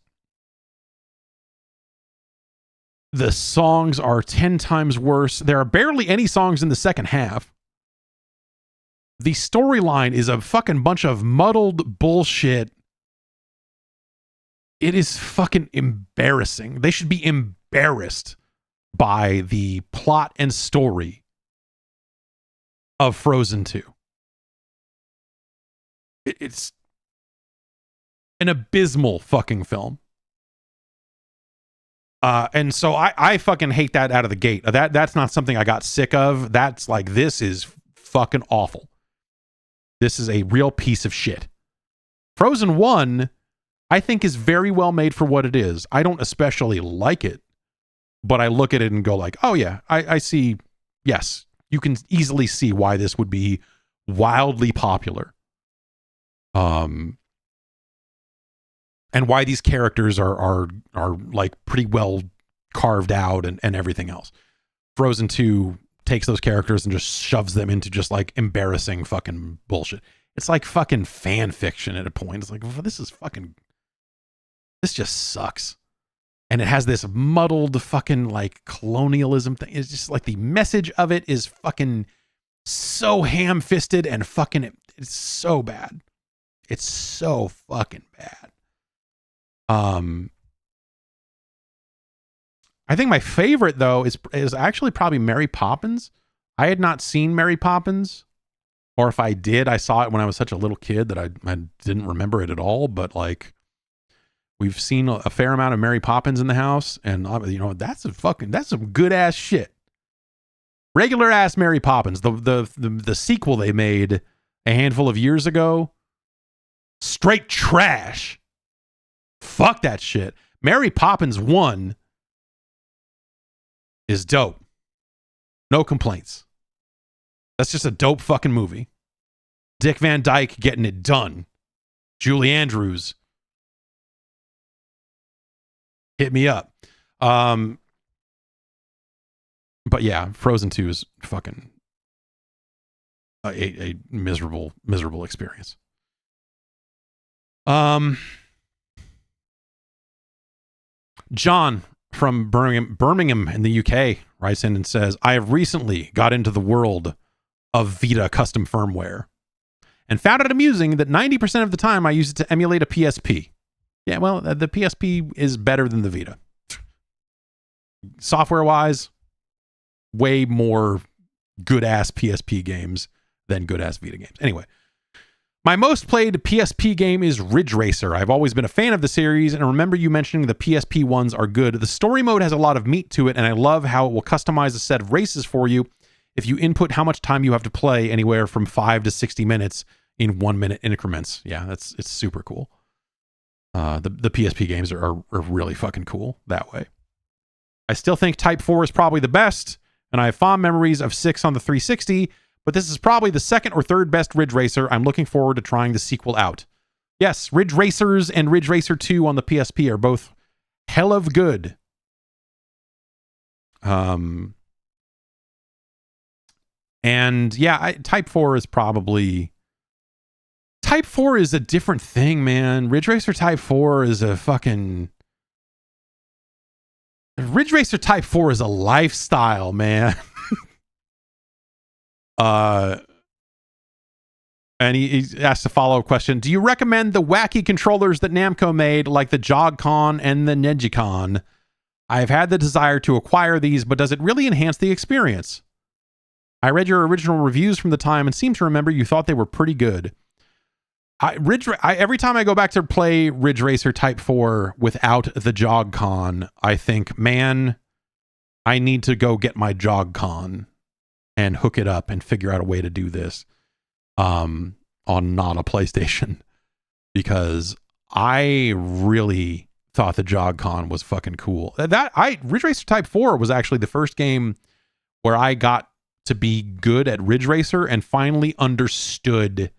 Speaker 1: The songs are 10 times worse. There are barely any songs in the second half. The storyline is a fucking bunch of muddled bullshit. It is fucking embarrassing. They should be embarrassed by the plot and story of Frozen 2. It's an abysmal fucking film. And so I fucking hate that out of the gate. That's not something I got sick of. That's like, this is fucking awful. This is a real piece of shit. Frozen 1, I think, is very well made for what it is. I don't especially like it, but I look at it and go like, oh yeah, I see. Yes, you can easily see why this would be wildly popular. And why these characters are like pretty well carved out and everything else. Frozen 2 takes those characters and just shoves them into just like embarrassing fucking bullshit. It's like fucking fan fiction at a point. It's like, this just sucks. And it has this muddled fucking like colonialism thing. It's just like the message of it is fucking so ham-fisted and fucking, it's so bad. It's so fucking bad. I think my favorite though is actually probably Mary Poppins. I had not seen Mary Poppins, or if I did, I saw it when I was such a little kid that I didn't remember it at all. But like, we've seen a fair amount of Mary Poppins in the house, and that's some good ass shit. Regular ass Mary Poppins, the sequel they made a handful of years ago, straight trash. Fuck that shit. Mary Poppins 1 is dope. No complaints. That's just a dope fucking movie. Dick Van Dyke getting it done. Julie Andrews. Hit me up. But yeah, Frozen 2 is fucking a miserable experience. John from Birmingham in the UK writes in and says, I have recently got into the world of Vita custom firmware and found it amusing that 90% of the time I use it to emulate a PSP. Yeah, well, the PSP is better than the Vita. Software-wise, way more good-ass PSP games than good-ass Vita games. Anyway, my most played PSP game is Ridge Racer. I've always been a fan of the series, and I remember you mentioning the PSP ones are good. The story mode has a lot of meat to it, and I love how it will customize a set of races for you if you input how much time you have to play, anywhere from 5 to 60 minutes in 1 minute increments. Yeah, it's super cool. The PSP games are really fucking cool that way. I still think Type 4 is probably the best, and I have fond memories of 6 on the 360, but this is probably the second or third best Ridge Racer. I'm looking forward to trying the sequel out. Yes, Ridge Racers and Ridge Racer 2 on the PSP are both hell of good. And yeah, Type 4 is probably... Type 4 is a different thing, man. Ridge Racer Type 4 is a fucking... Ridge Racer Type 4 is a lifestyle, man. And he asked a follow-up question. Do you recommend the wacky controllers that Namco made, like the Jog-Con and the Neji-Con? I've had the desire to acquire these, but does it really enhance the experience? I read your original reviews from the time and seem to remember you thought they were pretty good. Every time I go back to play Ridge Racer Type 4 without the Jog-Con, I think, man, I need to go get my Jog-Con and hook it up and figure out a way to do this on not a PlayStation, because I really thought the Jog-Con was fucking cool. Ridge Racer Type 4 was actually the first game where I got to be good at Ridge Racer and finally understood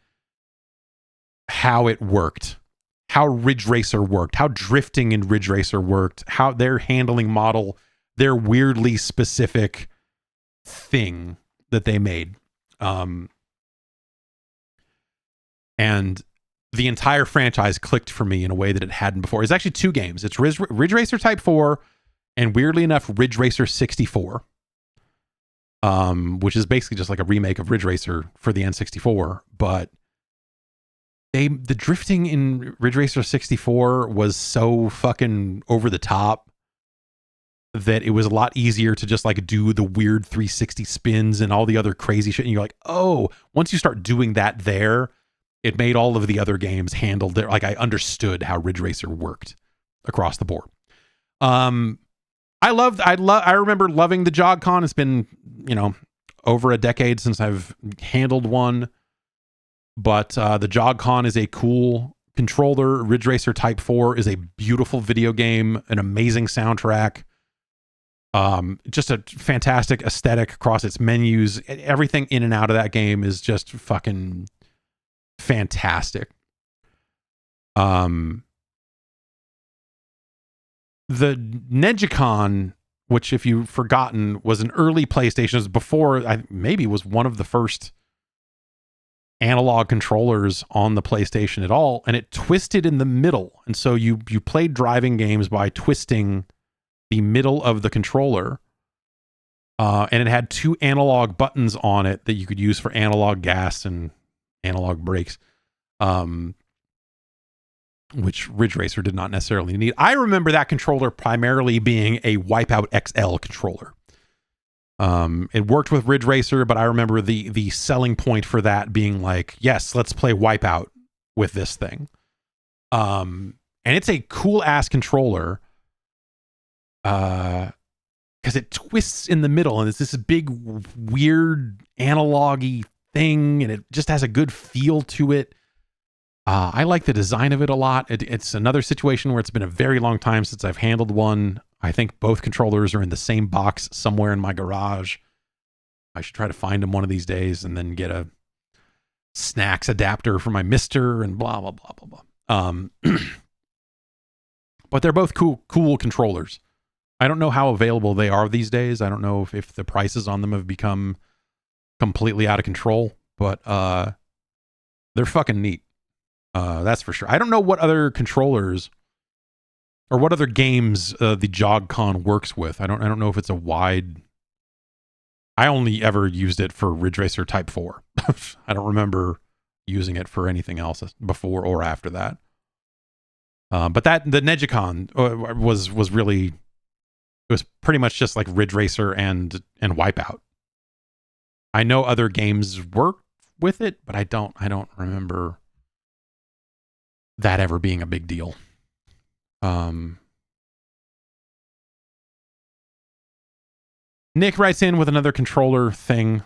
Speaker 1: how it worked, how Ridge Racer worked, how drifting in Ridge Racer worked, how their handling model, their weirdly specific thing that they made. And the entire franchise clicked for me in a way that it hadn't before. It's actually two games. It's Ridge Racer Type 4 and, weirdly enough, Ridge Racer 64. Which is basically just like a remake of Ridge Racer for the N64, but the drifting in Ridge Racer 64 was so fucking over the top that it was a lot easier to just like do the weird 360 spins and all the other crazy shit. And you're like, oh, once you start doing that there, it made all of the other games handled there. Like, I understood how Ridge Racer worked across the board. I remember loving the Jog-Con. It's been, over a decade since I've handled one. But the Jog-Con is a cool controller. Ridge Racer Type 4 is a beautiful video game, an amazing soundtrack. Just a fantastic aesthetic across its menus. Everything in and out of that game is just fucking fantastic. The Neji-Con, which, if you've forgotten, was an early PlayStation. It was before, maybe was one of the first analog controllers on the PlayStation at all, and it twisted in the middle. And so you played driving games by twisting the middle of the controller. And it had two analog buttons on it that you could use for analog gas and analog brakes. Which Ridge Racer did not necessarily need. I remember that controller primarily being a Wipeout XL controller. It worked with Ridge Racer, but I remember the selling point for that being like, yes, let's play Wipeout with this thing. And it's a cool ass controller. because it twists in the middle and it's this big weird analog-y thing, and it just has a good feel to it. I like the design of it a lot. It's another situation where it's been a very long time since I've handled one. I think both controllers are in the same box somewhere in my garage. I should try to find them one of these days and then get a snacks adapter for my Mister and blah, blah, blah, blah, blah. But they're both cool controllers. I don't know how available they are these days. I don't know if the prices on them have become completely out of control, but they're fucking neat. That's for sure. I don't know what other controllers or what other games the JogCon works with. I don't know if it's a wide. I only ever used it for Ridge Racer Type 4. I don't remember using it for anything else before or after that. But the Negicon was really, it was pretty much just like Ridge Racer and Wipeout. I know other games work with it, but I don't remember that ever being a big deal. Nick writes in with another controller thing.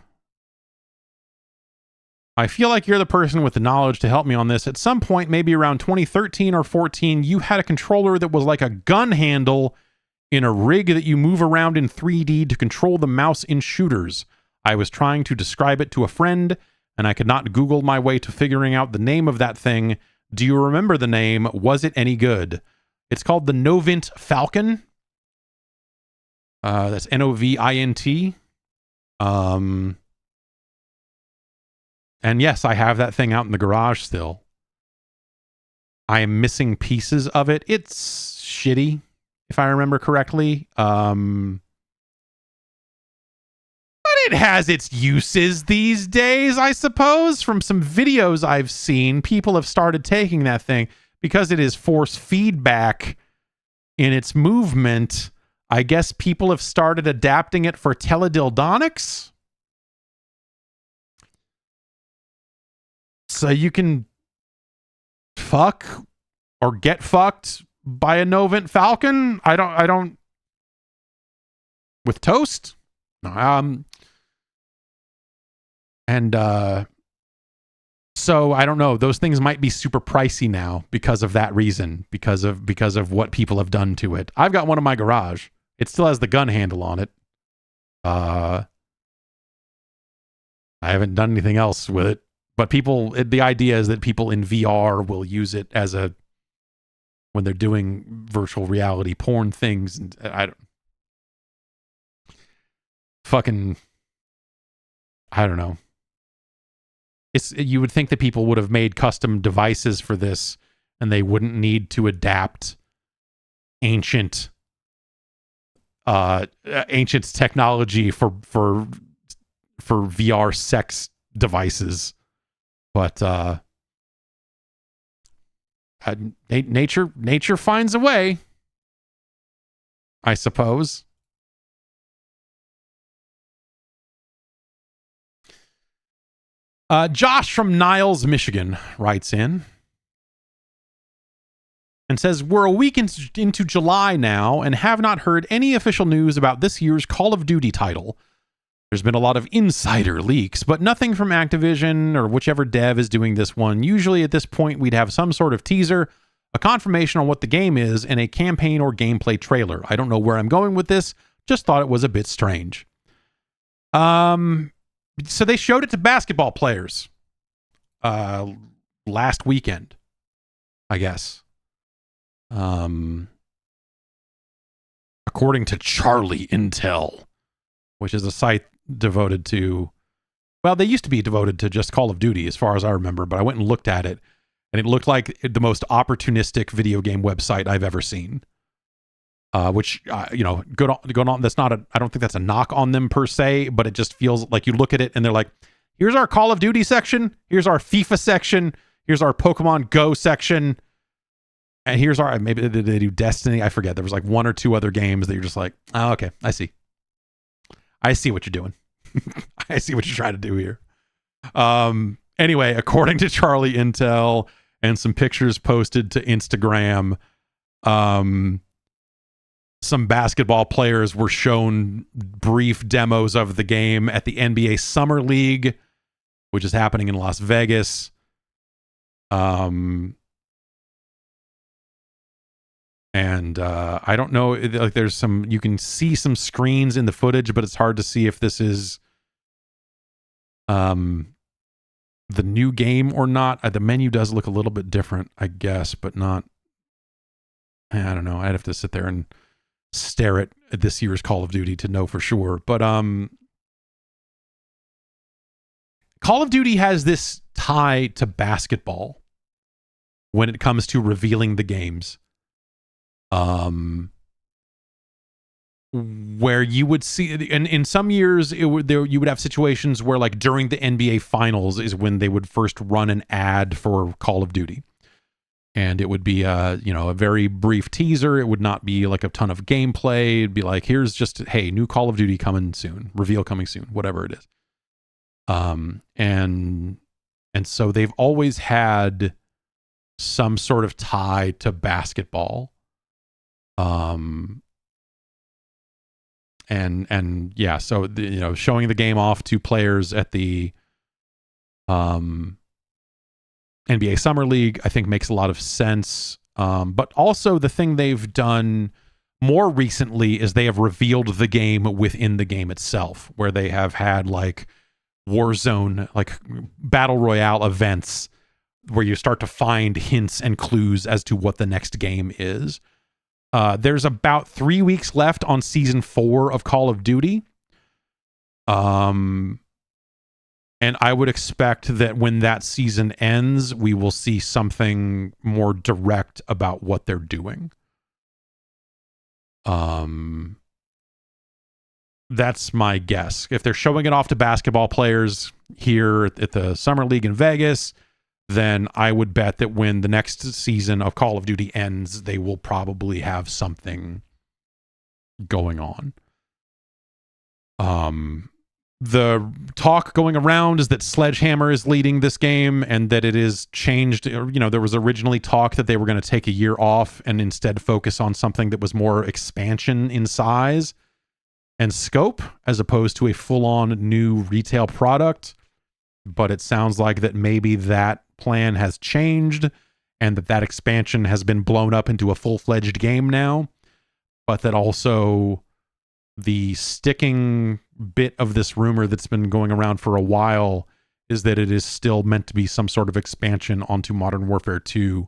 Speaker 1: I feel like you're the person with the knowledge to help me on this. At some point, maybe around 2013 or 14, you had a controller that was like a gun handle in a rig that you move around in 3D to control the mouse in shooters. I was trying to describe it to a friend, and I could not Google my way to figuring out the name of that thing. Do you remember the name? Was it any good? It's called the Novint Falcon. That's Novint. And yes, I have that thing out in the garage still. I am missing pieces of it. It's shitty, if I remember correctly. But it has its uses these days, I suppose. From some videos I've seen, people have started taking that thing because it is force feedback in its movement. I guess people have started adapting it for teledildonics. So you can fuck or get fucked by a Novint Falcon. I don't with toast. So I don't know. Those things might be super pricey now because of that reason, because of what people have done to it. I've got one in my garage. It still has the gun handle on it. I haven't done anything else with it. But the idea is that people in VR will use it when they're doing virtual reality porn things. And I don't know. You would think that people would have made custom devices for this and they wouldn't need to adapt ancient technology for VR sex devices. But nature finds a way, I suppose. Josh from Niles, Michigan writes in and says, we're a week into July now and have not heard any official news about this year's Call of Duty title. There's been a lot of insider leaks, but nothing from Activision or whichever dev is doing this one. Usually at this point, we'd have some sort of teaser, a confirmation on what the game is, and a campaign or gameplay trailer. I don't know where I'm going with this. Just thought it was a bit strange. So they showed it to basketball players last weekend, I guess. According to Charlie Intel, which is a site devoted to, well, they used to be devoted to just Call of Duty as far as I remember, but I went and looked at it and it looked like the most opportunistic video game website I've ever seen. Which, good on. That's not I don't think that's a knock on them per se, but it just feels like you look at it and they're like, here's our Call of Duty section. Here's our FIFA section. Here's our Pokemon Go section. And here's maybe they do Destiny. I forget. There was like one or two other games that you're just like, oh, okay. I see what you're doing. I see what you're trying to do here. Anyway, according to Charlie Intel and some pictures posted to Instagram, some basketball players were shown brief demos of the game at the NBA Summer League, which is happening in Las Vegas. And I don't know, like there's some, you can see some screens in the footage, but it's hard to see if this is the new game or not. The menu does look a little bit different, I guess, but not, I don't know. I'd have to sit there and stare at this year's Call of Duty to know for sure. But Call of Duty has this tie to basketball when it comes to revealing the games. Where you would see, and in some years you would have situations where, like, during the NBA Finals is when they would first run an ad for Call of Duty, and it would be a very brief teaser. It would not be like a ton of gameplay. It'd be like, here's just, hey, new Call of Duty coming soon, reveal coming soon, whatever it is. And so they've always had some sort of tie to basketball. And yeah, so showing the game off to players at the NBA Summer League, I think makes a lot of sense. But also the thing they've done more recently is they have revealed the game within the game itself, where they have had like Warzone, like battle royale events where you start to find hints and clues as to what the next game is. There's about 3 weeks left on season 4 of Call of Duty. And I would expect that when that season ends, we will see something more direct about what they're doing. That's my guess. If they're showing it off to basketball players here at the Summer League in Vegas, then I would bet that when the next season of Call of Duty ends, they will probably have something going on. The talk going around is that Sledgehammer is leading this game and that it is changed. There was originally talk that they were going to take a year off and instead focus on something that was more expansion in size and scope, as opposed to a full-on new retail product. But it sounds like that maybe that plan has changed and that expansion has been blown up into a full-fledged game now, but that also the sticking bit of this rumor that's been going around for a while is that it is still meant to be some sort of expansion onto Modern Warfare 2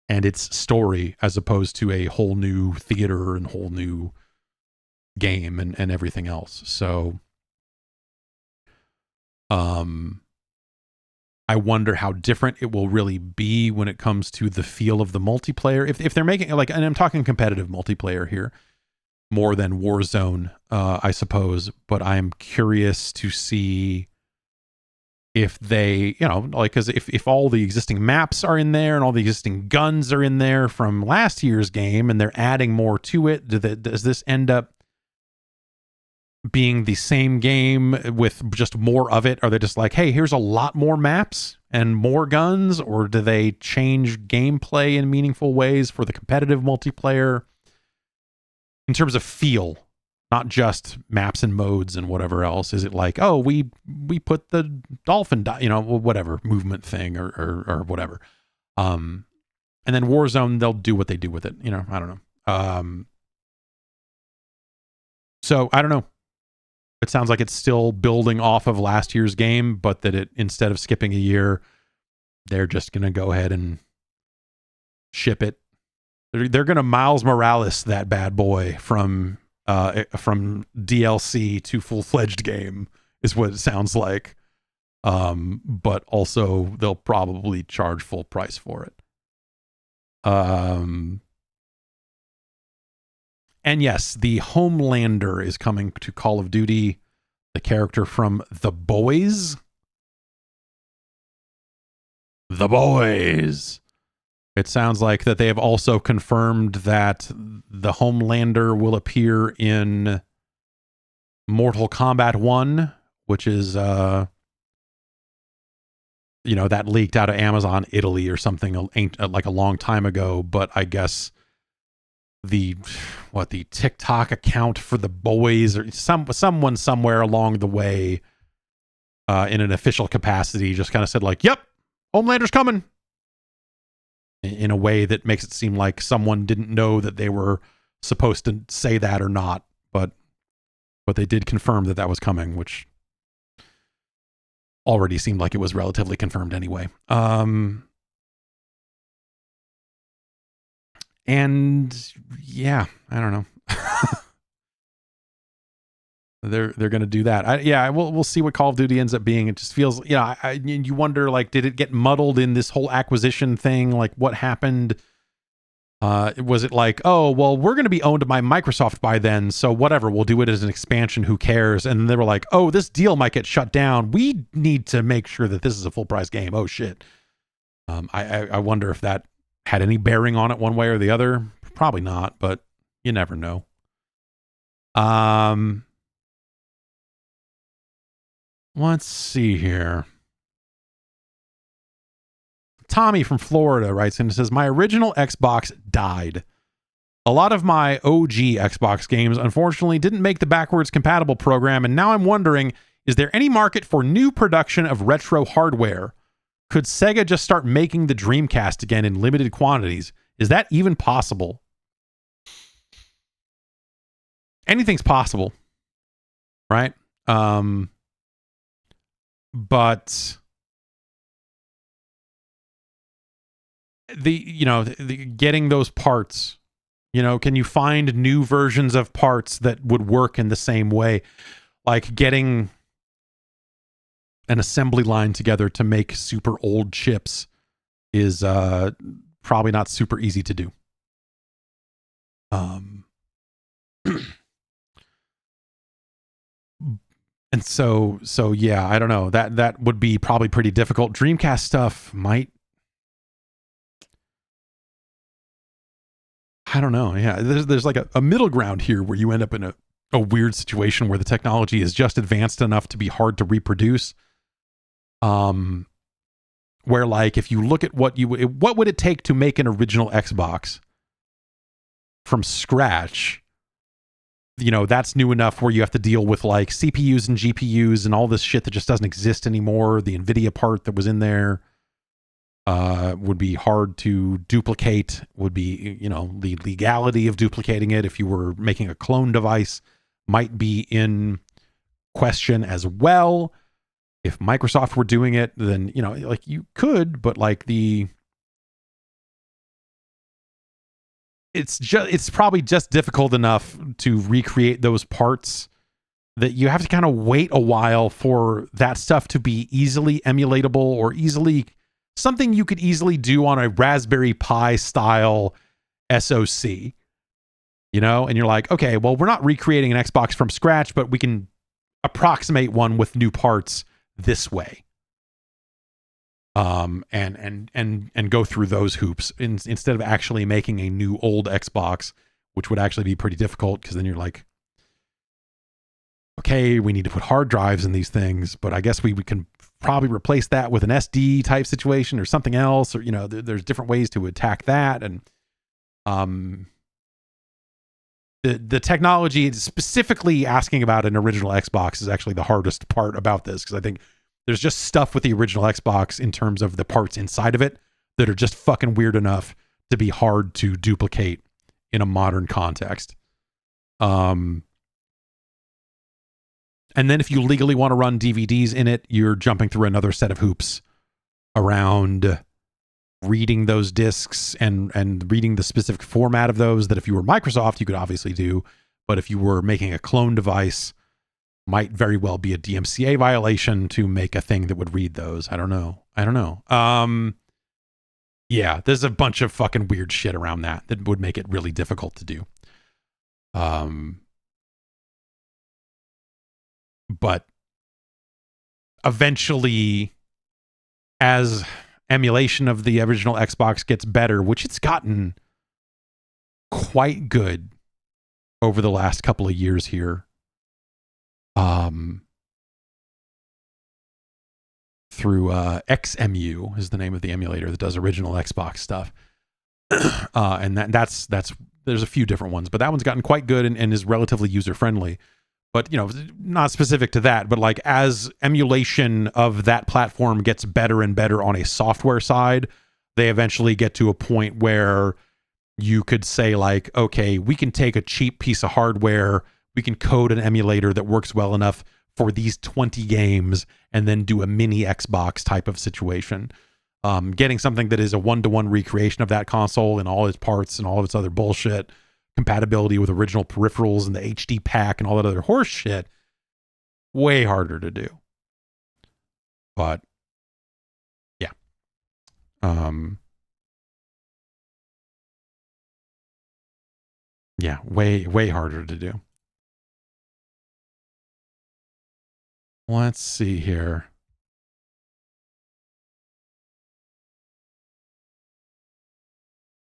Speaker 1: and its story, as opposed to a whole new theater and whole new game and everything else. So I wonder how different it will really be when it comes to the feel of the multiplayer. If they're making, like, and I'm talking competitive multiplayer here more than Warzone, I suppose, but I'm curious to see if they, because if all the existing maps are in there and all the existing guns are in there from last year's game and they're adding more to it, does this end up being the same game with just more of it? Are they just like, hey, here's a lot more maps and more guns? Or do they change gameplay in meaningful ways for the competitive multiplayer in terms of feel, not just maps and modes and whatever else? Is it like, oh, we put the dolphin, whatever movement thing or whatever. And then Warzone, they'll do what they do with it. I don't know. So I don't know. It sounds like it's still building off of last year's game, but that it, instead of skipping a year, they're just going to go ahead and ship it. They're going to Miles Morales that bad boy from DLC to full-fledged game is what it sounds like. But also they'll probably charge full price for it. And yes, the Homelander is coming to Call of Duty, the character from The Boys. The Boys. It sounds like that they have also confirmed that the Homelander will appear in Mortal Kombat 1, which is, that leaked out of Amazon Italy or something like a long time ago, but I guess the TikTok account for the boys, or someone somewhere along the way in an official capacity just kind of said like, yep, Homelander's coming, in a way that makes it seem like someone didn't know that they were supposed to say that or not, but they did confirm that was coming, which already seemed like it was relatively confirmed anyway. And yeah, I don't know. They're going to do that. We'll see what Call of Duty ends up being. It just feels, you wonder, like, did it get muddled in this whole acquisition thing? Like, what happened? Was it like, oh, well, we're going to be owned by Microsoft by then, so whatever, we'll do it as an expansion, who cares? And they were like, oh, this deal might get shut down. We need to make sure that this is a full price game. Oh shit. I wonder if that had any bearing on it one way or the other. Probably not, but you never know. Let's see here. Tommy from Florida writes in and says, my original Xbox died. A lot of my OG Xbox games, unfortunately, didn't make the backwards compatible program, and now I'm wondering, is there any market for new production of retro hardware? Could Sega just start making the Dreamcast again in limited quantities? Is that even possible? Anything's possible, right? But the getting those parts, can you find new versions of parts that would work in the same way? Like getting an assembly line together to make super old chips is probably not super easy to do. And so yeah, I don't know. That would be probably pretty difficult. Dreamcast stuff might. I don't know. Yeah, there's like a middle ground here where you end up in a weird situation where the technology is just advanced enough to be hard to reproduce. Where like if you look at what would it take to make an original Xbox from scratch? That's new enough where you have to deal with like CPUs and GPUs and all this shit that just doesn't exist anymore. The NVIDIA part that was in there would be hard to duplicate, would be, the legality of duplicating it if you were making a clone device might be in question as well. If Microsoft were doing it, then, like you could, but like it's probably just difficult enough to recreate those parts that you have to kind of wait a while for that stuff to be easily emulatable or easily something you could easily do on a Raspberry Pi style SoC, and you're like, okay, well, we're not recreating an Xbox from scratch, but we can approximate one with new parts this way. And go through those hoops instead of actually making a new old Xbox, which would actually be pretty difficult because then you're like, okay, we need to put hard drives in these things, but I guess we can probably replace that with an SD type situation or something else, or there's different ways to attack that. And the technology, specifically asking about an original Xbox, is actually the hardest part about this, because I think there's just stuff with the original Xbox in terms of the parts inside of it that are just fucking weird enough to be hard to duplicate in a modern context. And then if you legally want to run DVDs in it, you're jumping through another set of hoops around reading those discs and reading the specific format of those that if you were Microsoft, you could obviously do. But if you were making a clone device, might very well be a DMCA violation to make a thing that would read those. I don't know. Yeah, there's a bunch of fucking weird shit around that would make it really difficult to do. But eventually, as emulation of the original Xbox gets better, which it's gotten quite good over the last couple of years here, through XMU is the name of the emulator that does original Xbox stuff. And that's there's a few different ones, but that one's gotten quite good and is relatively user friendly. But not specific to that, but like as emulation of that platform gets better and better on a software side, they eventually get to a point where you could say like, okay, we can take a cheap piece of hardware, we can code an emulator that works well enough for these 20 games and then do a mini Xbox type of situation. Getting something that is a one-to-one recreation of that console and all its parts and all of its other bullshit, compatibility with original peripherals and the HD pack and all that other horse shit, way harder to do. But yeah. Yeah, way harder to do. Let's see here.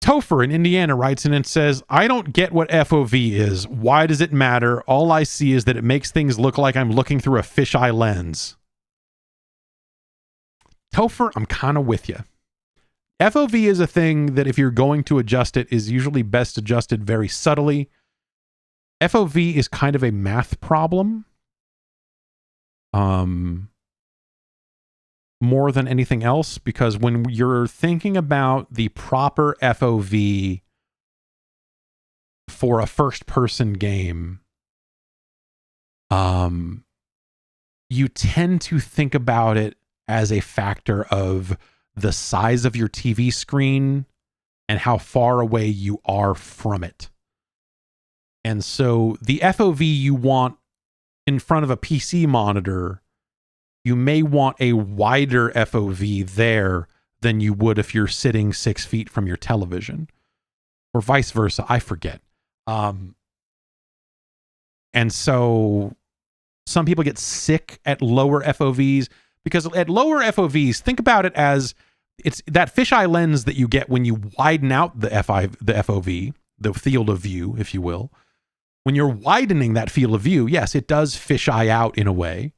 Speaker 1: Topher in Indiana writes in and says, I don't get what FOV is. Why does it matter? All I see is that it makes things look like I'm looking through a fisheye lens. Topher, I'm kind of with you. FOV is a thing that if you're going to adjust it is usually best adjusted very subtly. FOV is kind of a math problem. More than anything else, because when you're thinking about the proper FOV for a first-person game, you tend to think about it as a factor of the size of your TV screen and how far away you are from it. And so the FOV you want in front of a PC monitor, you may want a wider FOV there than you would if you're sitting 6 feet from your television, or vice versa. I forget. And so some people get sick at lower FOVs because at lower FOVs, think about it as it's that fisheye lens that you get when you widen out the FOV, the field of view, if you will. When you're widening that field of view, yes, it does fisheye out in a way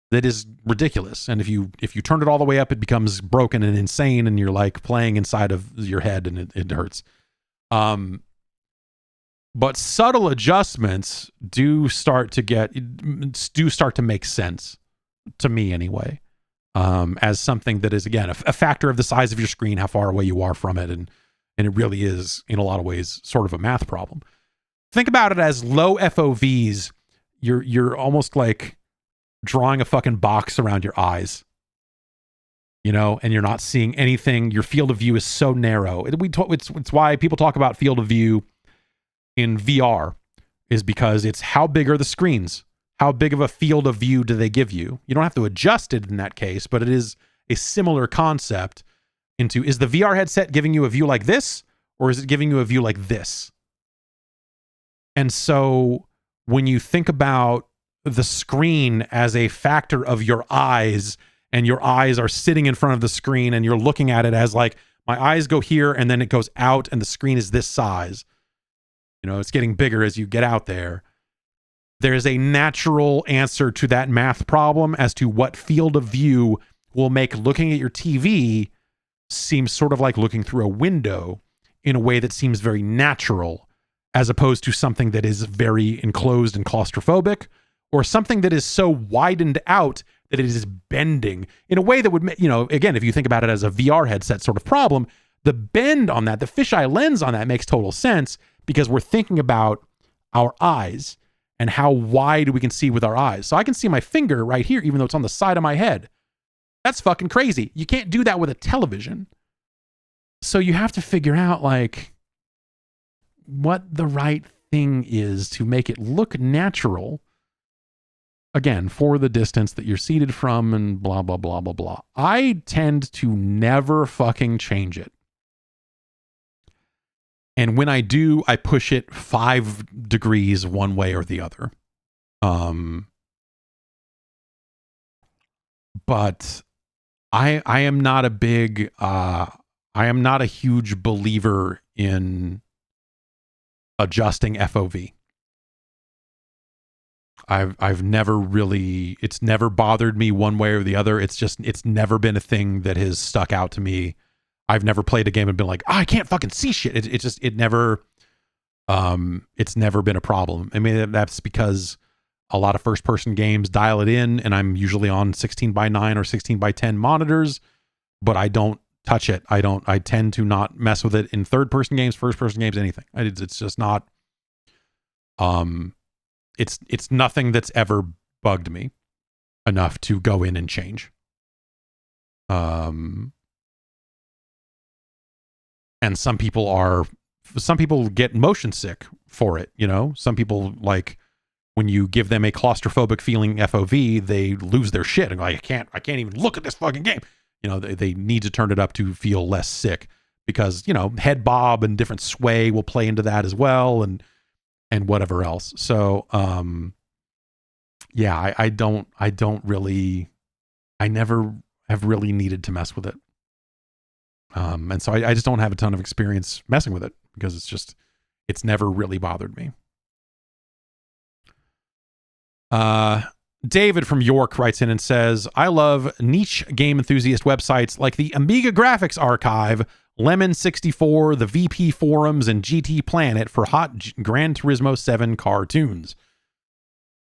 Speaker 1: that is ridiculous. And if you turn it all the way up, it becomes broken and insane, and you're like playing inside of your head, and it hurts. But subtle adjustments do start to make sense to me anyway. As something that is, again, a factor of the size of your screen, how far away you are from it, and it really is in a lot of ways sort of a math problem. Think about it as low FOVs. You're almost like drawing a fucking box around your eyes, and you're not seeing anything. Your field of view is so narrow. It's why people talk about field of view in VR, is because it's how big are the screens? How big of a field of view do they give you? You don't have to adjust it in that case, but it is a similar concept into, is the VR headset giving you a view like this, or is it giving you a view like this? And so when you think about the screen as a factor of your eyes, and your eyes are sitting in front of the screen, and you're looking at it as like, my eyes go here and then it goes out and the screen is this size. It's getting bigger as you get out there. There's a natural answer to that math problem as to what field of view will make looking at your TV seem sort of like looking through a window in a way that seems very natural, as opposed to something that is very enclosed and claustrophobic, or something that is so widened out that it is bending in a way that would, again, if you think about it as a VR headset sort of problem, the bend on that, the fisheye lens on that makes total sense, because we're thinking about our eyes and how wide we can see with our eyes. So I can see my finger right here, even though it's on the side of my head. That's fucking crazy. You can't do that with a television. So you have to figure out like what the right thing is to make it look natural. Again, for the distance that you're seated from and blah, blah, blah, blah, blah. I tend to never fucking change it. And when I do, I push it 5 degrees one way or the other. But I am not a big, I am not a huge believer in adjusting FOV. I've never really, it's never bothered me one way or the other. It's never been a thing that has stuck out to me. I've never played a game and been like, I can't fucking see shit. It never it's never been a problem. I mean, that's because a lot of first person games dial it in, and I'm usually on 16:9 or 16:10 monitors, but I don't touch it. I tend to not mess with it in third person games, first person games, anything. It's just not, it's nothing that's ever bugged me enough to go in and change. And some people get motion sick for it. Some people, like, when you give them a claustrophobic feeling FOV, they lose their shit and like, I can't even look at this fucking game. They need to turn it up to feel less sick, because, head bob and different sway will play into that as well. And whatever else. So, yeah, I never have really needed to mess with it. And so I just don't have a ton of experience messing with it, because it's never really bothered me. David from York writes in and says, I love niche game enthusiast websites like the Amiga Graphics Archive, Lemon 64, the VP Forums, and GT Planet for hot Gran Turismo 7 cartoons.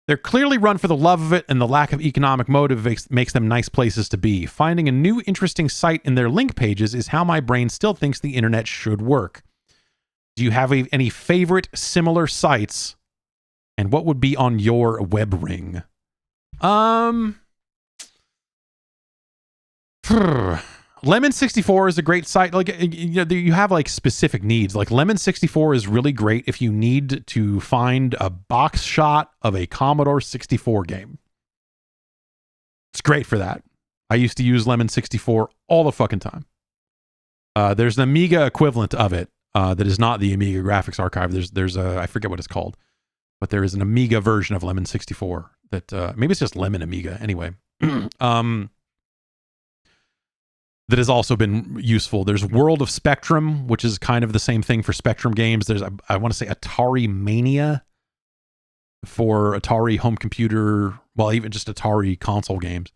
Speaker 1: They're clearly run for the love of it, and the lack of economic motive makes them nice places to be. Finding a new interesting site in their link pages is how my brain still thinks the internet should work. Do you have any favorite similar sites, and what would be on your web ring? Lemon 64 is a great site. Like, you have like specific needs. Like, Lemon 64 is really great if you need to find a box shot of a Commodore 64 game. It's great for that. I used to use Lemon 64 all the fucking time. There's an Amiga equivalent of it that is not the Amiga Graphics Archive. There's a, I forget what it's called, but there is an Amiga version of Lemon 64 that maybe it's just Lemon Amiga anyway. That has also been useful. There's World of Spectrum, which is kind of the same thing for Spectrum games. There's, I want to say, Atari Mania for Atari home computer, well, even just Atari console games.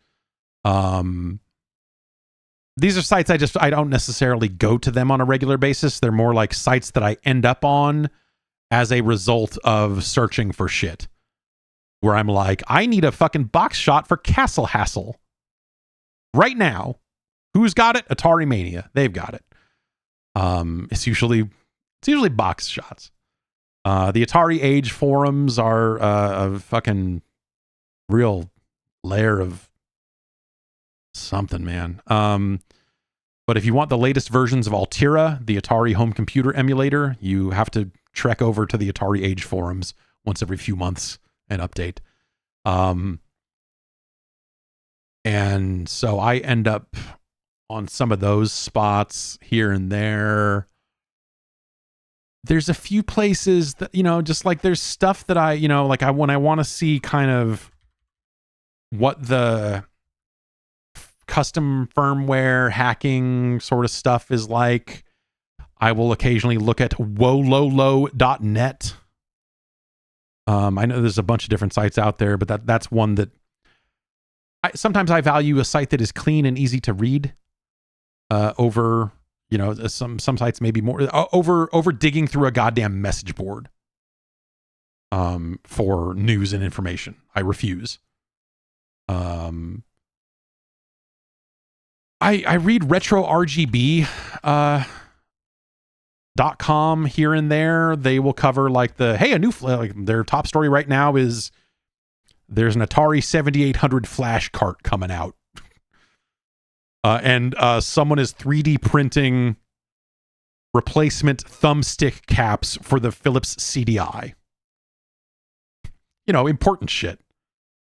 Speaker 1: These are sites I don't necessarily go to them on a regular basis. They're more like sites that I end up on as a result of searching for shit, where I'm like, I need a fucking box shot for Castle Hassle right now. Who's got it? Atari Mania. They've got it. It's usually box shots. The Atari Age forums are a fucking real layer of something, man. But if you want the latest versions of Altera, the Atari home computer emulator, you have to trek over to the Atari Age forums once every few months and update. And so I end up on some of those spots here and there. There's a few places that, just like there's stuff that I, when I want to see kind of what the custom firmware hacking sort of stuff is like, I will occasionally look at wololo.net. I know there's a bunch of different sites out there, but that's one that sometimes I value a site that is clean and easy to read over, some sites maybe more over digging through a goddamn message board for news and information. I refuse. I read retro RGB .com here and there. They will cover like their top story right now is there's an Atari 7800 flash cart coming out. And someone is 3D printing replacement thumbstick caps for the Philips CDI. Important shit.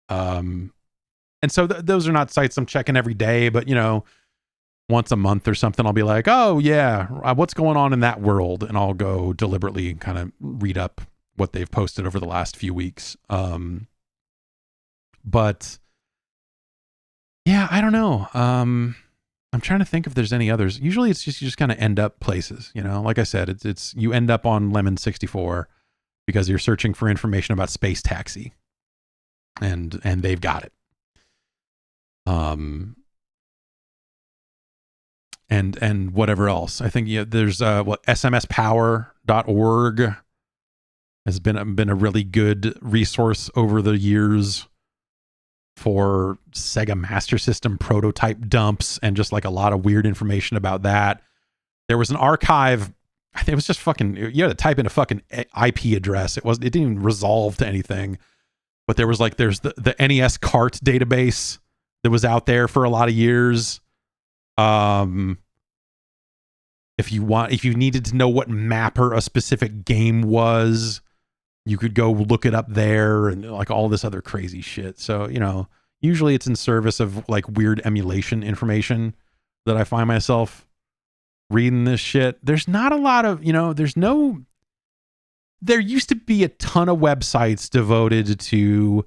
Speaker 1: And so those are not sites I'm checking every day, but once a month or something, I'll be like, oh yeah, what's going on in that world? And I'll go deliberately kind of read up what they've posted over the last few weeks. But yeah, I don't know. I'm trying to think if there's any others. Usually it's just, you just kind of end up places, like I said, it's you end up on Lemon 64 because you're searching for information about Space Taxi and they've got it. And whatever else. I think there's smspower.org has been a really good resource over the years for Sega Master System prototype dumps and just like a lot of weird information about that. There was an archive. I think it was just fucking, you had to type in a fucking IP address. It didn't even resolve to anything, but there's the NES cart database that was out there for a lot of years. If you needed to know what mapper a specific game was, you could go look it up there, and like all this other crazy shit. So, usually it's in service of like weird emulation information that I find myself reading this shit. There's not a lot of, there used to be a ton of websites devoted to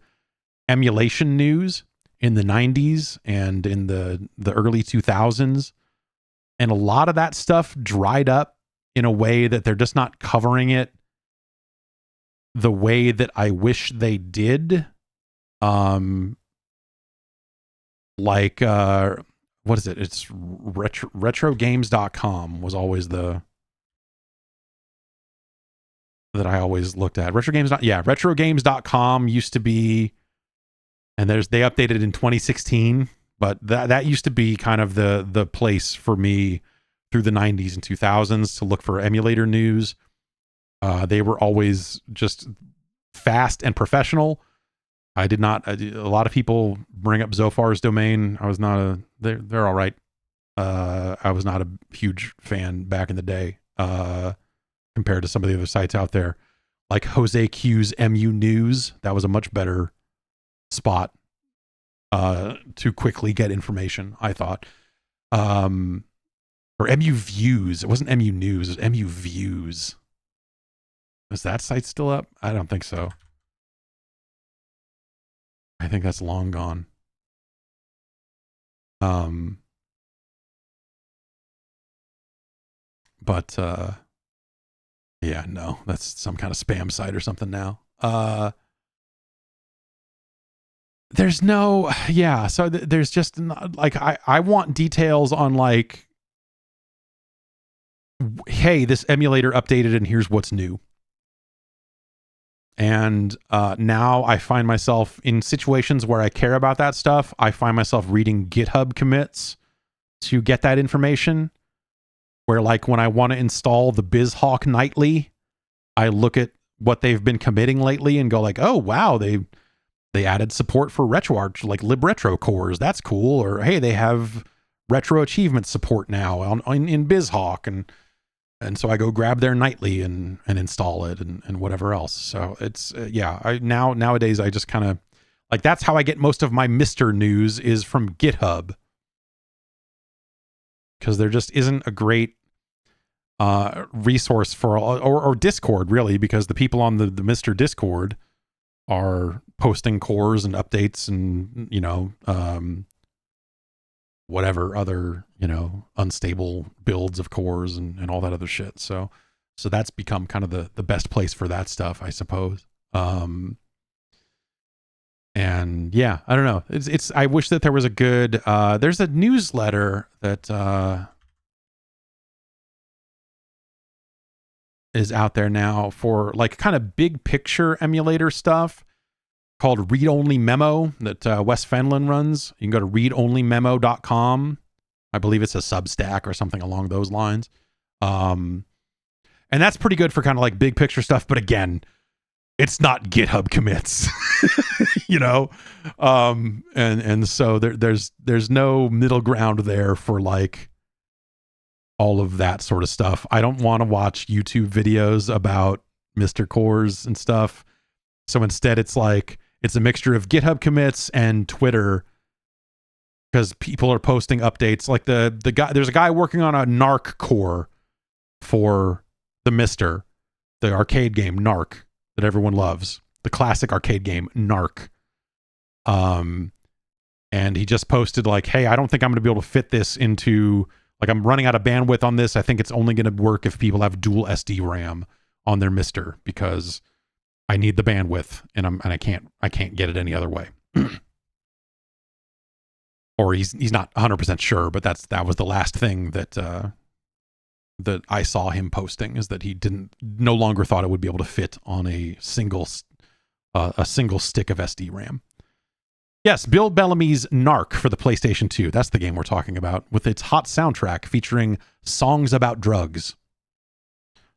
Speaker 1: emulation news in the 90s and in the early 2000s. And a lot of that stuff dried up in a way that they're just not covering it the way that I wish they did. What is it? It's retrogames.com was always that I always looked at. Retrogames.com used to be, and they updated in 2016, but that used to be kind of the place for me through the 90s and 2000s to look for emulator news. They were always just fast and professional. A lot of people bring up Zophar's domain. They're all right. I was not a huge fan back in the day, compared to some of the other sites out there. Like Jose Q's MU News. That was a much better spot, to quickly get information, I thought. Or MU Views. It wasn't MU News, it was MU Views. Is that site still up? I don't think so. I think that's long gone. But yeah, no, that's some kind of spam site or something now. There's no, yeah, so there's just like, I want details on like, hey, this emulator updated and here's what's new. And now I find myself in situations where I care about that stuff. I find myself reading GitHub commits to get that information. Where like when I want to install the BizHawk nightly, I look at what they've been committing lately and go like, oh wow, they added support for RetroArch, like libretro cores. That's cool. Or hey, they have retro achievement support now in BizHawk, and so I go grab their nightly and install it and whatever else. So it's nowadays I just kind of like, that's how I get most of my Mr. news is from GitHub, because there just isn't a great resource for or Discord really, because the people on the Mr. Discord are posting cores and updates and whatever other, unstable builds of cores and all that other shit. So that's become kind of the best place for that stuff, I suppose. And yeah, I don't know. It's I wish that there was a good, there's a newsletter that is out there now for like kind of big picture emulator stuff, called Read Only Memo, that Wes Fenlon runs. You can go to readonlymemo.com. I believe it's a Substack or something along those lines. And that's pretty good for kind of like big picture stuff. But again, it's not GitHub commits, and so there's no middle ground there for like all of that sort of stuff. I don't want to watch YouTube videos about Mr. Cores and stuff. So instead it's like, it's a mixture of GitHub commits and Twitter, because people are posting updates. Like the guy, there's a guy working on a Narc core for the Mister, the arcade game Narc that everyone loves, the classic arcade game Narc. And he just posted like, hey, I don't think I'm going to be able to fit this into, like, I'm running out of bandwidth on this. I think it's only going to work if people have dual SD RAM on their Mister, because I need the bandwidth and I can't get it any other way. Or he's not 100% sure, but that was the last thing that that I saw him posting, is that he no longer thought it would be able to fit on a single stick of SD RAM. Yes, Bill Bellamy's Narc for the PlayStation 2. That's the game we're talking about, with its hot soundtrack featuring songs about drugs,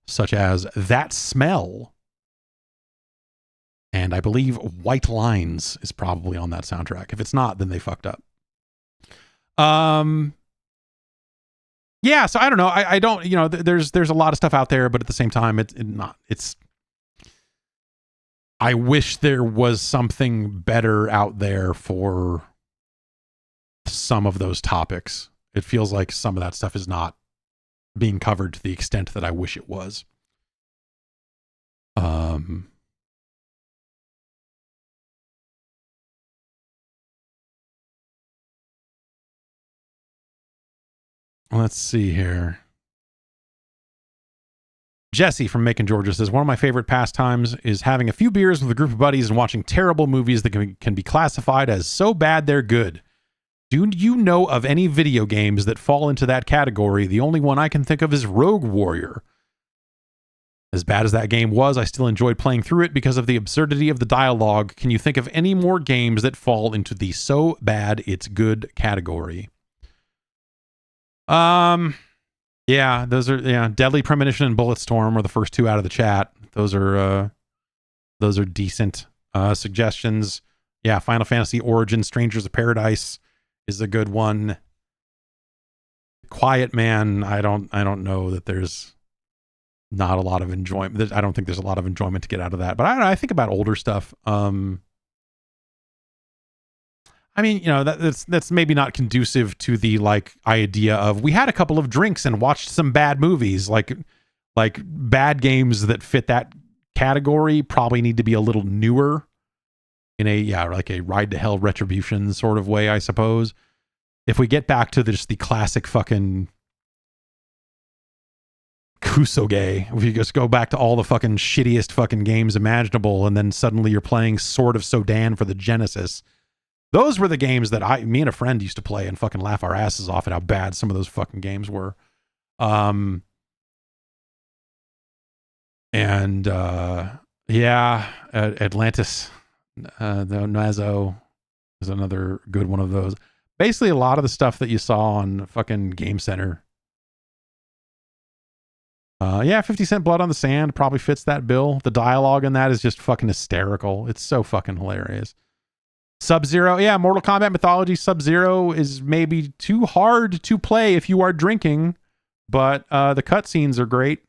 Speaker 1: such as That Smell. And I believe White Lines is probably on that soundtrack. If it's not, then they fucked up. Yeah, so I don't know. I don't, there's a lot of stuff out there, but at the same time, I wish there was something better out there for some of those topics. It feels like some of that stuff is not being covered to the extent that I wish it was. Let's see here. Jesse from Macon, Georgia says, one of my favorite pastimes is having a few beers with a group of buddies and watching terrible movies that can be classified as so bad they're good. Do you know of any video games that fall into that category? The only one I can think of is Rogue Warrior. As bad as that game was, I still enjoyed playing through it because of the absurdity of the dialogue. Can you think of any more games that fall into the so bad it's good category? Yeah, those are, Deadly Premonition and Bulletstorm are the first two out of the chat. Those are decent suggestions. Yeah, Final Fantasy Origin, Strangers of Paradise is a good one. Quiet Man, I don't know that there's not a lot of enjoyment. I don't think there's a lot of enjoyment to get out of that. But I don't know, I think about older stuff. I mean, that's maybe not conducive to the idea of we had a couple of drinks and watched some bad movies. Like bad games that fit that category probably need to be a little newer in a Ride to Hell Retribution sort of way, I suppose. If we get back to just the classic fucking Kusoge, if you just go back to all the fucking shittiest fucking games imaginable, and then suddenly you're playing Sword of Sodan for the Genesis. Those were the games that me and a friend used to play and fucking laugh our asses off at how bad some of those fucking games were. Atlantis, the Nazo is another good one of those. Basically, a lot of the stuff that you saw on fucking Game Center. 50 Cent Blood on the Sand probably fits that bill. The dialogue in that is just fucking hysterical. It's so fucking hilarious. Sub-Zero, Mortal Kombat Mythology Sub-Zero is maybe too hard to play if you are drinking, but the cutscenes are great.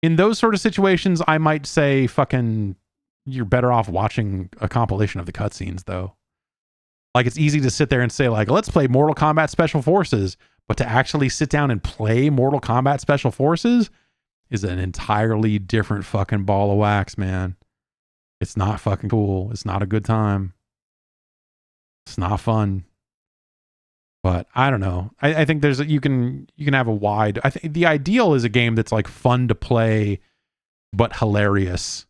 Speaker 1: In those sort of situations, I might say fucking you're better off watching a compilation of the cutscenes, though. It's easy to sit there and say, let's play Mortal Kombat Special Forces, but to actually sit down and play Mortal Kombat Special Forces is an entirely different fucking ball of wax, man. It's not fucking cool. It's not a good time. It's not fun. But I don't know. I think you can have a wide. I think the ideal is a game that's fun to play, but hilarious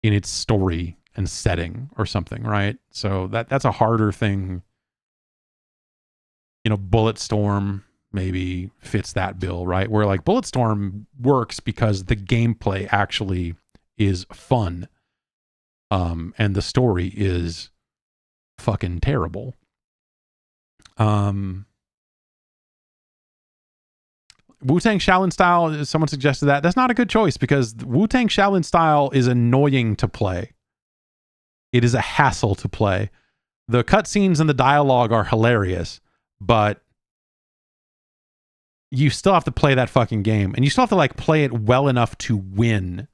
Speaker 1: in its story and setting or something, right? So that's a harder thing. Bulletstorm maybe fits that bill, right? Where Bulletstorm works because the gameplay actually is fun. And the story is fucking terrible. Wu-Tang Shaolin Style, someone suggested that. That's not a good choice because Wu-Tang Shaolin Style is annoying to play. It is a hassle to play. The cutscenes and the dialogue are hilarious, but you still have to play that fucking game, and you still have to play it well enough to win,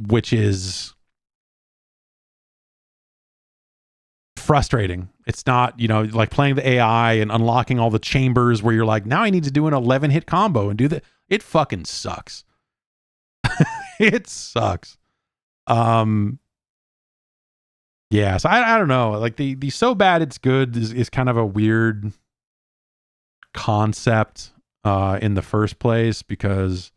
Speaker 1: which is frustrating. It's not, playing the AI and unlocking all the chambers where you're now I need to do an 11-hit combo and do that. It fucking sucks. It sucks. Yeah, so I don't know. The so bad it's good is kind of a weird concept in the first place because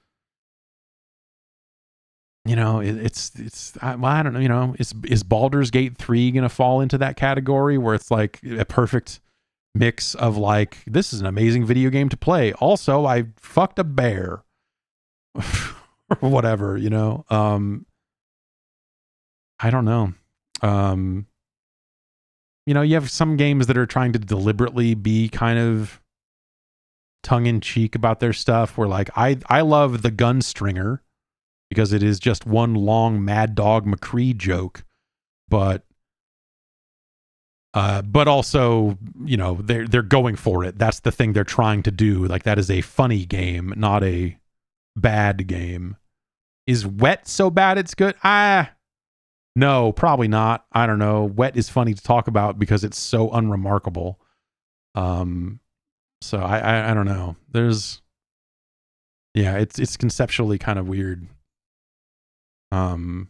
Speaker 1: I don't know, is Baldur's Gate 3 going to fall into that category where it's a perfect mix of like, this is an amazing video game to play. Also, I fucked a bear. Or whatever, you know. I don't know. You know, you have some games that are trying to deliberately be kind of tongue-in-cheek about their stuff, where like I love the Gunstringer because it is just one long Mad Dog McCree joke, but also, you know, they're going for it. That's the thing they're trying to do. Like, that is a funny game, not a bad game. Is Wet so bad it's good? No, probably not. I don't know. Wet is funny to talk about because it's so unremarkable. So I don't know. There's, yeah, it's conceptually kind of weird. Because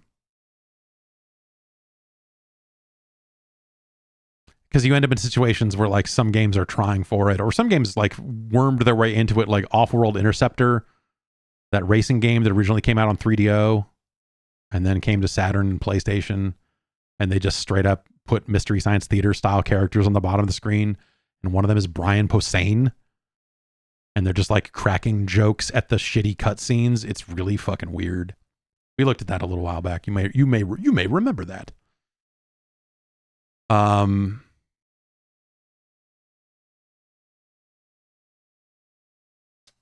Speaker 1: you end up in situations where like some games are trying for it, or some games like wormed their way into it, like Off-World Interceptor, that racing game that originally came out on 3DO and then came to Saturn and PlayStation, and they just straight up put Mystery Science Theater style characters on the bottom of the screen, and one of them is Brian Posehn, and they're just like cracking jokes at the shitty cutscenes. It's really fucking weird. We looked at that a little while back. You may remember that.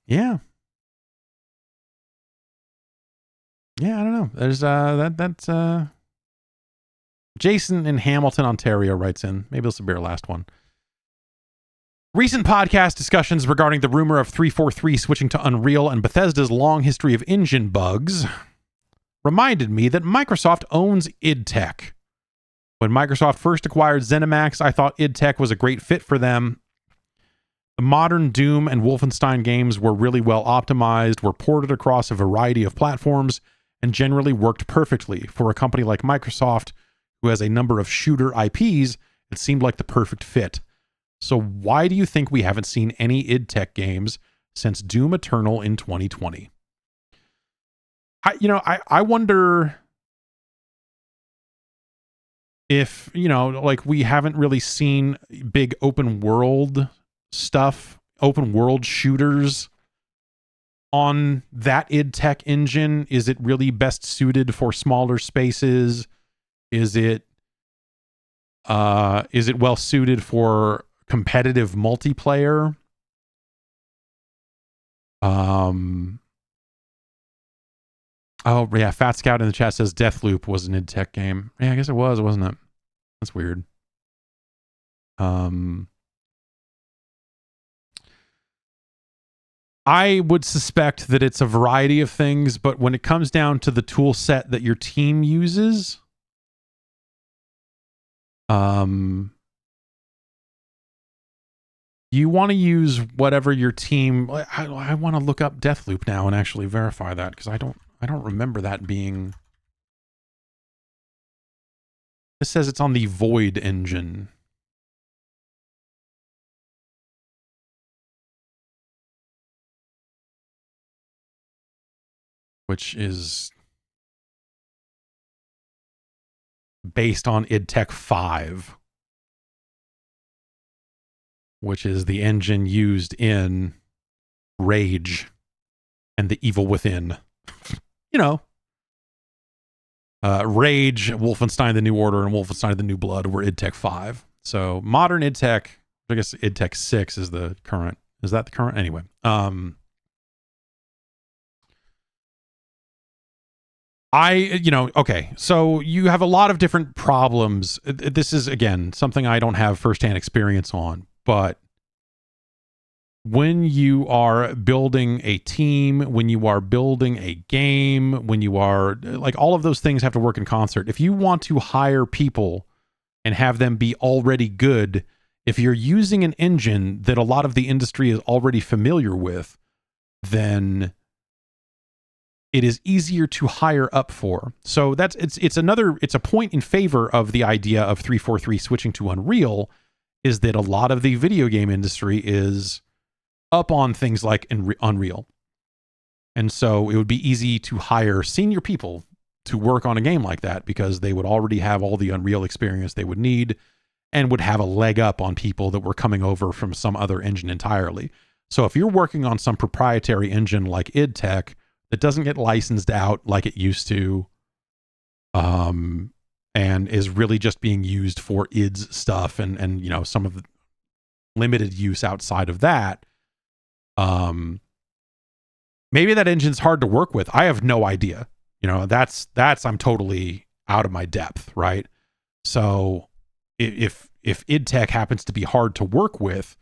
Speaker 1: Yeah. Yeah, I don't know. There's that's Jason in Hamilton, Ontario writes in. Maybe this will be our last one. Recent podcast discussions regarding the rumor of 343 switching to Unreal and Bethesda's long history of engine bugs reminded me that Microsoft owns id Tech. When Microsoft first acquired ZeniMax, I thought id Tech was a great fit for them. The modern Doom and Wolfenstein games were really well optimized, were ported across a variety of platforms, and generally worked perfectly. For a company like Microsoft, who has a number of shooter IPs, it seemed like the perfect fit. So why do you think we haven't seen any id Tech games since Doom Eternal in 2020? I wonder if, you know, like, we haven't really seen big open world stuff, open world shooters on that id Tech engine. Is it really best suited for smaller spaces? Is it well suited for competitive multiplayer? Oh yeah, Fat Scout in the chat says Deathloop was an id Tech game. Yeah, I guess it was, wasn't it? That's weird. I would suspect that it's a variety of things, but when it comes down to the tool set that your team uses, you want to use whatever your team. I want to look up Deathloop now and actually verify that, because I don't remember that being. This says it's on the Void engine. Which is based on id Tech 5, which is the engine used in Rage and The Evil Within. You know, Rage, Wolfenstein The New Order, and Wolfenstein The New Blood were id Tech 5. So modern id Tech, I guess id Tech 6 is the current. Is that the current? Anyway. Okay, so you have a lot of different problems. This is, again, something I don't have firsthand experience on, but when you are building a team, when you are building a game, when you are, like, all of those things have to work in concert. If you want to hire people and have them be already good, if you're using an engine that a lot of the industry is already familiar with, then it is easier to hire up for. So it's a point in favor of the idea of 343 switching to Unreal, is that a lot of the video game industry is up on things like Unreal. And so it would be easy to hire senior people to work on a game like that, because they would already have all the Unreal experience they would need. and would have a leg up on people that were coming over from some other engine entirely. So if you're working on some proprietary engine like id Tech that doesn't get licensed out like it used to, and is really just being used for id's stuff and you know, some of the limited use outside of that, maybe that engine's hard to work with. I have no idea. You know, that's I'm totally out of my depth, right? So if id Tech happens to be hard to work with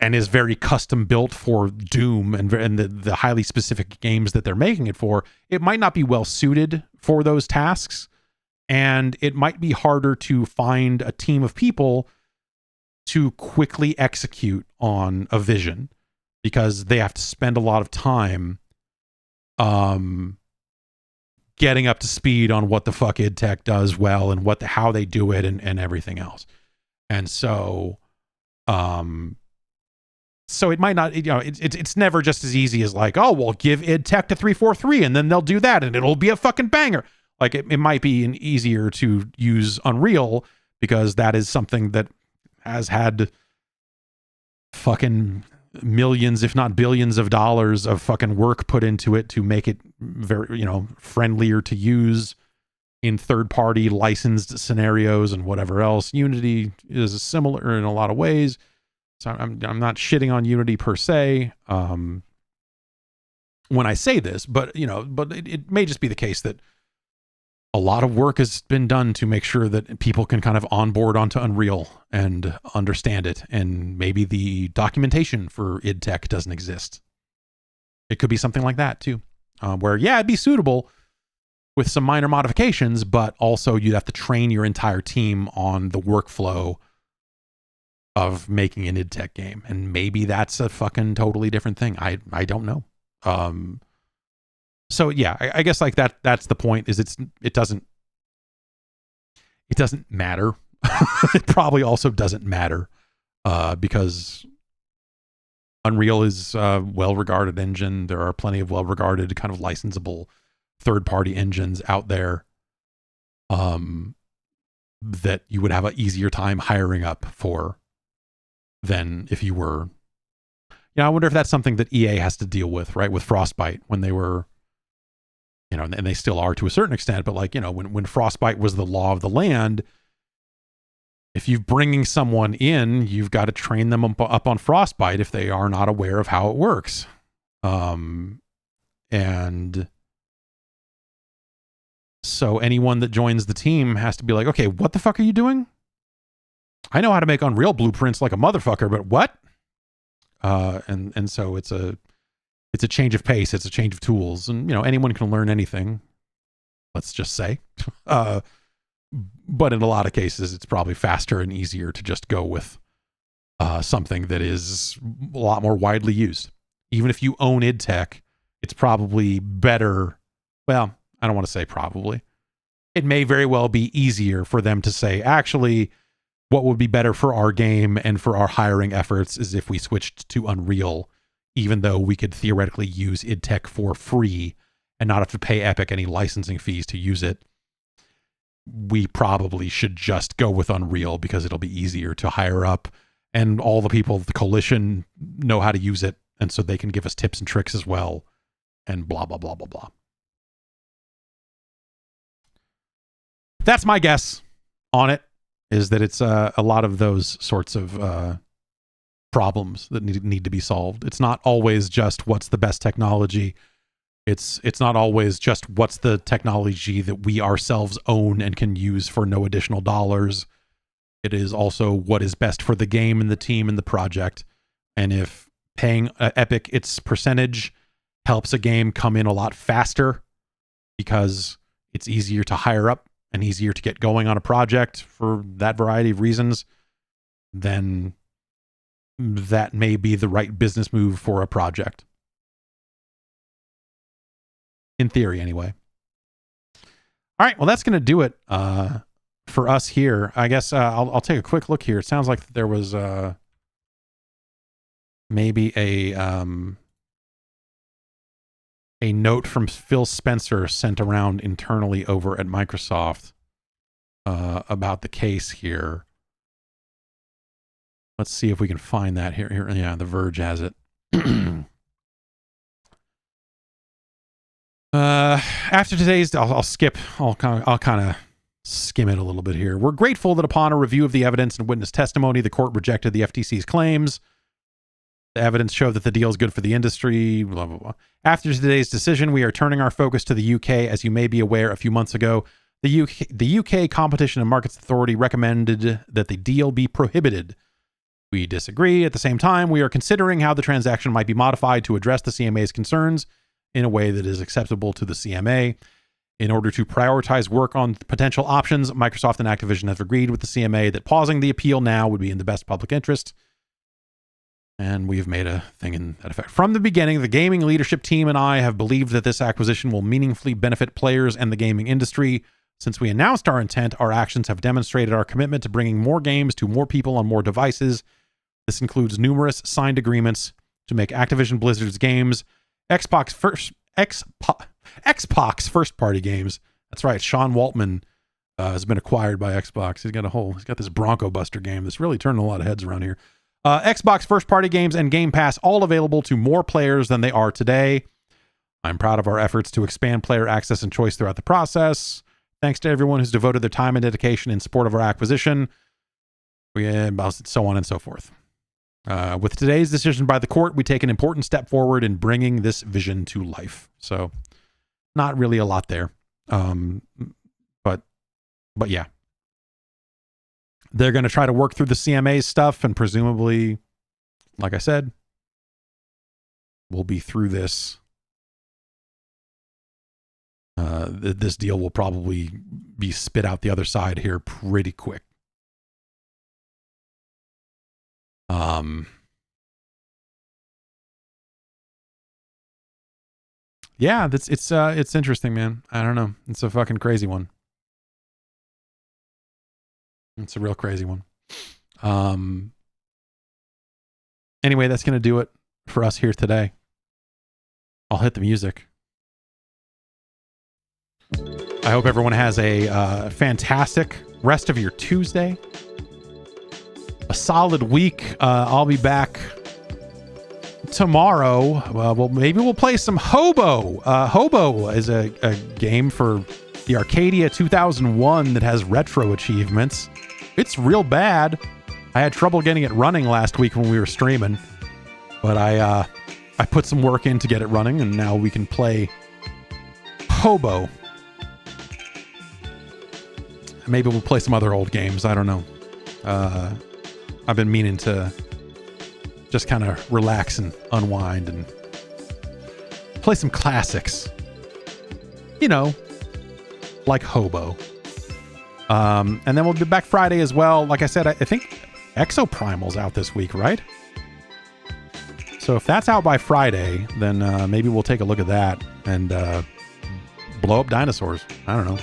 Speaker 1: and is very custom built for Doom and the highly specific games that they're making it for, it might not be well suited for those tasks. And it might be harder to find a team of people to quickly execute on a vision, because they have to spend a lot of time getting up to speed on what the fuck id Tech does well and how they do it and everything else. And so so it might not, you know, it's never just as easy as like, oh, well, give id Tech to 343 and then they'll do that and it'll be a fucking banger. Like it might be easier to use Unreal because that is something that has had fucking millions, if not billions of dollars of fucking work put into it to make it very, you know, friendlier to use in third-party licensed scenarios and whatever else. Unity is similar in a lot of ways. So I'm not shitting on Unity per se when I say this, but you know, but it may just be the case that a lot of work has been done to make sure that people can kind of onboard onto Unreal and understand it. And maybe the documentation for id Tech doesn't exist. It could be something like that too, where, yeah, it'd be suitable with some minor modifications, but also you'd have to train your entire team on the workflow of making an id Tech game. And maybe that's a fucking totally different thing. I don't know. So yeah, I guess like that's the point, is it doesn't matter. It probably also doesn't matter because Unreal is a well-regarded engine. There are plenty of well-regarded kind of licensable third-party engines out there that you would have an easier time hiring up for than if you were, you know, I wonder if that's something that EA has to deal with, right? With Frostbite, when they were, you know, and they still are to a certain extent, but like, you know, when Frostbite was the law of the land, if you're bringing someone in, you've got to train them up on Frostbite if they are not aware of how it works. And so anyone that joins the team has to be like, okay, what the fuck are you doing? I know how to make Unreal blueprints like a motherfucker, but what? And so it's a change of pace. It's a change of tools, and you know, anyone can learn anything. Let's just say, but in a lot of cases, it's probably faster and easier to just go with something that is a lot more widely used. Even if you own id Tech, it's probably better. Well, I don't want to say probably. It may very well be easier for them to say, actually, what would be better for our game and for our hiring efforts is if we switched to Unreal, even though we could theoretically use id Tech for free and not have to pay Epic any licensing fees to use it. We probably should just go with Unreal because it'll be easier to hire up, and all the people of the coalition know how to use it, and so they can give us tips and tricks as well, and blah, blah, blah, blah, blah. That's my guess on it, is that it's a lot of those sorts of problems that need to be solved. It's not always just what's the best technology. It's not always just what's the technology that we ourselves own and can use for no additional dollars. It is also what is best for the game and the team and the project. And if paying Epic its percentage helps a game come in a lot faster because it's easier to hire up and easier to get going on a project for that variety of reasons, then that may be the right business move for a project. In theory, anyway. All right, well, that's going to do it for us here. I guess I'll take a quick look here. It sounds like there was maybe a note from Phil Spencer sent around internally over at Microsoft about the case here. Let's see if we can find that here. Yeah, The Verge has it. After today's, I'll skip. I'll kind of skim it a little bit here. We're grateful that upon a review of the evidence and witness testimony, the court rejected the FTC's claims. The evidence showed that the deal is good for the industry, blah, blah, blah. After today's decision, we are turning our focus to the UK. As you may be aware, a few months ago, the UK Competition and Markets Authority recommended that the deal be prohibited. We disagree. At the same time, we are considering how the transaction might be modified to address the CMA's concerns in a way that is acceptable to the CMA. In order to prioritize work on potential options, Microsoft and Activision have agreed with the CMA that pausing the appeal now would be in the best public interest. And we've made a thing in that effect. From the beginning, the gaming leadership team and I have believed that this acquisition will meaningfully benefit players and the gaming industry. Since we announced our intent, our actions have demonstrated our commitment to bringing more games to more people on more devices. This includes numerous signed agreements to make Activision Blizzard's games Xbox first-party games. That's right. Sean Waltman has been acquired by Xbox. He's got this Bronco Buster game that's really turning a lot of heads around here. Xbox first-party games and Game Pass all available to more players than they are today. I'm proud of our efforts to expand player access and choice throughout the process. Thanks to everyone who's devoted their time and dedication in support of our acquisition. So on and so forth. With today's decision by the court, we take an important step forward in bringing this vision to life. So, not really a lot there. But yeah. They're going to try to work through the CMA stuff, and presumably, like I said, we'll be through this. This deal will probably be spit out the other side here pretty quick. Yeah, it's interesting, man. I don't know. It's a fucking crazy one. It's a real crazy one. Anyway, that's going to do it for us here today. I'll hit the music. I hope everyone has a fantastic rest of your Tuesday. A solid week. I'll be back tomorrow. Well, maybe we'll play some Hobo. Hobo is a game for the Arcadia 2001 that has retro achievements. It's real bad. I had trouble getting it running last week when we were streaming, but I put some work in to get it running, and now we can play Hobo. Maybe we'll play some other old games. I don't know. I've been meaning to just kind of relax and unwind and play some classics. You know, like Hobo. And then we'll be back Friday as well. Like I said, I think Exoprimal's out this week, right? So if that's out by Friday, then maybe we'll take a look at that and blow up dinosaurs. I don't know.